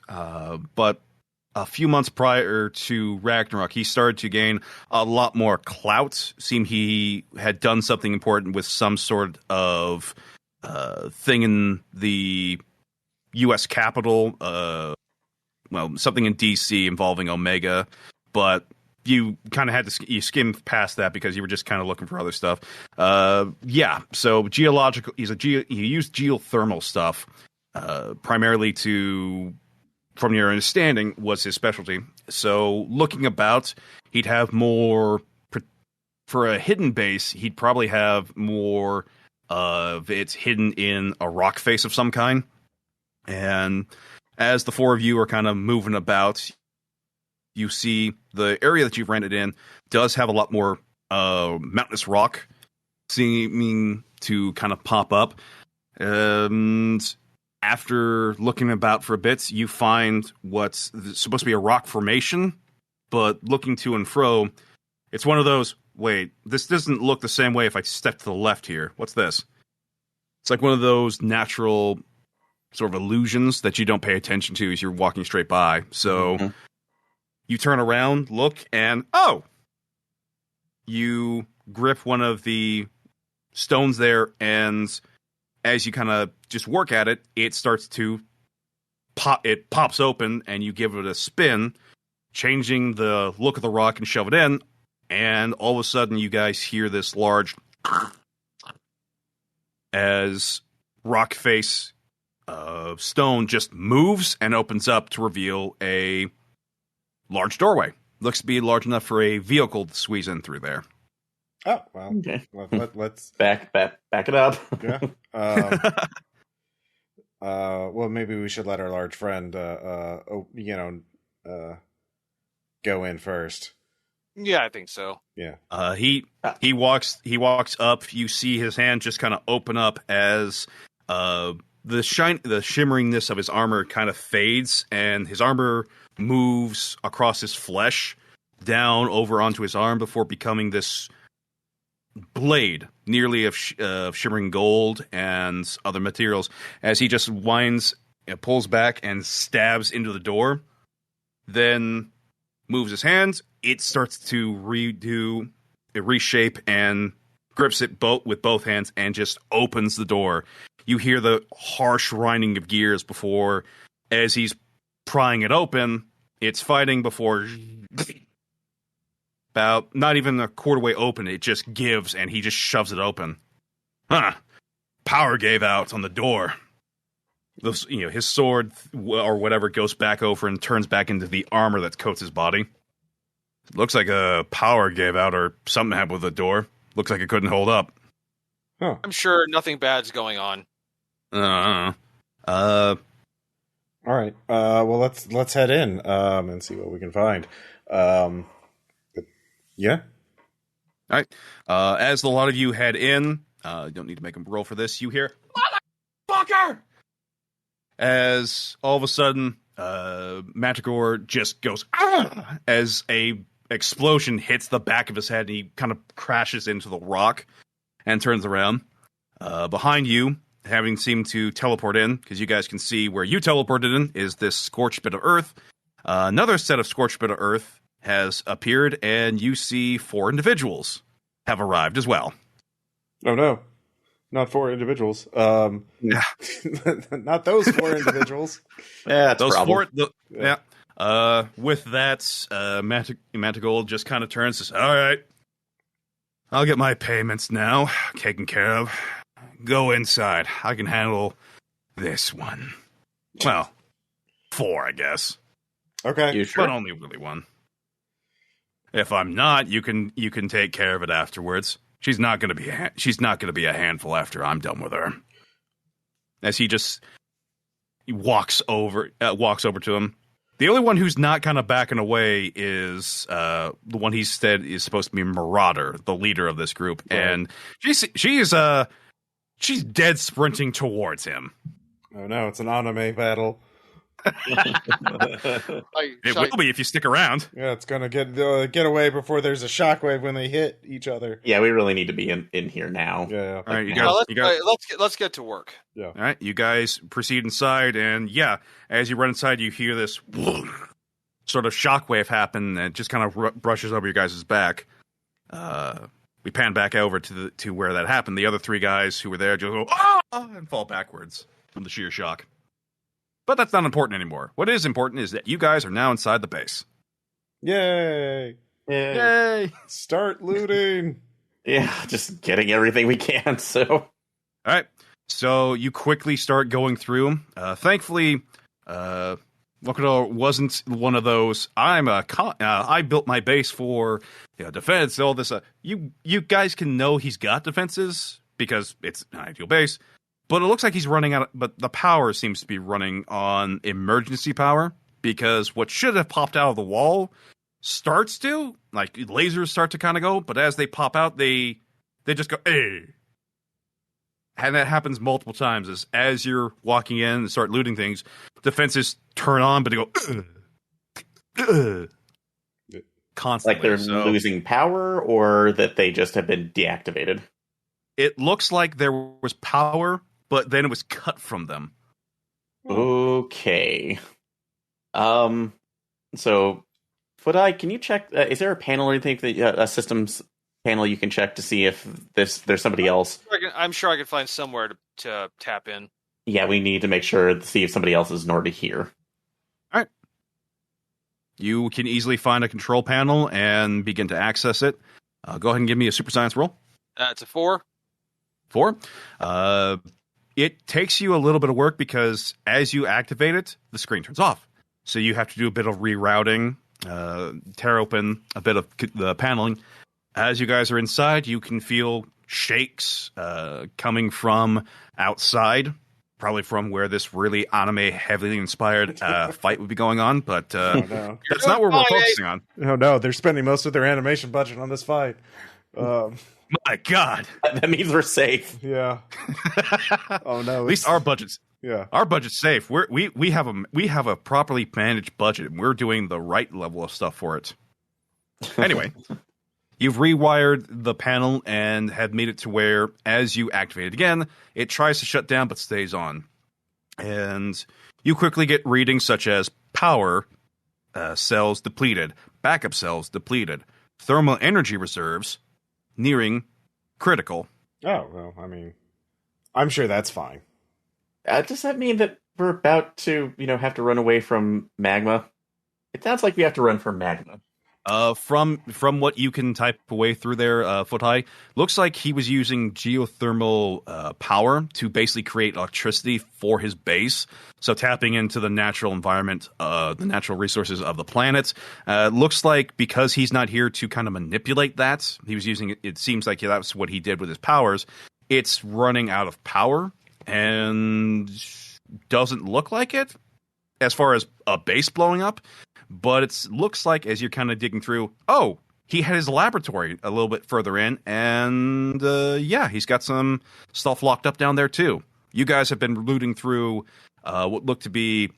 [SPEAKER 3] But a few months prior to Ragnarok, he started to gain a lot more clout. Seemed he had done something important with some sort of thing in the U.S. Capitol. Something in D.C. involving Omega, but you kind of had to skim past that because you were just kind of looking for other stuff. So geological. He used geothermal stuff primarily to, from your understanding, was his specialty. So looking about, he'd have more for a hidden base. He'd probably have more of it hidden in a rock face of some kind. And as the four of you are kind of moving about, you see the area that you've rented in does have a lot more mountainous rock seeming to kind of pop up. And after looking about for a bit, you find what's supposed to be a rock formation, but looking to and fro, it's one of those, wait, this doesn't look the same way if I step to the left here. What's this? It's like one of those natural sort of illusions that you don't pay attention to as you're walking straight by. So you turn around, look, and you grip one of the stones there, and as you kind of just work at it, it starts to pop. It pops open, and you give it a spin, changing the look of the rock and shove it in, and all of a sudden you guys hear this large as rock face stone just moves and opens up to reveal a large doorway. Looks to be large enough for a vehicle to squeeze in through there.
[SPEAKER 1] Oh, well,
[SPEAKER 4] okay.
[SPEAKER 1] Let's
[SPEAKER 4] back it up.
[SPEAKER 1] Yeah. Well, maybe we should let our large friend, go in first.
[SPEAKER 2] Yeah, I think so.
[SPEAKER 1] Yeah.
[SPEAKER 3] He walks up. You see his hand just kind of open up as the shimmeringness of his armor kind of fades, and his armor moves across his flesh down over onto his arm before becoming this blade, nearly of shimmering gold and other materials, as he just pulls back and stabs into the door, then moves his hands. It starts to reshape and grips it with both hands and just opens the door. You hear the harsh grinding of gears before, as he's prying it open, it's fighting before about not even a quarter way open, it just gives and he just shoves it open. Power gave out on the door. His sword or whatever goes back over and turns back into the armor that coats his body. Looks like a power gave out or something happened with the door. Looks like it couldn't hold up.
[SPEAKER 1] Huh.
[SPEAKER 2] I'm sure nothing bad's going on.
[SPEAKER 1] All right. Well, let's head in and see what we can find. Yeah.
[SPEAKER 3] All right. As a lot of you head in, you don't need to make a roll for this. You hear "motherfucker" as all of a sudden, Manticore just goes as a explosion hits the back of his head, and he kind of crashes into the rock and turns around. Behind you, having seemed to teleport in, because you guys can see where you teleported in, is this scorched bit of earth. Another set of scorched bit of earth has appeared, and you see 4 individuals have arrived as well.
[SPEAKER 1] Oh no, not 4 individuals. Not those 4 individuals.
[SPEAKER 4] Yeah, that's
[SPEAKER 3] those
[SPEAKER 4] problem.
[SPEAKER 3] 4. Yeah. With that, Mantigold just kind of turns and says, "All right, I'll get my payments now taken care of. Go inside. I can handle this one. Well, 4, I guess.
[SPEAKER 1] Okay,
[SPEAKER 4] You sure?
[SPEAKER 3] But only really 1. If I'm not, you can take care of it afterwards. She's not going to be a handful after I'm done with her." As he just He walks over to him. The only one who's not kind of backing away is the one he said is supposed to be Marauder, the leader of this group,
[SPEAKER 1] Right.
[SPEAKER 3] and she's dead sprinting towards him.
[SPEAKER 1] Oh no, it's an anime battle.
[SPEAKER 3] It will be if you stick around.
[SPEAKER 1] Yeah, it's gonna get away before there's a shockwave when they hit each other.
[SPEAKER 4] Yeah, we really need to be in here now.
[SPEAKER 1] Yeah.
[SPEAKER 3] All right,
[SPEAKER 2] let's get to work.
[SPEAKER 1] Yeah.
[SPEAKER 3] All right, you guys proceed inside, and as you run inside, you hear this sort of shockwave happen, and it just kind of brushes over your guys' back. We pan back over to where that happened. The other three guys who were there just go and fall backwards from the sheer shock. But that's not important anymore. What is important is that you guys are now inside the base.
[SPEAKER 1] Yay!
[SPEAKER 3] Yay!
[SPEAKER 1] Start looting.
[SPEAKER 4] Yeah, just getting everything we can. So,
[SPEAKER 3] all right. So you quickly start going through. Thankfully, Wakado wasn't one of those. I built my base for defense. All this. You guys can know he's got defenses because it's an ideal base. But it looks like he's running out. But the power seems to be running on emergency power because what should have popped out of the wall starts to lasers start to kind of go. But as they pop out, they just go and that happens multiple times. As you're walking in and start looting things, defenses turn on, but they go constantly.
[SPEAKER 4] like they're losing power, or that they just have been deactivated.
[SPEAKER 3] It looks like there was power, but then it was cut from them.
[SPEAKER 4] Okay. So, Foot-Eye, can you check? Is there a panel or anything a systems panel you can check to see if there's somebody else?
[SPEAKER 2] I'm sure I can find somewhere to tap in.
[SPEAKER 4] Yeah, we need to make sure to see if somebody else is already here.
[SPEAKER 3] All right. You can easily find a control panel and begin to access it. Go ahead and give me a super science roll.
[SPEAKER 2] It's a 4.
[SPEAKER 3] 4. It takes you a little bit of work because as you activate it, the screen turns off. So you have to do a bit of rerouting, tear open a bit of the paneling. As you guys are inside, you can feel shakes coming from outside, probably from where this really anime heavily inspired fight would be going on. But that's not where we're focusing on.
[SPEAKER 1] Oh no, they're spending most of their animation budget on this fight.
[SPEAKER 3] My God,
[SPEAKER 4] that means we're safe.
[SPEAKER 1] Yeah. Oh no.
[SPEAKER 3] At least our budget's safe. We have a properly managed budget. And we're doing the right level of stuff for it. Anyway, you've rewired the panel and have made it to where, as you activate it again, it tries to shut down but stays on. And you quickly get readings such as power cells depleted, backup cells depleted, thermal energy reserves nearing critical.
[SPEAKER 1] Oh, well, I mean, I'm sure that's fine.
[SPEAKER 4] Does that mean that we're about to, have to run away from magma? It sounds like we have to run from magma.
[SPEAKER 3] From what you can type away through there, Foot High, looks like he was using geothermal power to basically create electricity for his base. So tapping into the natural environment, the natural resources of the planet. Looks like because he's not here to kind of manipulate that, he was using it. It seems like that's what he did with his powers. It's running out of power and doesn't look like it as far as a base blowing up. But it looks like, as you're kind of digging through, he had his laboratory a little bit further in, and he's got some stuff locked up down there too. You guys have been looting through what looked to be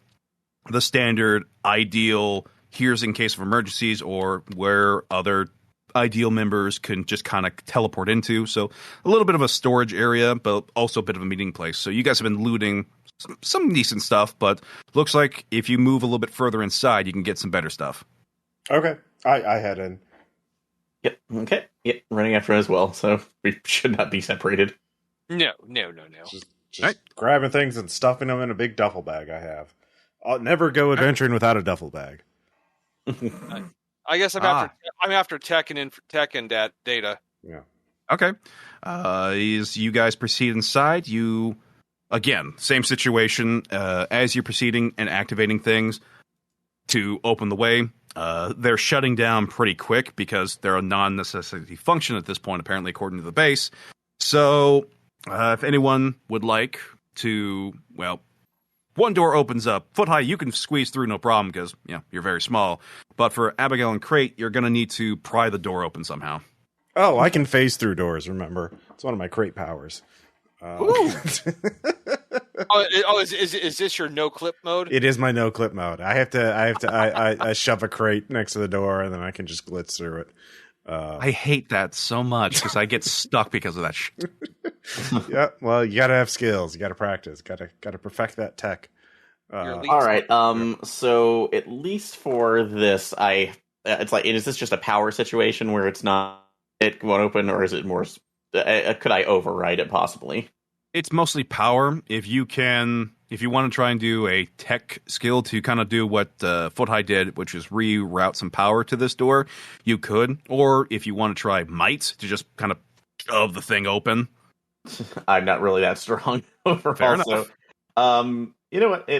[SPEAKER 3] the standard ideal, here's in case of emergencies, or where other ideal members can just kind of teleport into. So a little bit of a storage area, but also a bit of a meeting place. So you guys have been looting some decent stuff, but looks like if you move a little bit further inside, you can get some better stuff.
[SPEAKER 1] Okay. I head in.
[SPEAKER 4] Yep. Okay. Yep. Running after as well, so we should not be separated.
[SPEAKER 2] No.
[SPEAKER 1] Just right. Grabbing things and stuffing them in a big duffel bag I have. I'll never go adventuring without a duffel bag.
[SPEAKER 2] I guess I'm after tech and data.
[SPEAKER 1] Yeah.
[SPEAKER 3] Okay. As you guys proceed inside, again, same situation. As you're proceeding and activating things to open the way, they're shutting down pretty quick because they're a non-necessity function at this point, apparently, according to the base. So, if anyone would like to, one door opens up. Foot high, you can squeeze through no problem because you're very small. But for Abigail and Crate, you're going to need to pry the door open somehow.
[SPEAKER 1] Oh, I can phase through doors, remember. It's one of my Crate powers.
[SPEAKER 2] Is this your no clip mode?
[SPEAKER 1] It is my no clip mode. I shove a crate next to the door and then I can just glitz through it.
[SPEAKER 3] I hate that so much because I get stuck because of that shit.
[SPEAKER 1] Yeah, well, you gotta have skills. You gotta practice. Gotta perfect that tech.
[SPEAKER 4] All right. So at least for this, it's like, is this just a power situation where it's not it won't open, or is it more? Could I override it possibly?
[SPEAKER 3] It's mostly power. If you want to try and do a tech skill to kind of do what Foot High did, which is reroute some power to this door, you could. Or if you want to try might to just kind of shove the thing open.
[SPEAKER 4] I'm not really that strong overall.
[SPEAKER 3] Fair enough.
[SPEAKER 4] So, you know what?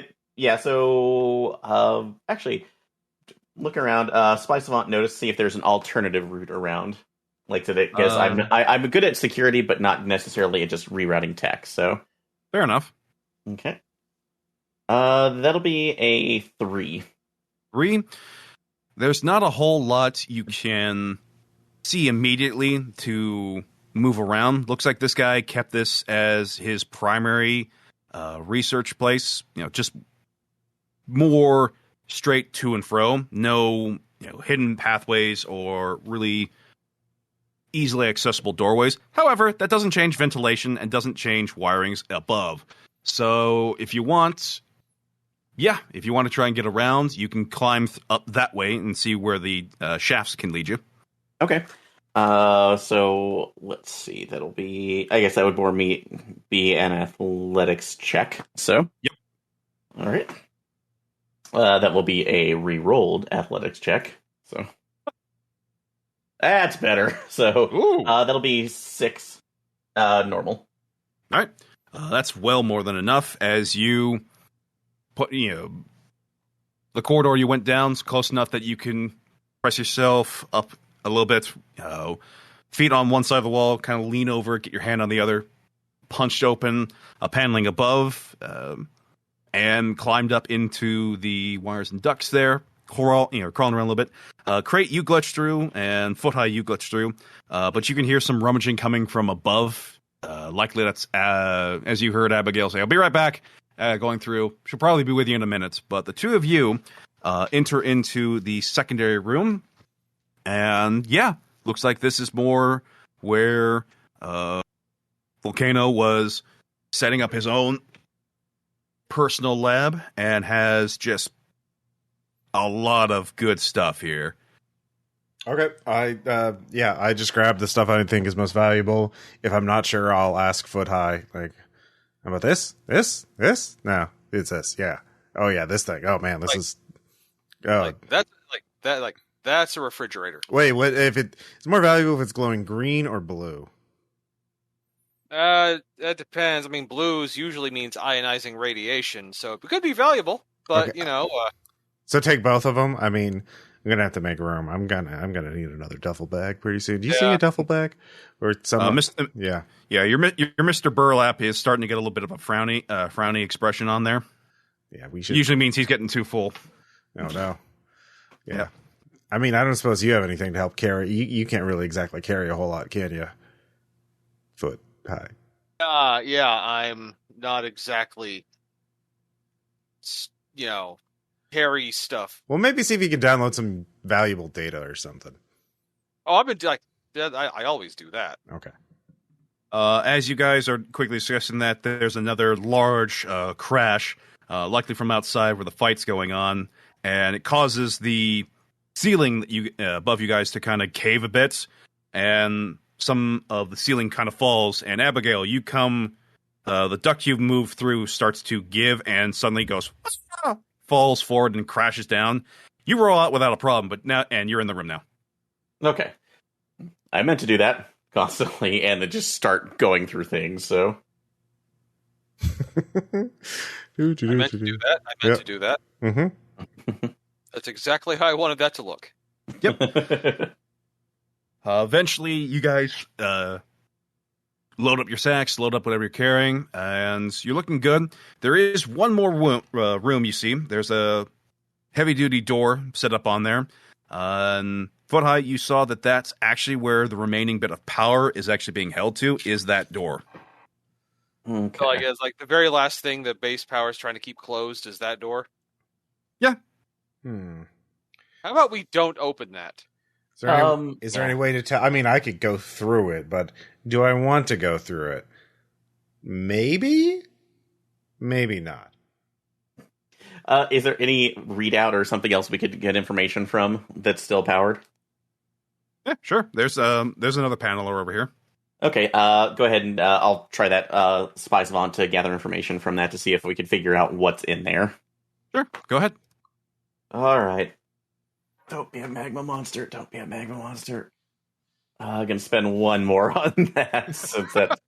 [SPEAKER 4] So actually, look around. Spy Savant, notice, see if there's an alternative route around. Like today, because I'm good at security, but not necessarily at just rerouting tech. So
[SPEAKER 3] fair enough.
[SPEAKER 4] Okay. That'll be a 3.
[SPEAKER 3] 3. There's not a whole lot you can see immediately to move around. Looks like this guy kept this as his primary research place. Just more straight to and fro. No, hidden pathways or really easily accessible doorways. However, that doesn't change ventilation and doesn't change wirings above. So if you want to try and get around, you can climb up that way and see where the shafts can lead you.
[SPEAKER 4] Okay. So let's see. That'll be, I guess that would be an athletics check. So,
[SPEAKER 3] yep.
[SPEAKER 4] All right. That will be a re-rolled athletics check. So that's better. So that'll be 6 normal.
[SPEAKER 3] All right. That's well more than enough. As you put, the corridor you went down is close enough that you can press yourself up a little bit. Feet on one side of the wall, kind of lean over, get your hand on the other, punched open a paneling above, and climbed up into the wires and ducts there. Crawling around a little bit. Crate, you glitch through, and Foot High, you glitch through. But you can hear some rummaging coming from above. Likely that's, as you heard Abigail say, I'll be right back, going through. She'll probably be with you in a minute. But the two of you enter into the secondary room. And looks like this is more where Volcano was setting up his own personal lab and has just a lot of good stuff here.
[SPEAKER 1] Okay, I just grabbed the stuff I think is most valuable. If I'm not sure, I'll ask Foot High. Like, how about this? This? No, it's this. Yeah. Oh yeah, this thing. Oh man, this is. Oh,
[SPEAKER 2] that's a refrigerator.
[SPEAKER 1] Wait, what? If it's more valuable if it's glowing green or blue?
[SPEAKER 2] That depends. I mean, blues usually means ionizing radiation, so it could be valuable. But
[SPEAKER 1] okay. So take both of them. I mean, I'm gonna have to make room. I'm gonna need another duffel bag pretty soon. Do you see a duffel bag or some?
[SPEAKER 3] Yeah. Your Mr. Burlap is starting to get a little bit of a frowny expression on there.
[SPEAKER 1] Yeah, we should.
[SPEAKER 3] Usually means he's getting too full.
[SPEAKER 1] Oh no. Yeah. I mean, I don't suppose you have anything to help carry. You can't really exactly carry a whole lot, can you? Foot High.
[SPEAKER 2] I'm not exactly, carry stuff.
[SPEAKER 1] Well, maybe see if you can download some valuable data or something.
[SPEAKER 2] Oh, I've been I always do that.
[SPEAKER 1] Okay.
[SPEAKER 3] As you guys are quickly discussing that, there's another large crash, likely from outside where the fight's going on, and it causes the ceiling that above you guys to kind of cave a bit, and some of the ceiling kind of falls. And Abigail, you come, the duct you've moved through starts to give, and suddenly goes. Falls forward and crashes down. You roll out without a problem, but now you're in the room now.
[SPEAKER 4] Okay, I meant to do that constantly, and then just start going through things. So
[SPEAKER 2] I meant to do that.
[SPEAKER 1] Mm-hmm.
[SPEAKER 2] That's exactly how I wanted that to look.
[SPEAKER 3] Yep. Eventually, you guys load up your sacks, load up whatever you're carrying, and you're looking good. There is one more room you see. There's a heavy-duty door set up on there. And Foot Height, you saw that that's actually where the remaining bit of power is actually being held to, is that door.
[SPEAKER 4] Okay.
[SPEAKER 2] So I guess like the very last thing the base power is trying to keep closed is that door.
[SPEAKER 3] Yeah.
[SPEAKER 2] How about we don't open that?
[SPEAKER 1] Is there any way to tell? I mean, I could go through it, but do I want to go through it? Maybe? Maybe not.
[SPEAKER 4] Is there any readout or something else we could get information from that's still powered?
[SPEAKER 3] Yeah, sure. There's another paneler over here.
[SPEAKER 4] Okay, go ahead and I'll try that Spy Savant to gather information from that to see if we could figure out what's in there.
[SPEAKER 3] Sure, go ahead.
[SPEAKER 4] All right. Don't be a magma monster. Don't be a magma monster. I'm going to spend one more on that since that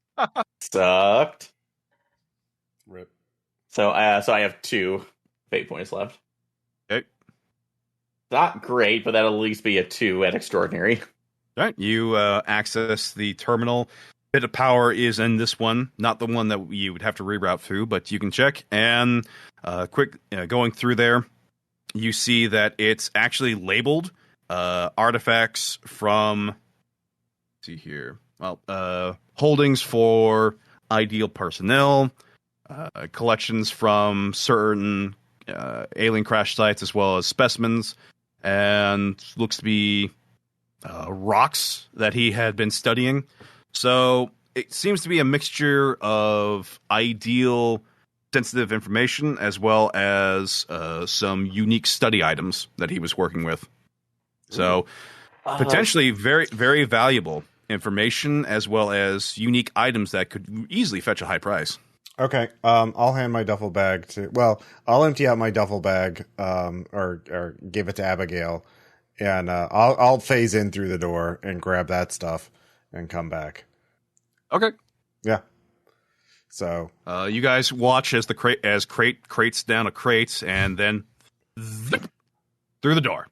[SPEAKER 4] sucked.
[SPEAKER 1] Rip.
[SPEAKER 4] So I have 2 fate points left.
[SPEAKER 3] Okay.
[SPEAKER 4] Not great, but that'll at least be a 2 at extraordinary.
[SPEAKER 3] All right, you access the terminal. Bit of power is in this one, not the one that you would have to reroute through, but you can check. And going through there, you see that it's actually labeled artifacts from, let's see here, well, holdings for ideal personnel, collections from certain alien crash sites, as well as specimens, and looks to be rocks that he had been studying. So it seems to be a mixture of ideal sensitive information as well as some unique study items that he was working with. So potentially very, very valuable information as well as unique items that could easily fetch a high price.
[SPEAKER 1] Okay, I'll hand my duffel bag to. Well, I'll empty out my duffel bag, or give it to Abigail, and I'll phase in through the door and grab that stuff and come back.
[SPEAKER 3] Okay.
[SPEAKER 1] Yeah. So
[SPEAKER 3] you guys watch as crate crates down a crate and then through the door.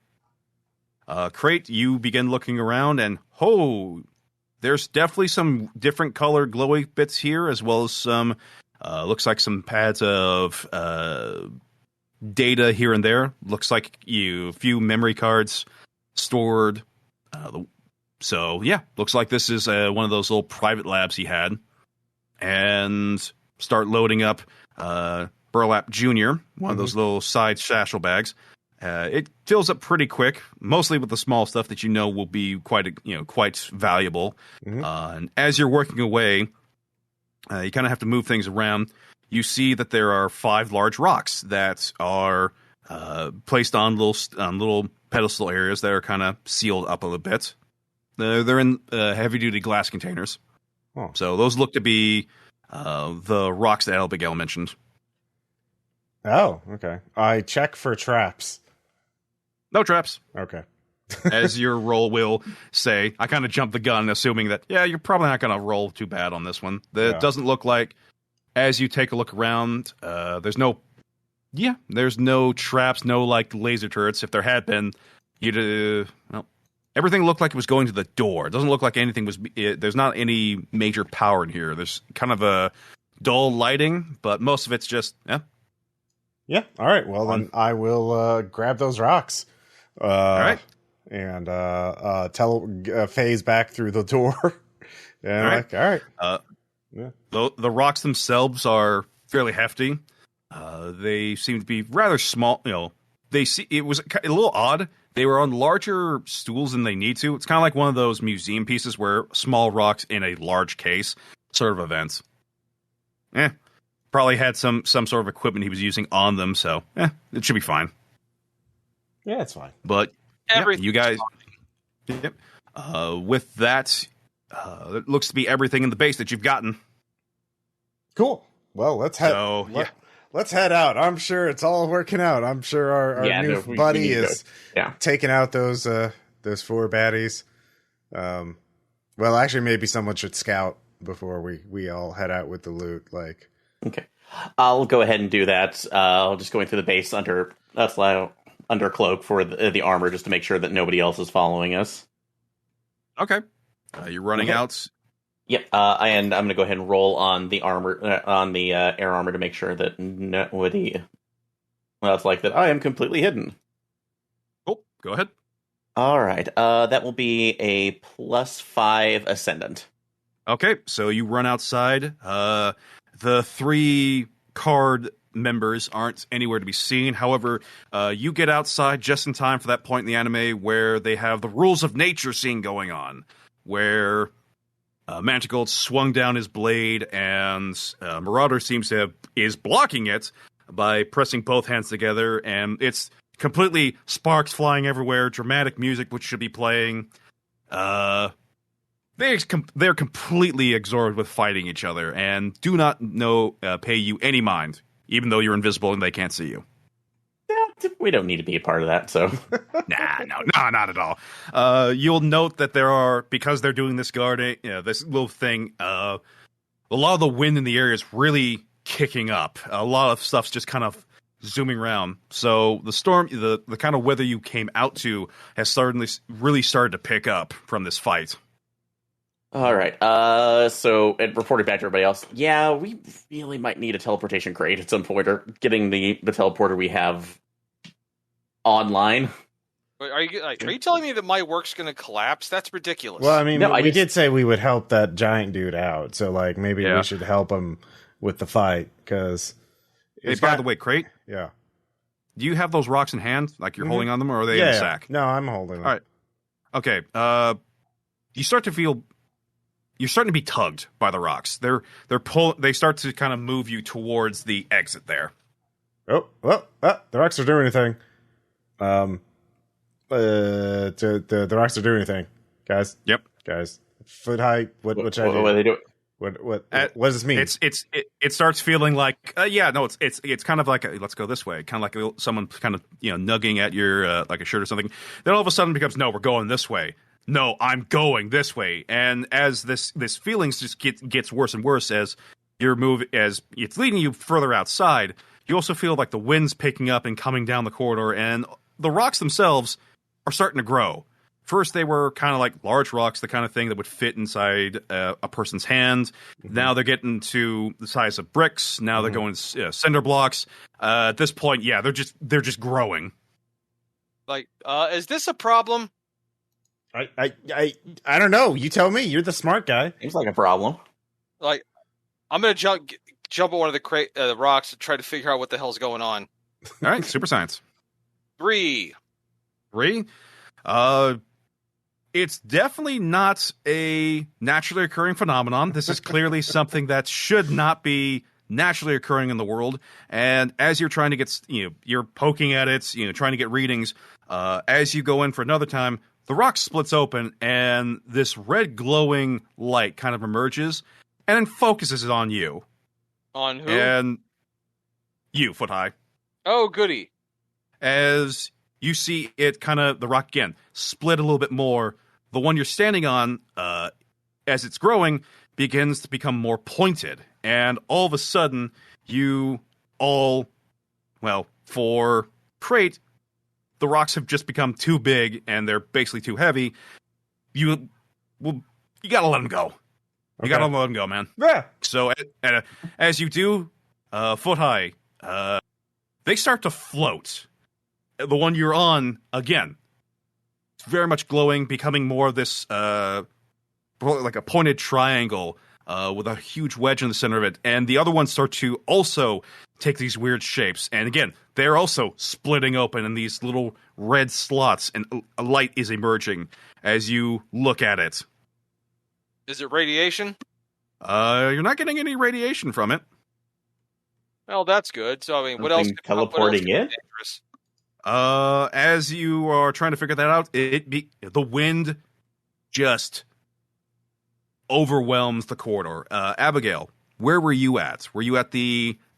[SPEAKER 3] Crate, you begin looking around and there's definitely some different colored glowy bits here, as well as some looks like some pads of data here and there. Looks like a few memory cards stored. So yeah, looks like this is one of those little private labs he had. And start loading up Burlap Jr., one of those little side satchel bags. It fills up pretty quick, mostly with the small stuff that will be quite valuable. And as you're working away, you kind of have to move things around. You see that there are 5 large rocks that are placed on little pedestal areas that are kind of sealed up a little bit. They're in heavy-duty glass containers.
[SPEAKER 1] Oh.
[SPEAKER 3] So those look to be the rocks that Abigail mentioned.
[SPEAKER 1] Oh, okay. I check for traps.
[SPEAKER 3] No traps.
[SPEAKER 1] Okay.
[SPEAKER 3] As your roll will say. I kind of jumped the gun, assuming that, you're probably not going to roll too bad on this one. It doesn't look like, as you take a look around, there's no traps, no laser turrets. If there had been, everything looked like it was going to the door. It doesn't look like anything was. There's not any major power in here. There's kind of a dull lighting, but most of it's just
[SPEAKER 1] Yeah. All right. Well, then I will grab those rocks.
[SPEAKER 3] All right.
[SPEAKER 1] And phase back through the door. And all right.
[SPEAKER 3] The rocks themselves are fairly hefty. They seem to be rather small. It was a little odd. They were on larger stools than they need to. It's kind of like one of those museum pieces where small rocks in a large case sort of events. Probably had some sort of equipment he was using on them, so it should be fine.
[SPEAKER 1] Yeah, it's fine.
[SPEAKER 3] But you guys, with that, it looks to be everything in the base that you've gotten.
[SPEAKER 1] Cool. Well, let's head. Let's head out. I'm sure it's all working out. I'm sure our new buddy is taking out those 4 baddies. Well, actually, maybe someone should scout before we all head out with the loot.
[SPEAKER 4] Okay, I'll go ahead and do that. I'll just going through the base under cloak for the armor, just to make sure that nobody else is following us.
[SPEAKER 3] Okay, you're running out.
[SPEAKER 4] Yep, and I'm going to go ahead and roll on the armor, on the air armor to make sure that nobody. Well, it's like that. I am completely hidden.
[SPEAKER 3] Oh, go ahead.
[SPEAKER 4] All right, that will be a +5 ascendant.
[SPEAKER 3] Okay, so you run outside. The 3 card members aren't anywhere to be seen. However, you get outside just in time for that point in the anime where they have the rules of nature scene going on, where Mantigold swung down his blade, and Marauder is blocking it by pressing both hands together, and it's completely sparks flying everywhere, dramatic music which should be playing. They're completely absorbed with fighting each other and do not pay you any mind, even though you're invisible and they can't see you.
[SPEAKER 4] Yeah, we don't need to be a part of that, so.
[SPEAKER 3] No, not at all. You'll note that because they're doing this this little thing, a lot of the wind in the area is really kicking up. A lot of stuff's just kind of zooming around. So the storm, the kind of weather you came out to has really started to pick up from this fight.
[SPEAKER 4] All right. So it reported back to everybody else. Yeah, we really might need a teleportation crate at some point, or getting the teleporter we have online.
[SPEAKER 2] Are you telling me that my work's going to collapse? That's ridiculous.
[SPEAKER 1] Well, I mean,
[SPEAKER 4] No,
[SPEAKER 1] we did say we would help that giant dude out, so like maybe we should help him with the fight because.
[SPEAKER 3] Hey, by the way, Crate.
[SPEAKER 1] Yeah.
[SPEAKER 3] Do you have those rocks in hand, like you're holding on them, or are they in the sack?
[SPEAKER 1] No, I'm holding them.
[SPEAKER 3] All right. Okay. You're starting to be tugged by the rocks. They start to kind of move you towards the exit there.
[SPEAKER 1] Oh, the rocks are doing anything. The rocks are doing anything, guys.
[SPEAKER 3] Yep,
[SPEAKER 1] guys. Foot height. What should I do?
[SPEAKER 4] What are they doing?
[SPEAKER 1] What does this mean?
[SPEAKER 3] It starts feeling like it's kind of like let's go this way, kind of like someone kind of nugging at your like a shirt or something. Then all of a sudden it becomes no, we're going this way. No, I'm going this way. And as this feelings just gets worse and worse as as it's leading you further outside, you also feel like the wind's picking up and coming down the corridor, and the rocks themselves are starting to grow. First, they were kind of like large rocks, the kind of thing that would fit inside a person's hand. Mm-hmm. Now they're getting to the size of bricks. Now they're going cinder blocks. At this point, yeah, they're just growing.
[SPEAKER 2] Like, is this a problem?
[SPEAKER 1] I don't know. You tell me. You're the smart guy.
[SPEAKER 4] Seems like a problem.
[SPEAKER 2] Like, I'm gonna jump on one of the rocks to try to figure out what the hell's going on.
[SPEAKER 3] All right, super science.
[SPEAKER 2] 3.
[SPEAKER 3] It's definitely not a naturally occurring phenomenon. This is clearly something that should not be naturally occurring in the world. And as you're trying to get, you're poking at it, trying to get readings. As you go in for another time, the rock splits open, and this red glowing light kind of emerges, and then focuses it on you.
[SPEAKER 2] On who?
[SPEAKER 3] And you, Foot High.
[SPEAKER 2] Oh, goody.
[SPEAKER 3] As you see it the rock again, split a little bit more. The one you're standing on, as it's growing, begins to become more pointed. And all of a sudden, for Crate, the rocks have just become too big and they're basically too heavy. You gotta let them go. You gotta let them go, man.
[SPEAKER 1] Yeah.
[SPEAKER 3] So as you do, Foot High, they start to float. The one you're on, again, it's very much glowing, becoming more of this, like a pointed triangle with a huge wedge in the center of it. And the other ones start to also take these weird shapes. And again, they're also splitting open in these little red slots, and a light is emerging as you look at it.
[SPEAKER 2] Is it radiation?
[SPEAKER 3] You're not getting any radiation from it.
[SPEAKER 2] Well, that's good. So, I mean, what else?
[SPEAKER 4] Teleporting it?
[SPEAKER 2] Dangerous?
[SPEAKER 3] As you are trying to figure that out, the wind just overwhelms the corridor. Abigail, where were you at? Were you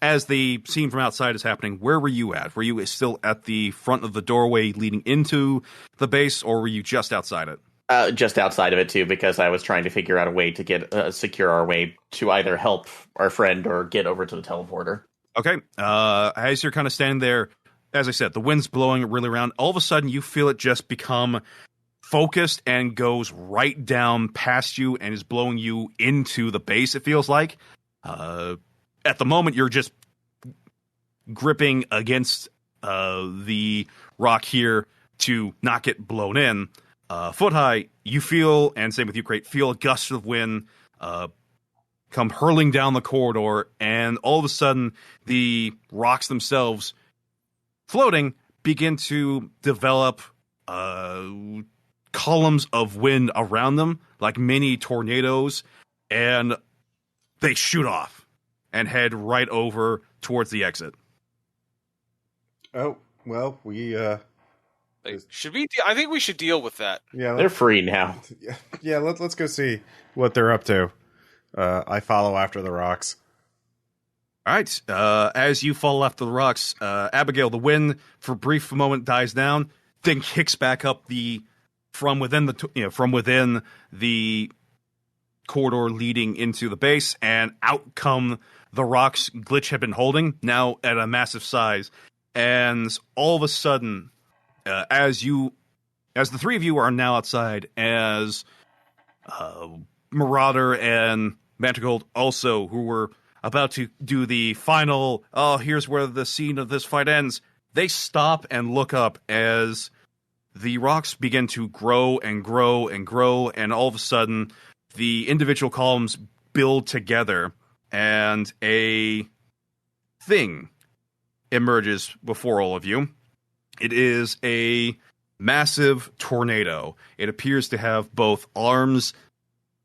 [SPEAKER 3] as the scene from outside is happening, where were you at? Were you still at the front of the doorway leading into the base, or were you just outside it?
[SPEAKER 4] Just outside of it, too, because I was trying to figure out a way to get secure our way to either help our friend or get over to the teleporter.
[SPEAKER 3] Okay. As you're kind of standing there, as I said, the wind's blowing really around. All of a sudden, you feel it just become focused and goes right down past you and is blowing you into the base, it feels like. At the moment, you're just gripping against the rock here to not get blown in. Foot high, you feel, and same with you, Crate, feel a gust of wind come hurling down the corridor, and all of a sudden, the rocks themselves floating begin to develop columns of wind around them, like mini tornadoes, and they shoot off and head right over towards the exit.
[SPEAKER 1] Oh, well, we
[SPEAKER 2] should we? I think we should deal with that.
[SPEAKER 1] yeah,
[SPEAKER 4] They're free now.
[SPEAKER 1] yeah. Let's go see what they're up to. I follow after the rocks.
[SPEAKER 3] All right. As you fall after the rocks, Abigail, the wind for a brief moment dies down, then kicks back up from within the corridor leading into the base, and out come the rocks Glitch had been holding, now at a massive size. And all of a sudden, as the three of you are now outside, as Marauder and Mantigold also, who were about to do the final, here's where the scene of this fight ends, they stop and look up as the rocks begin to grow and grow and grow, and all of a sudden, the individual columns build together, and a thing emerges before all of you. It is a massive tornado. It appears to have both arms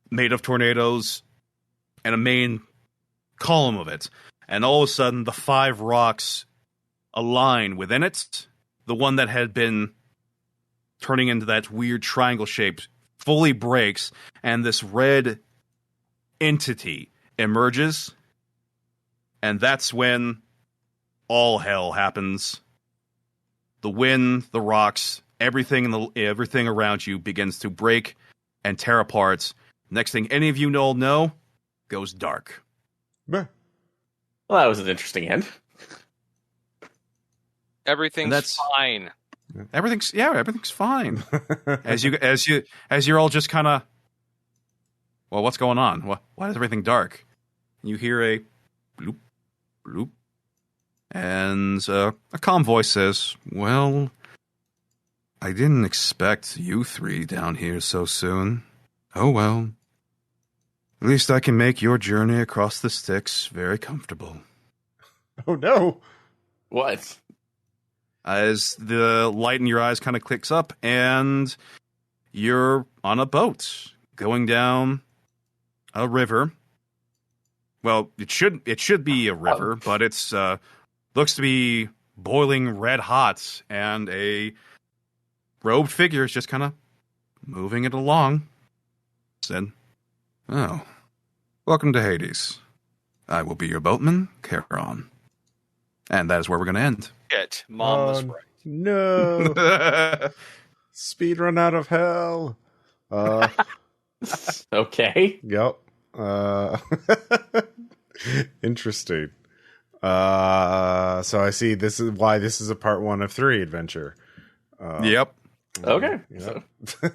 [SPEAKER 3] made of tornadoes and a main column of it. And all of a sudden, the 5 rocks align within it. The one that had been turning into that weird triangle shape fully breaks, and this red entity emerges. And that's when all hell happens. The wind, the rocks, everything around you begins to break and tear apart. Next thing any of you all know, goes dark.
[SPEAKER 1] Meh.
[SPEAKER 4] Well, that was an interesting end.
[SPEAKER 2] Everything's fine.
[SPEAKER 3] Everything's fine. as you're all just kind of, well, what's going on? Why is everything dark? You hear a bloop, bloop, and a calm voice says, "Well, I didn't expect you 3 down here so soon. Oh well. At least I can make your journey across the Styx very comfortable."
[SPEAKER 1] Oh no!
[SPEAKER 4] What?
[SPEAKER 3] As the light in your eyes kind of clicks up, and you're on a boat going down a river. Well, it should be a river, but it's looks to be boiling red hot, and a robed figure is just kind of moving it along. Said, "Oh, welcome to Hades. I will be your boatman. Carry on." And that is where we're going to end.
[SPEAKER 2] Shit, Mom was right.
[SPEAKER 1] No. Speed run out of hell.
[SPEAKER 4] Okay.
[SPEAKER 1] Yep. Interesting. So I see this is why this is a part 1 of 3 adventure.
[SPEAKER 3] Yep.
[SPEAKER 4] Okay.
[SPEAKER 1] Yep.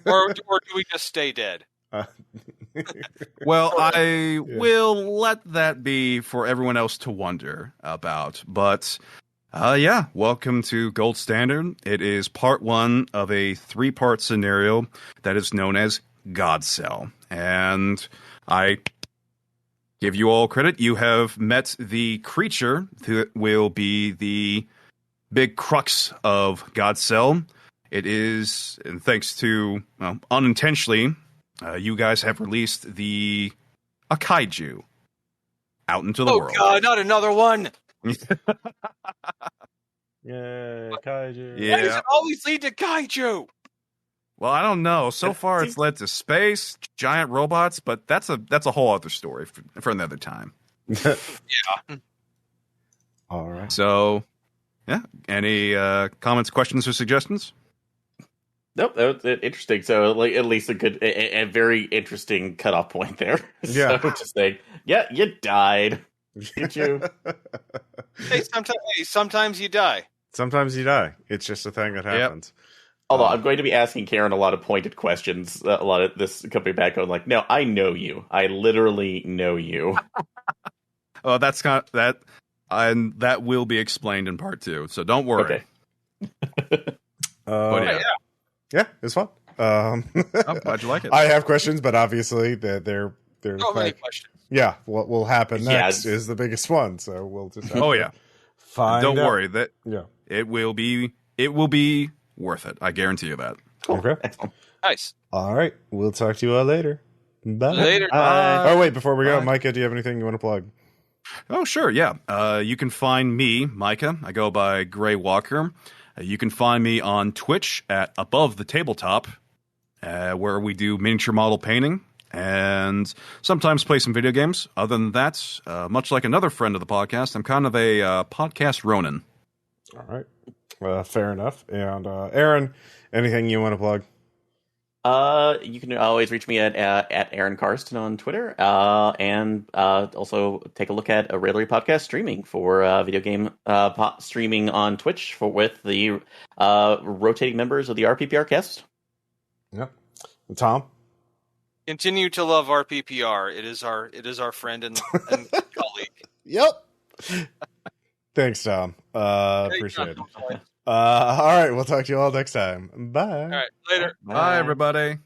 [SPEAKER 2] or do we just stay dead?
[SPEAKER 3] Well, I will let that be for everyone else to wonder about. But, welcome to Gold Standard. It is part 1 of a 3-part scenario that is known as God Cell. And I give you all credit. You have met the creature that will be the big crux of God Cell. It is, and thanks to, unintentionally, you guys have released a kaiju out into the world.
[SPEAKER 2] Oh god, not another one!
[SPEAKER 1] Yeah, kaiju.
[SPEAKER 3] Yeah.
[SPEAKER 2] Why does it always lead to kaiju?
[SPEAKER 3] Well, I don't know. So far, it's led to space, giant robots, but that's a whole other story for another time.
[SPEAKER 2] Yeah.
[SPEAKER 1] All right.
[SPEAKER 3] So, yeah. Any comments, questions, or suggestions?
[SPEAKER 4] Nope, that was interesting. So, like, at least a very interesting cutoff point there.
[SPEAKER 1] Yeah.
[SPEAKER 4] So, just saying, yeah, you died. Did you?
[SPEAKER 2] Hey, sometimes you die.
[SPEAKER 1] Sometimes you die. It's just a thing that happens.
[SPEAKER 4] Although I'm going to be asking Karen a lot of pointed questions, a lot of this coming back on, like, no, I know you. I literally know you.
[SPEAKER 3] Oh, that's not that, and that will be explained in part 2. So don't worry.
[SPEAKER 4] Okay.
[SPEAKER 3] But
[SPEAKER 1] yeah, it's fun.
[SPEAKER 3] Oh, glad you like it.
[SPEAKER 1] I have questions, but obviously they're
[SPEAKER 2] So many questions.
[SPEAKER 1] Yeah, what will happen next
[SPEAKER 4] Yeah.
[SPEAKER 1] is the biggest one. So we'll just have
[SPEAKER 3] Oh
[SPEAKER 1] to
[SPEAKER 3] yeah.
[SPEAKER 1] find
[SPEAKER 3] Don't
[SPEAKER 1] out.
[SPEAKER 3] worry that
[SPEAKER 1] Yeah.
[SPEAKER 3] it will be worth it. I guarantee you that.
[SPEAKER 4] Cool.
[SPEAKER 1] Okay.
[SPEAKER 4] Excellent.
[SPEAKER 2] Nice.
[SPEAKER 1] All right. We'll talk to you all later. Bye.
[SPEAKER 2] Later.
[SPEAKER 1] Oh wait, before we go,
[SPEAKER 3] Bye.
[SPEAKER 1] Micah, do you have anything you want to plug?
[SPEAKER 3] Oh, sure, yeah. You can find me, Micah. I go by Greywalker. You can find me on Twitch at Above the Tabletop, where we do miniature model painting and sometimes play some video games. Other than that, much like another friend of the podcast, I'm kind of a podcast Ronin.
[SPEAKER 1] All right. Fair enough. And Aaron, anything you want to plug?
[SPEAKER 4] You can always reach me at Aaron Karsten on Twitter, and also take a look at a Railery podcast streaming for video game streaming on Twitch with the rotating members of the RPPR cast.
[SPEAKER 1] Yep. Tom?
[SPEAKER 2] Continue to love RPPR. It is our friend and colleague.
[SPEAKER 1] Yep. Thanks, Tom. Appreciate it. All right. We'll talk to you all next time. Bye.
[SPEAKER 2] All right. Later.
[SPEAKER 3] Bye everybody.